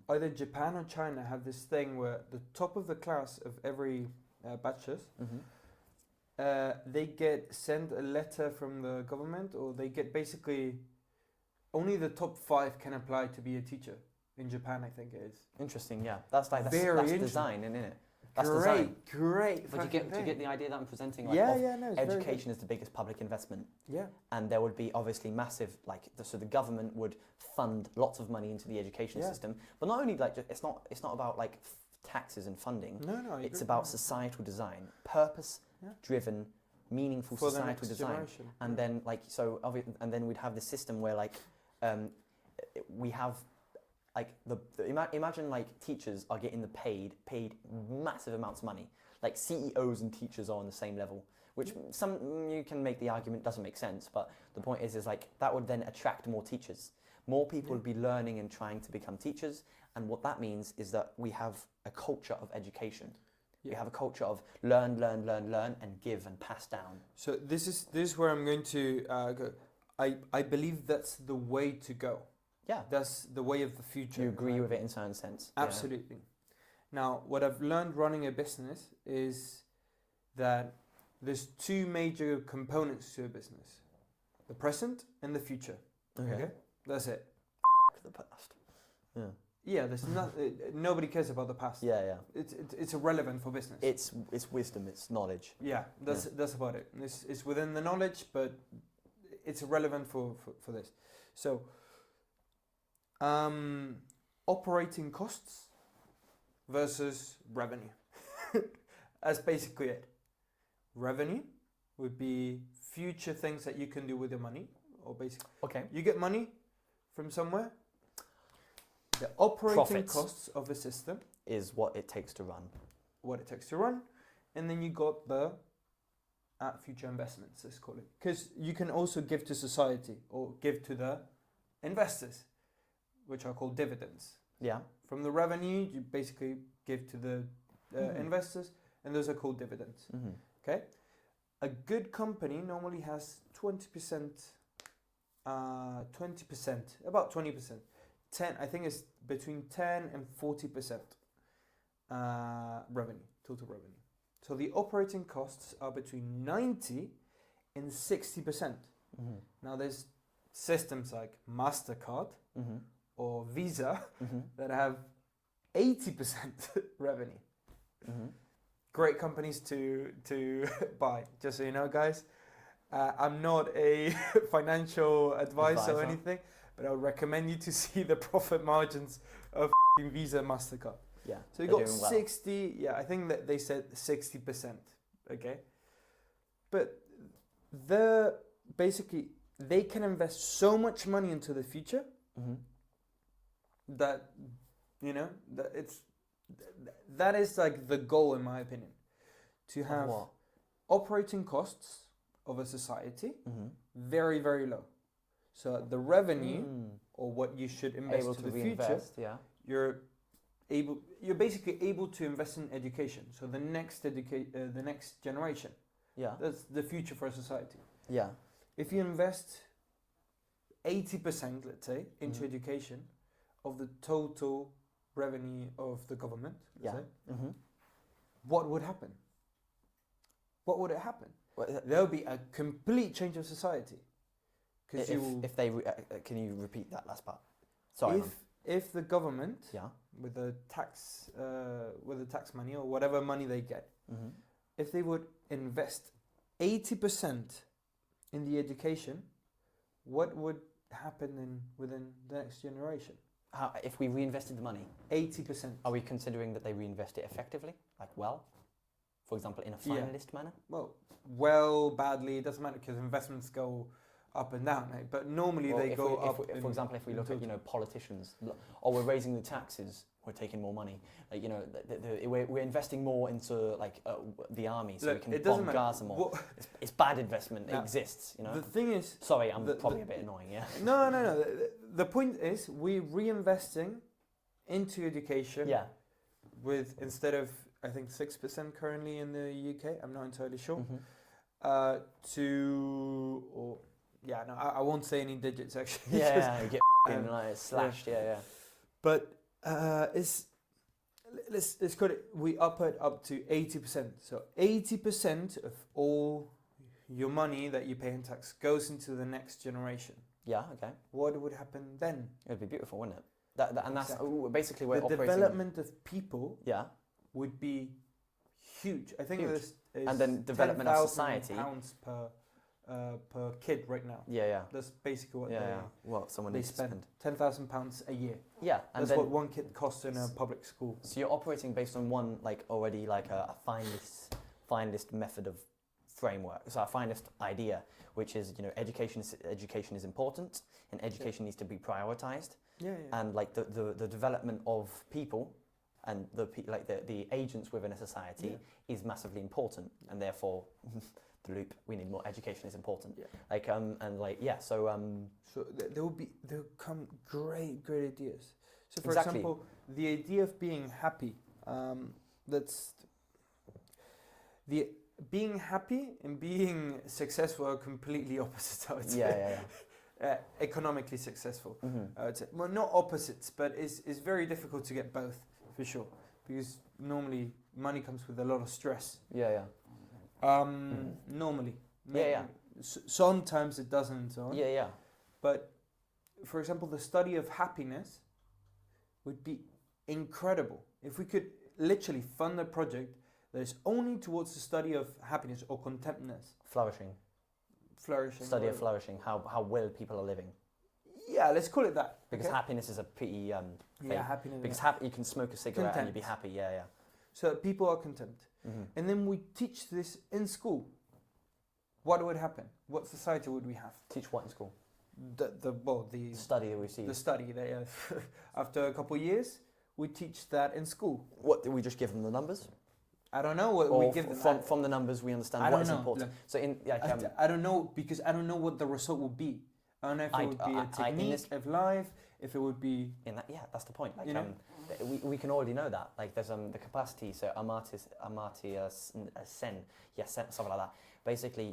Either Japan or China have this thing where the top of the class of every bachelor's, they get sent a letter from the government, or they get basically only the top 5 can apply to be a teacher. In Japan, I think it is. Interesting, yeah. That's design, isn't it? That's great. But do you get the idea that I'm presenting? Like, it's education is the biggest public investment. Yeah. And there would be obviously massive, so the government would fund lots of money into the education system. But not only it's not about taxes and funding. No. It's about societal design, purpose-driven, meaningful for societal design. Generation. And then and then we'd have this system where we have. Imagine teachers are getting paid massive amounts of money. Like CEOs and teachers are on the same level, which you can make the argument doesn't make sense, but the point is that would then attract more teachers. More people would be learning and trying to become teachers, and what that means is that we have a culture of education, We Yeah. have a culture of learn, learn, learn, learn, and give and pass down. So this is where I'm going to go. I believe that's the way to go. Yeah. That's the way of the future. Do you agree right? with it in certain sense? Yeah. Absolutely. Now, what I've learned running a business is that there's two major components to a business: the present and the future. Okay. That's it. The past. Yeah. Yeah, there's not. Nobody cares about the past. Yeah, yeah. It's irrelevant for business. It's wisdom. It's knowledge. Yeah, that's about it. It's within the knowledge, but it's irrelevant for this. So, operating costs versus revenue. That's basically it. Revenue would be future things that you can do with your money, or basically, Okay. you get money from somewhere. The operating Profits. costs of a system, Is what it takes to run. what it takes to run, and then you got the future investments, let's call it. Because you can also give to society or give to the investors, which are called dividends. Yeah. From the revenue, you basically give to the investors, and those are called dividends. Mm-hmm. Okay? A good company normally has 20%, about 20%. 10, I think it's between 10 and 40% revenue, total revenue. So the operating costs are between 90 and 60%. Mm-hmm. Now there's systems like MasterCard Mm-hmm. or Visa Mm-hmm. that have 80% revenue. Mm-hmm. Great companies to buy, just so you know, guys. I'm not a financial advisor or Advisor. anything, but I would recommend you to see the profit margins of Visa and MasterCard. Yeah. So you they're got doing well. 60, yeah, I think that they said 60%, okay? But basically, they can invest so much money into the future Mm-hmm. that, that is like the goal, in my opinion. To have what? operating costs of a society Mm-hmm. very, very low. So the revenue or what you should invest Able to to the future, reinvest. Yeah. you're basically able to invest in education. So the next generation, Yeah. that's the future for a society. Yeah. If you invest 80%, let's say, into Mhm. education of the total revenue of the government, let's Yeah. say, Mm-hmm. what would happen? What would it happen? Well, There would be a complete change of society. Because if they can you repeat that last part? Sorry. man. if the government Yeah. with the tax money or whatever money they get, Mm-hmm. if they would invest 80% in the education, what would happen within the next generation? How, if we reinvested the money, 80%. are we considering that they reinvest it effectively, like well, for example, in a Yeah. finalist manner? Well, badly, it doesn't matter because investments go up and down, right? But normally Well, they go up. for example, if we look at politicians, we're raising the taxes, we're taking more money. Like we're investing more into the army, so Look, we can it doesn't bomb matter. Gaza more. It's bad investment. Now, it exists, you know. The thing is, Sorry, I'm the- probably the- a bit annoying. Yeah. no. The point is, we're reinvesting into education. Yeah. With instead of I think 6% currently in the UK, I'm not entirely sure. Mhm. I won't say any digits actually. Yeah. You get slashed. Yeah. But let's cut it. We up it up to 80%. So 80% of all your money that you pay in tax goes into the next generation. Yeah. Okay. What would happen then? It'd be beautiful, wouldn't it? And that's Exactly. basically we're The operating. development of people Yeah. would be huge. I think Huge. this is And then development of society. £10,000 per kid right now. Yeah. That's basically what Yeah. Well, someone they needs to spend. spend. £10,000 a year. Yeah, and That's then what one kid costs in a public school. so you're operating based on one already a finalist method of framework. So a finalist idea, which is education is important and education needs to be prioritized, Yeah. and the development of people and the agents within a society is massively important, and therefore the loop, we need more education is important. Yeah. So there'll come great ideas. So for Exactly. example, the idea of being happy, that's the being happy and being successful are completely opposites, I would say. Yeah. Economically successful, Mm-hmm. I would say. Well, not opposites, but it's very difficult to get both, for sure. Because normally money comes with a lot of stress. Yeah. Normally. Yeah. Sometimes it doesn't and so on. Yeah. But, for example, the study of happiness would be incredible. If we could literally fund a project that is only towards the study of happiness or contentness. Flourishing. Study of flourishing. How well people are living. Yeah, let's call it that. Because happiness is a pretty thing. Happiness. Because you can smoke a cigarette and you'll be happy. Yeah. So people are content. Mm-hmm. And then we teach this in school. What would happen? What society would we have? Teach what in school? The study that we see. The study that after a couple of years, we teach that in school. What do we just give them the numbers? I don't know what or we give them. From the numbers, we understand what is important. Look, so I don't know because I don't know what the result would be. I don't know if it would be a technique of life, if it would be in that. Yeah, that's the point. Like you know? we can already know that. Like there's the capacity. So Amartya Sen, something like that. Basically,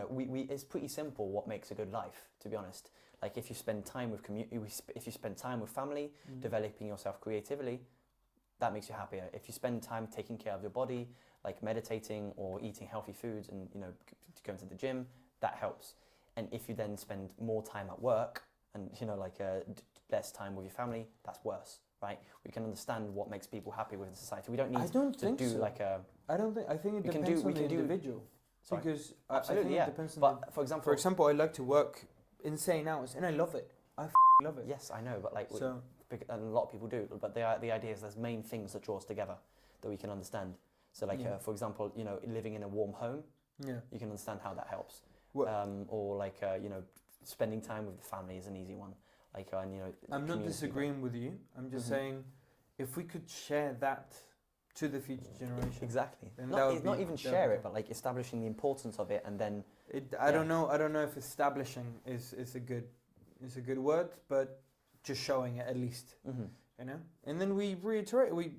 we it's pretty simple what makes a good life. To be honest, like if you spend time with if you spend time with family, developing yourself creatively, that makes you happier. If you spend time taking care of your body, like meditating or eating healthy foods, and going to the gym, that helps. And if you then spend more time at work and less time with your family, that's worse, right? We can understand what makes people happy within society. We don't need to do so. I think it depends on the individual. Sorry. Because absolutely, I think it depends on but for example, I like to work insane hours and I love it. I love it. Yes, I know, but and a lot of people do. But the idea is there's main things that draw us together that we can understand. So for example, living in a warm home, you can understand how that helps. Spending time with the family is an easy one. I'm not disagreeing with you. I'm just saying, if we could share that to the future generation. Exactly. Not even share it, but establishing the importance of it, and then. I don't know if establishing is a good word, but just showing it at least. Mm-hmm. And then we reiterate. We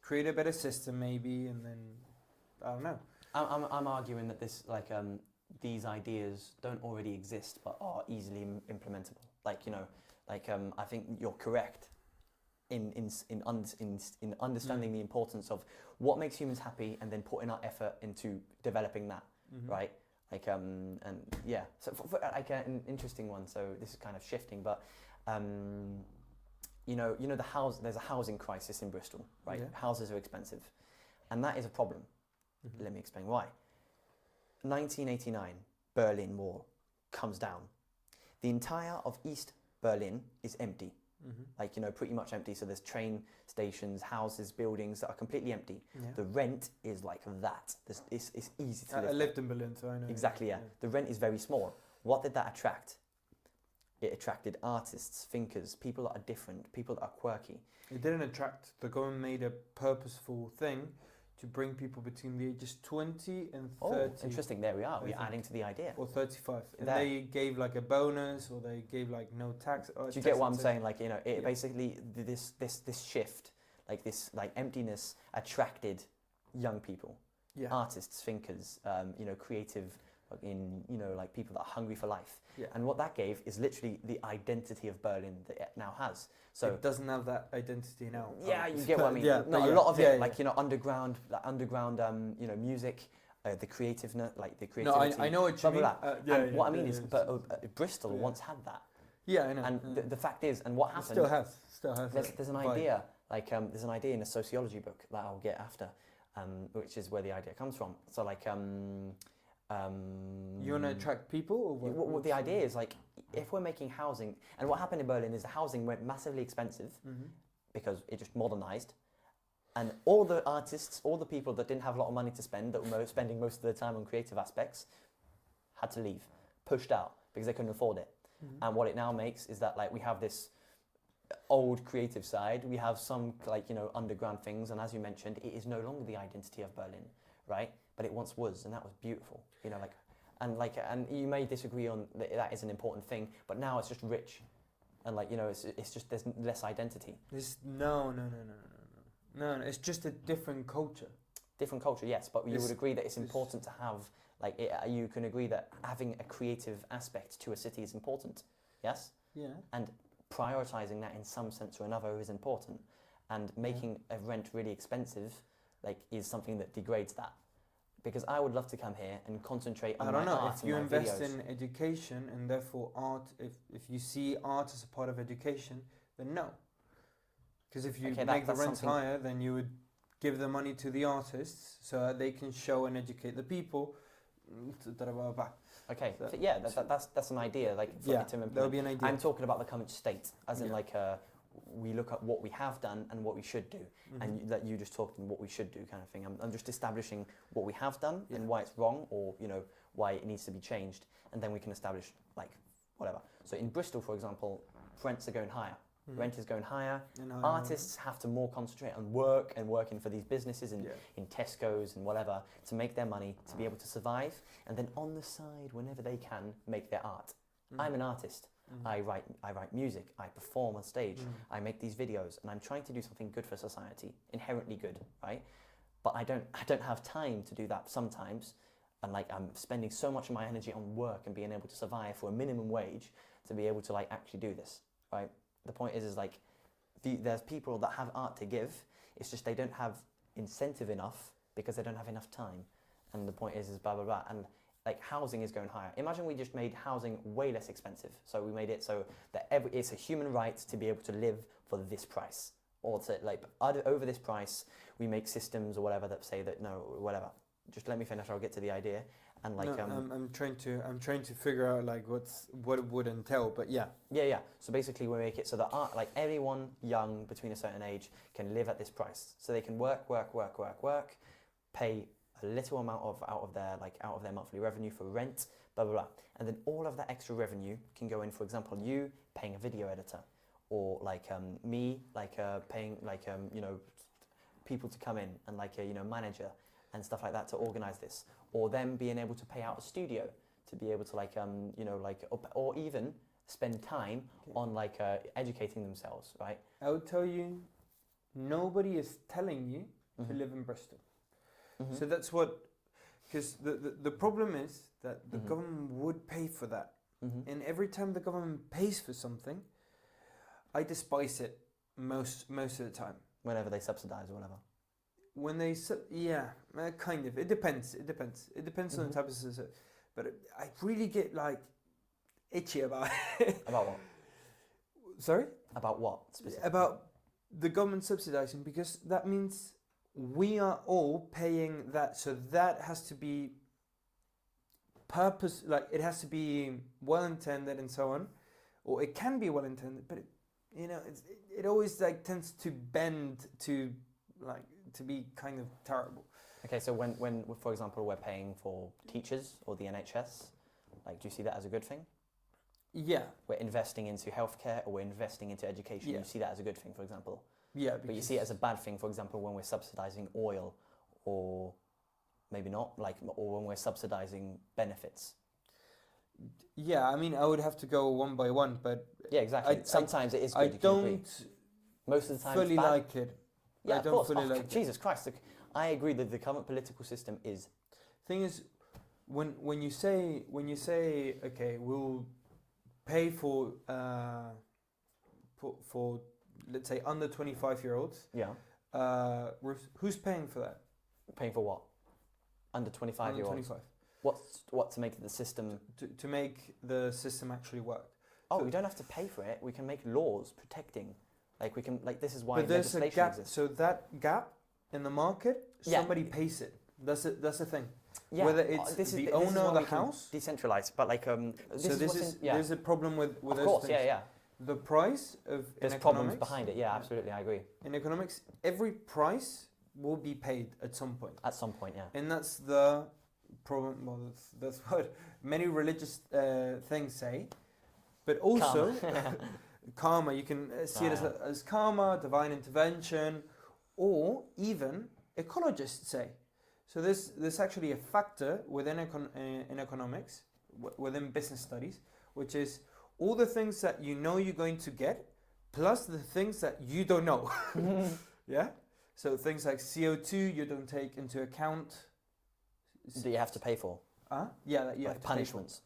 create a better system, maybe, and then I don't know. I'm arguing that this these ideas don't already exist but are easily implementable. I think you're correct in understanding the importance of what makes humans happy and then putting our effort into developing that, right? So for an interesting one. So this is kind of shifting, but there's a housing crisis in Bristol, right? Yeah. Houses are expensive, and that is a problem. Let me explain why. 1989, Berlin Wall comes down. The entire of East Berlin is empty. Pretty much empty. So there's train stations, houses, buildings that are completely empty. Yeah. The rent is like that. It's easy to live. I lived in Berlin, so I know. Exactly, yeah. The rent is very small. What did that attract? It attracted artists, thinkers, people that are different, people that are quirky. It didn't attract. The government made a purposeful thing to bring people between the ages 20 and 30. Oh, interesting. There we are. We're adding to the idea. Or 35. And they gave a bonus, or they gave no tax. Do you get what I'm saying? Basically this shift, this emptiness attracted young people, artists, thinkers, creative, people that are hungry for life. Yeah. And what that gave is literally the identity of Berlin that it now has. So it doesn't have that identity now. Yeah, you get what I mean. Yeah, a lot of it, underground, music, the creativeness, the creativity. No, I know what you mean. What I mean is, Bristol once had that. Yeah, I know. And the fact is, and what happened? Still has. There's an idea, there's an idea in a sociology book that I'll get after, which is where the idea comes from. So you want to attract people, or what the idea is if we're making housing, and what happened in Berlin is the housing went massively expensive because it just modernized, and all the artists, all the people that didn't have a lot of money to spend, that were spending most of their time on creative aspects, had to leave, pushed out because they couldn't afford it. And what it now makes is that we have this old creative side, we have some underground things, and as you mentioned, it is no longer the identity of Berlin, right? But it once was, and that was beautiful. And you may disagree on that is an important thing, but now it's just rich, and it's just there's less identity. No. It's just a different culture. Different culture, yes, but you It's- would agree that it's it's- important to have, like, you can agree that having a creative aspect to a city is important, yes? Yeah. And prioritizing that in some sense or another is important. And making a rent really expensive, like, is something that degrades that. Because I would love to come here and concentrate on I my don't know, art if and you my invest videos. in education and therefore art, if you see art as a part of education, then no. Because if you Okay, make the that's rents something- higher, then you would give the money to the artists so that they can show and educate the people. Okay, So- so yeah, that's an idea, like, for Yeah, it to that would implement. be an idea. I'm talking about the current state, as in, Yeah. like, we look at what we have done and what we should do. Mhm. And that you just talked on what we should do, kind of thing. I'm just establishing what we have done Yeah. and why it's wrong, or why it needs to be changed, and then we can establish, like, whatever. So in Bristol, for example, rents are going higher. Mhm. Rent is going higher. And Artists have to more concentrate on work and working for these businesses in Tesco's and whatever to make their money, to be able to survive, and then on the side, whenever they can, make their art. I'm an artist. I write music. I perform on stage. I make these videos, and I'm trying to do something good for society, inherently good, right? But I don't have time to do that sometimes, and, like, I'm spending so much of my energy on work and being able to survive for a minimum wage to be able to, like, actually do this, right? The point is like, there's people that have art to give. It's just they don't have incentive enough because they don't have enough time, and the point is blah blah blah. And, like, housing is going higher. Imagine we just made housing way less expensive. So we made it so that it's a human right to be able to live for this price, or to, like, over this price, we make systems or whatever that say that no, whatever. Just let me finish. I'll get to the idea. And, like, I'm trying to figure out, like, what it would entail, but yeah. Yeah. So basically, we make it so that art, like, anyone young between a certain age can live at this price. So they can work, pay a little amount out of their monthly revenue for rent, blah blah blah, and then all of that extra revenue can go in. For example, you paying a video editor, or, like, me, like, paying, like, people to come in, and, like, a manager and stuff like that to organize this, or them being able to pay out a studio to be able to, like, or even spend time on, like, educating themselves, right? I would tell you, nobody is telling you to Mhm. live in Bristol. Mhm. So that's what, because the problem is that the Mhm. government would pay for that. Mhm. And every time the government pays for something, I despise it most of the time. Whenever they subsidize or whatever. When they kind of, it depends on the Mhm. type of system, but I really get, like, itchy about it. About what? Sorry? About what specifically? About the government subsidizing, because that means we are all paying that, so that has to be it has to be well intended and so on, or it can be well intended, but it always, like, tends to bend to, like, to be kind of terrible. Okay, so when for example we're paying for teachers or the NHS, like, do you see that as a good thing? Yeah, We're investing into healthcare or we're investing into education. Yeah. You see that as a good thing, for example. yeah. But you see it as a bad thing, for example, when we're subsidizing oil, or maybe not, like, or when we're subsidizing benefits. Yeah, I mean, I would have to go one by one, but Yeah, exactly. I- Sometimes it is good. I you can agree. don't Most of the time fully it's bad. like it. Yeah, I of don't course. fully Oh, like it. Jesus Christ! Look, I agree that the current political system is. Thing is, when you say okay, we'll pay for let's say under 25-year-olds, Yeah. who's paying for that? Paying for what? Under 25 Under year olds. 25 What to make the system? to make the system actually work. Oh, So- we don't have to pay for it. We can make laws protecting. Like, we can, like, this is why But there's a legislation gap. exists. So that gap in the market, Yeah. somebody pays it. That's it. That's the thing. Yeah, Whether it's this is the this is owner why of the we can house. decentralize, but, like, this So is this what's is yeah. there's a problem with Of those course, things. yeah. The price of There's in problems economics, behind it. Yeah, absolutely, I agree. in economics, every price will be paid at some point, At some point, yeah. and that's the problem. Well, that's what many religious things say, but also karma. You can see it as karma, divine intervention, or even ecologists say. So there's actually a factor within in economics, within business studies, which is all the things that you know you're going to get, plus the things that you don't know. Yeah. So things like CO2 you don't take into account. That you have to pay for. Yeah, that you have Like to punishments.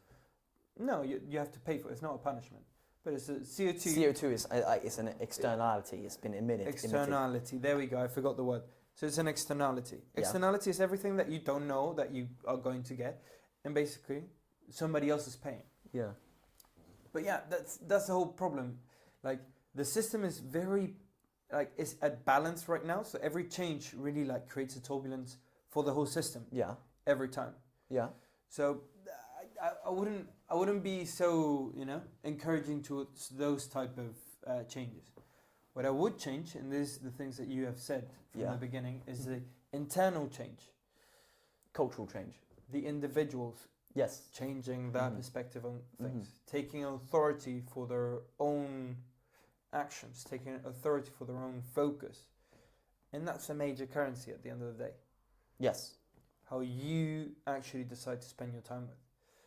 pay for. No, you have to pay for it. It's not a punishment. But it's a CO2. CO2 is it's an externality. It's been emitted. Externality. There we go. I forgot the word. So it's an externality. Yeah. Externality is everything that you don't know that you are going to get, and basically somebody else is paying. Yeah. But yeah, that's the whole problem. Like the system is very, like it's at balance right now. So every change really like creates a turbulence for the whole system. Yeah. Every time. Yeah. So I wouldn't be so encouraging towards those type of changes. What I would change, and this is the things that you have said from the beginning, is the internal change, Cultural change. the individuals Yes. changing their perspective on things, taking authority for their own actions, taking authority for their own focus, and that's a major currency at the end of the day. Yes. How you actually decide to spend your time with.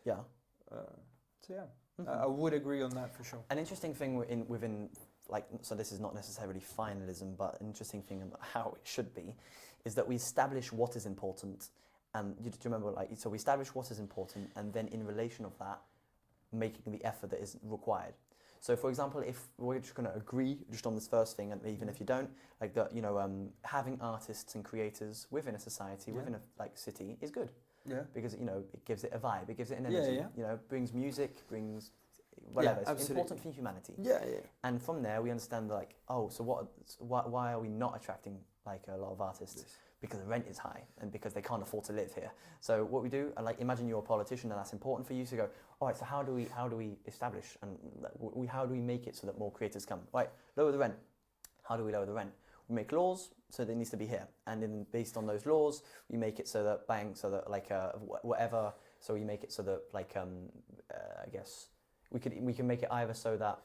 Yeah. So yeah, I would agree on that for sure. An interesting thing within so this is not necessarily finalism, but an interesting thing about how it should be, is that we establish what is important, and do you remember so we establish what is important, and then in relation of that, making the effort that is required. So for example, if we're just going to agree just on this first thing, and even if you don't, having artists and creators within a society, within a city, is good. Yeah. Because it gives it a vibe, it gives it an energy. Yeah. Brings music, brings whatever. Yeah, it's important for humanity. Yeah. And from there, we understand why are we not attracting a lot of artists? Yes. Because the rent is high and because they can't afford to live here. So what we do, imagine you're a politician and that's important for you to go, all right, so how do we establish and how do we make it so that more creators come? Right, lower the rent. How do we lower the rent? We make laws so that it needs to be here, and then based on those laws, we make it so that whatever. So we make it so that I guess we can make it either so that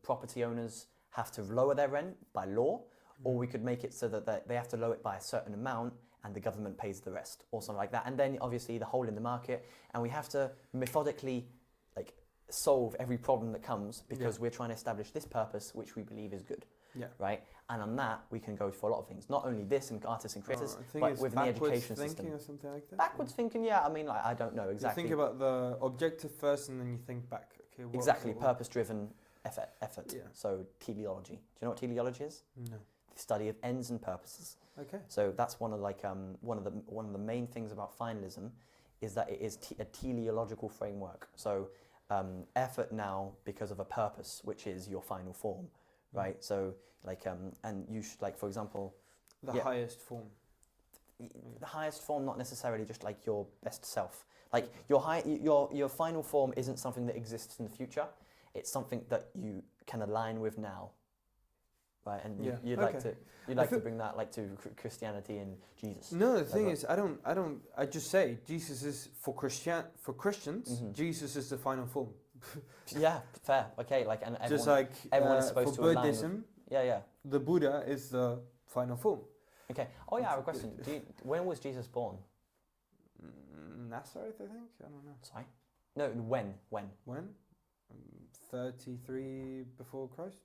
property owners have to lower their rent by law, or we could make it so that they have to lower it by a certain amount and the government pays the rest, or something like that. And then obviously the hole in the market, and we have to methodically solve every problem that comes because we're trying to establish this purpose which we believe is good. Yeah. Right? And on that we can go for a lot of things. Not only this and artists and creators, I think but it's within the education thinking system. Or something like that. Backwards thinking, yeah. I mean, I don't know exactly. You think about the objective first, and then you think back. Okay. Exactly, purpose-driven effort. Yeah. So teleology. Do you know what teleology is? No. The study of ends and purposes. Okay. So that's one of the main things about finalism, is that it is a teleological framework. So effort now because of a purpose, which is your final form, right? So and you should for example, the highest form. The highest form, not necessarily just your best self. Your final form isn't something that exists in the future. It's something that you can align with now. Right, and you'd like to bring that to Christianity and Jesus. No, the thing is, I just say Jesus is for Christians. Jesus is the final form. Yeah, fair. Okay, and everyone, just everyone is supposed for to Buddhism. Yeah. The Buddha is the final form. Okay. Oh yeah, I have a question. When was Jesus born? Nazareth, I think. I don't know. Sorry. No, when? When? 33 before Christ.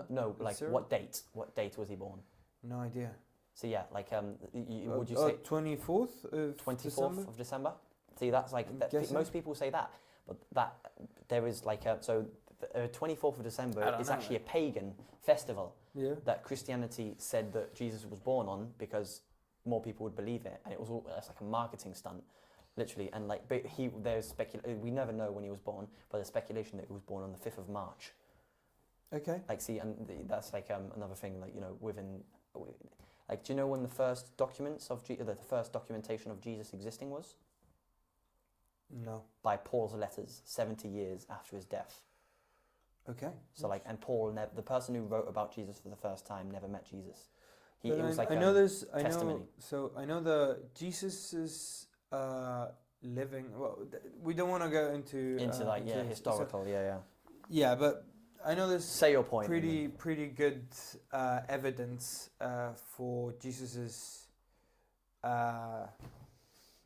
No, what date? What date was he born? No idea. So yeah, would you say 24th of 24th December? of December? See, that's most people say that, but that there is so the 24th of December is actually a pagan festival that Christianity said that Jesus was born on because more people would believe it, and it was all like a marketing stunt, literally. And we never know when he was born, but there's speculation that he was born on the 5th of March. Okay. That's another thing. Do you know when the first documents of the first documentation of Jesus existing was? No. By Paul's letters, 70 years after his death. Okay. So and Paul, the person who wrote about Jesus for the first time, never met Jesus. It was testimony. I know the Jesus is living. Well, we don't want to go into historical. Yeah, but I know there's say your point. Pretty good evidence for Jesus's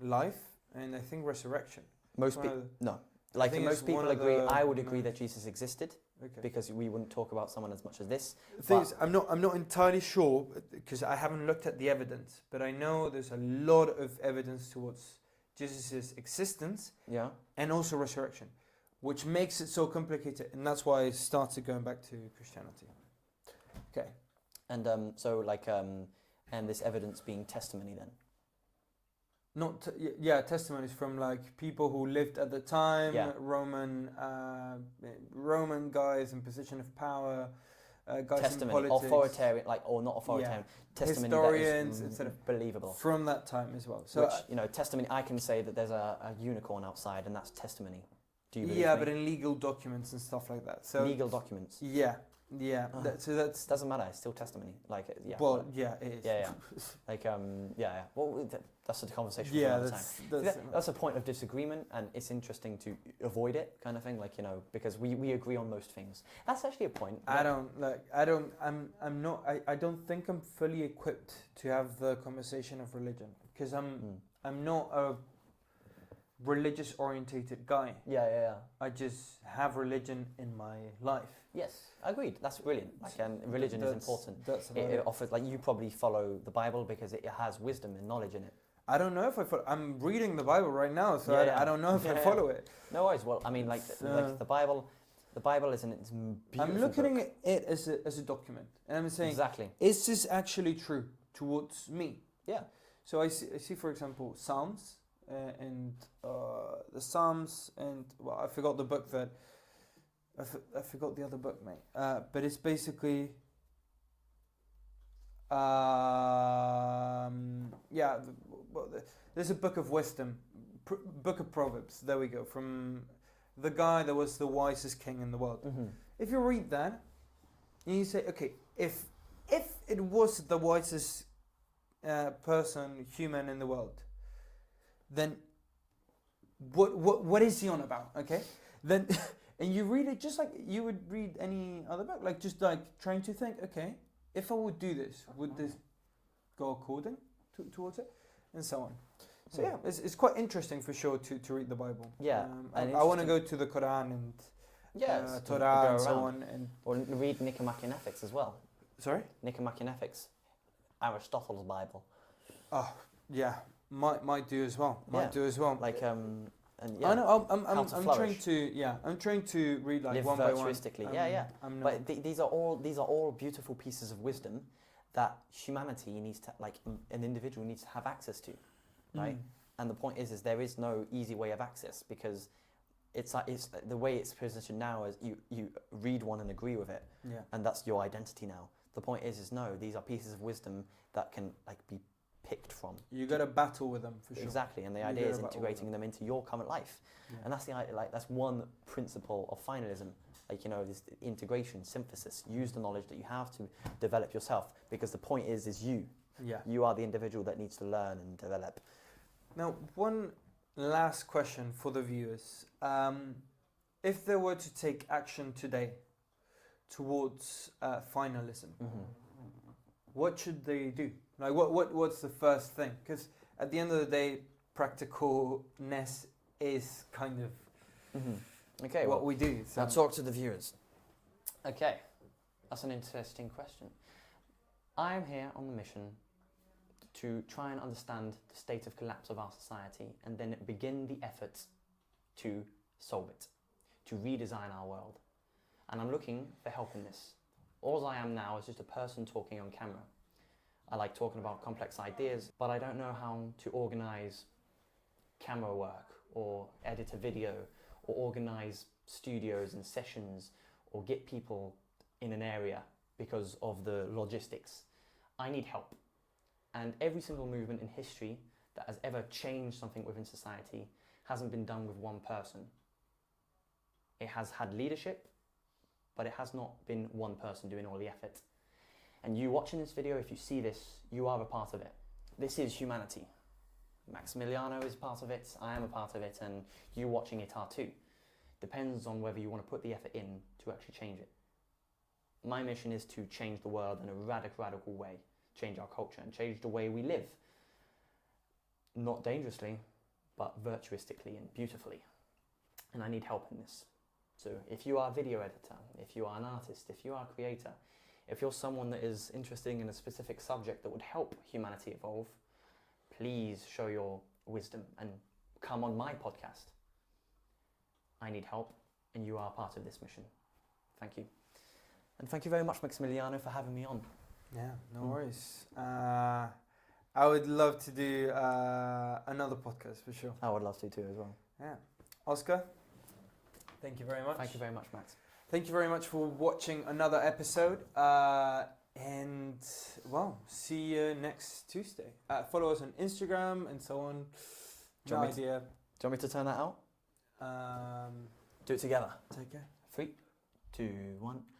life and I think resurrection. Most people agree. I would agree that Jesus existed. Okay. because we wouldn't talk about someone as much as this. The thing is, I'm not entirely sure because I haven't looked at the evidence, but I know there's a lot of evidence towards Jesus' existence Yeah. and also resurrection, which makes it so complicated, and that's why I started going back to Christianity. Okay. And and this evidence being testimony then. Not testimonies from like people who lived at the time, Yeah. Roman guys in position of power, guys Testimony, in politics, authoritarian, or not authoritarian, testimony historians, that is etc. believable. from that time as well. So Which, testimony, I can say that there's a unicorn outside and that's testimony. Do you believe yeah, me? but in legal documents and stuff like that. So Legal documents. Yeah. Ah. So that's Doesn't matter, it's still testimony. Yeah. well, yeah, it is. Yeah. Well, that's a conversation for Yeah, another time. That's a point of disagreement, and it's interesting to avoid it, kind of thing. Because we agree on most things. That's actually a point. I don't think I'm fully equipped to have the conversation of religion because I'm not a religious orientated guy. Yeah. I just have religion in my life. Yes, agreed. That's brilliant. And religion is important. That's It offers, you probably follow the Bible because it has wisdom and knowledge in it. I don't know if I follow. I'm reading the Bible right now, so Yeah. I don't know if I follow it. No worries. Well, I mean, the Bible. The Bible is it's beautiful. I'm looking book. at it as a document, and I'm saying, Exactly. is this actually true towards me? Yeah. So I see, for example, Psalms and the Psalms, and well, I forgot the book that. I forgot the other book, mate. But it's basically. There's a book of wisdom, book of Proverbs. There we go, from the guy that was the wisest king in the world. Mm-hmm. If you read that, and you say, okay, if it was the wisest human in the world, then what is he on about? Okay, then and you read it just like you would read any other book, like just like trying to think, okay, if I would do this, would this go according towards it, and so on. So yeah, it's quite interesting for sure to read the Bible. Yeah, I want to go to the Quran and Torah and so on, or read Nicomachean Ethics as well. Sorry, Nicomachean Ethics, Aristotle's Bible. Oh yeah, might do as well. And yeah, I know. I'm trying to read like live one by one. virtuously. But these are all beautiful pieces of wisdom that humanity needs to, an individual needs to have access to, right? And the point is there is no easy way of access because it's the way it's positioned now is you read one and agree with it, and that's your identity now. The point is no, these are pieces of wisdom that can be picked from. You got to battle with them for sure. Exactly, and the idea is integrating them into your current life, and that's that's one principle of finalism. This integration, synthesis. Use the knowledge that you have to develop yourself, because the point is you. Yeah. You are the individual that needs to learn and develop. Now, one last question for the viewers: if they were to take action today towards finalism, what should they do? Like, what's the first thing? Because at the end of the day, practicalness is kind of what we do. So. Now talk to the viewers. Okay, that's an interesting question. I am here on the mission to try and understand the state of collapse of our society and then begin the efforts to solve it, to redesign our world. And I'm looking for help in this. All I am now is just a person talking on camera. I like talking about complex ideas, but I don't know how to organize camera work or edit a video or organize studios and sessions or get people in an area because of the logistics. I need help. And every single movement in history that has ever changed something within society hasn't been done with one person. It has had leadership, but it has not been one person doing all the effort. And you watching this video, if you see this, you are a part of it. This is humanity. Maximiliano is part of it, I am a part of it, and you watching it are too. Depends on whether you want to put the effort in to actually change it. My mission is to change the world in a radical way, change our culture and change the way we live. Not dangerously, but virtuistically and beautifully. And I need help in this. So if you are a video editor, if you are an artist, if you are a creator, if you're someone that is interested in a specific subject that would help humanity evolve, please show your wisdom and come on my podcast. I need help, and you are part of this mission. Thank you. And thank you very much, Maximiliano, for having me on. Yeah, no worries. I would love to do another podcast for sure. I would love to too as well. Yeah. Oscar, thank you very much. Thank you very much, Max. Thank you very much for watching another episode. And, well, see you next Tuesday. Follow us on Instagram and so on. Do you want me to turn that out? Do it together. Take care. 3, 2, 1.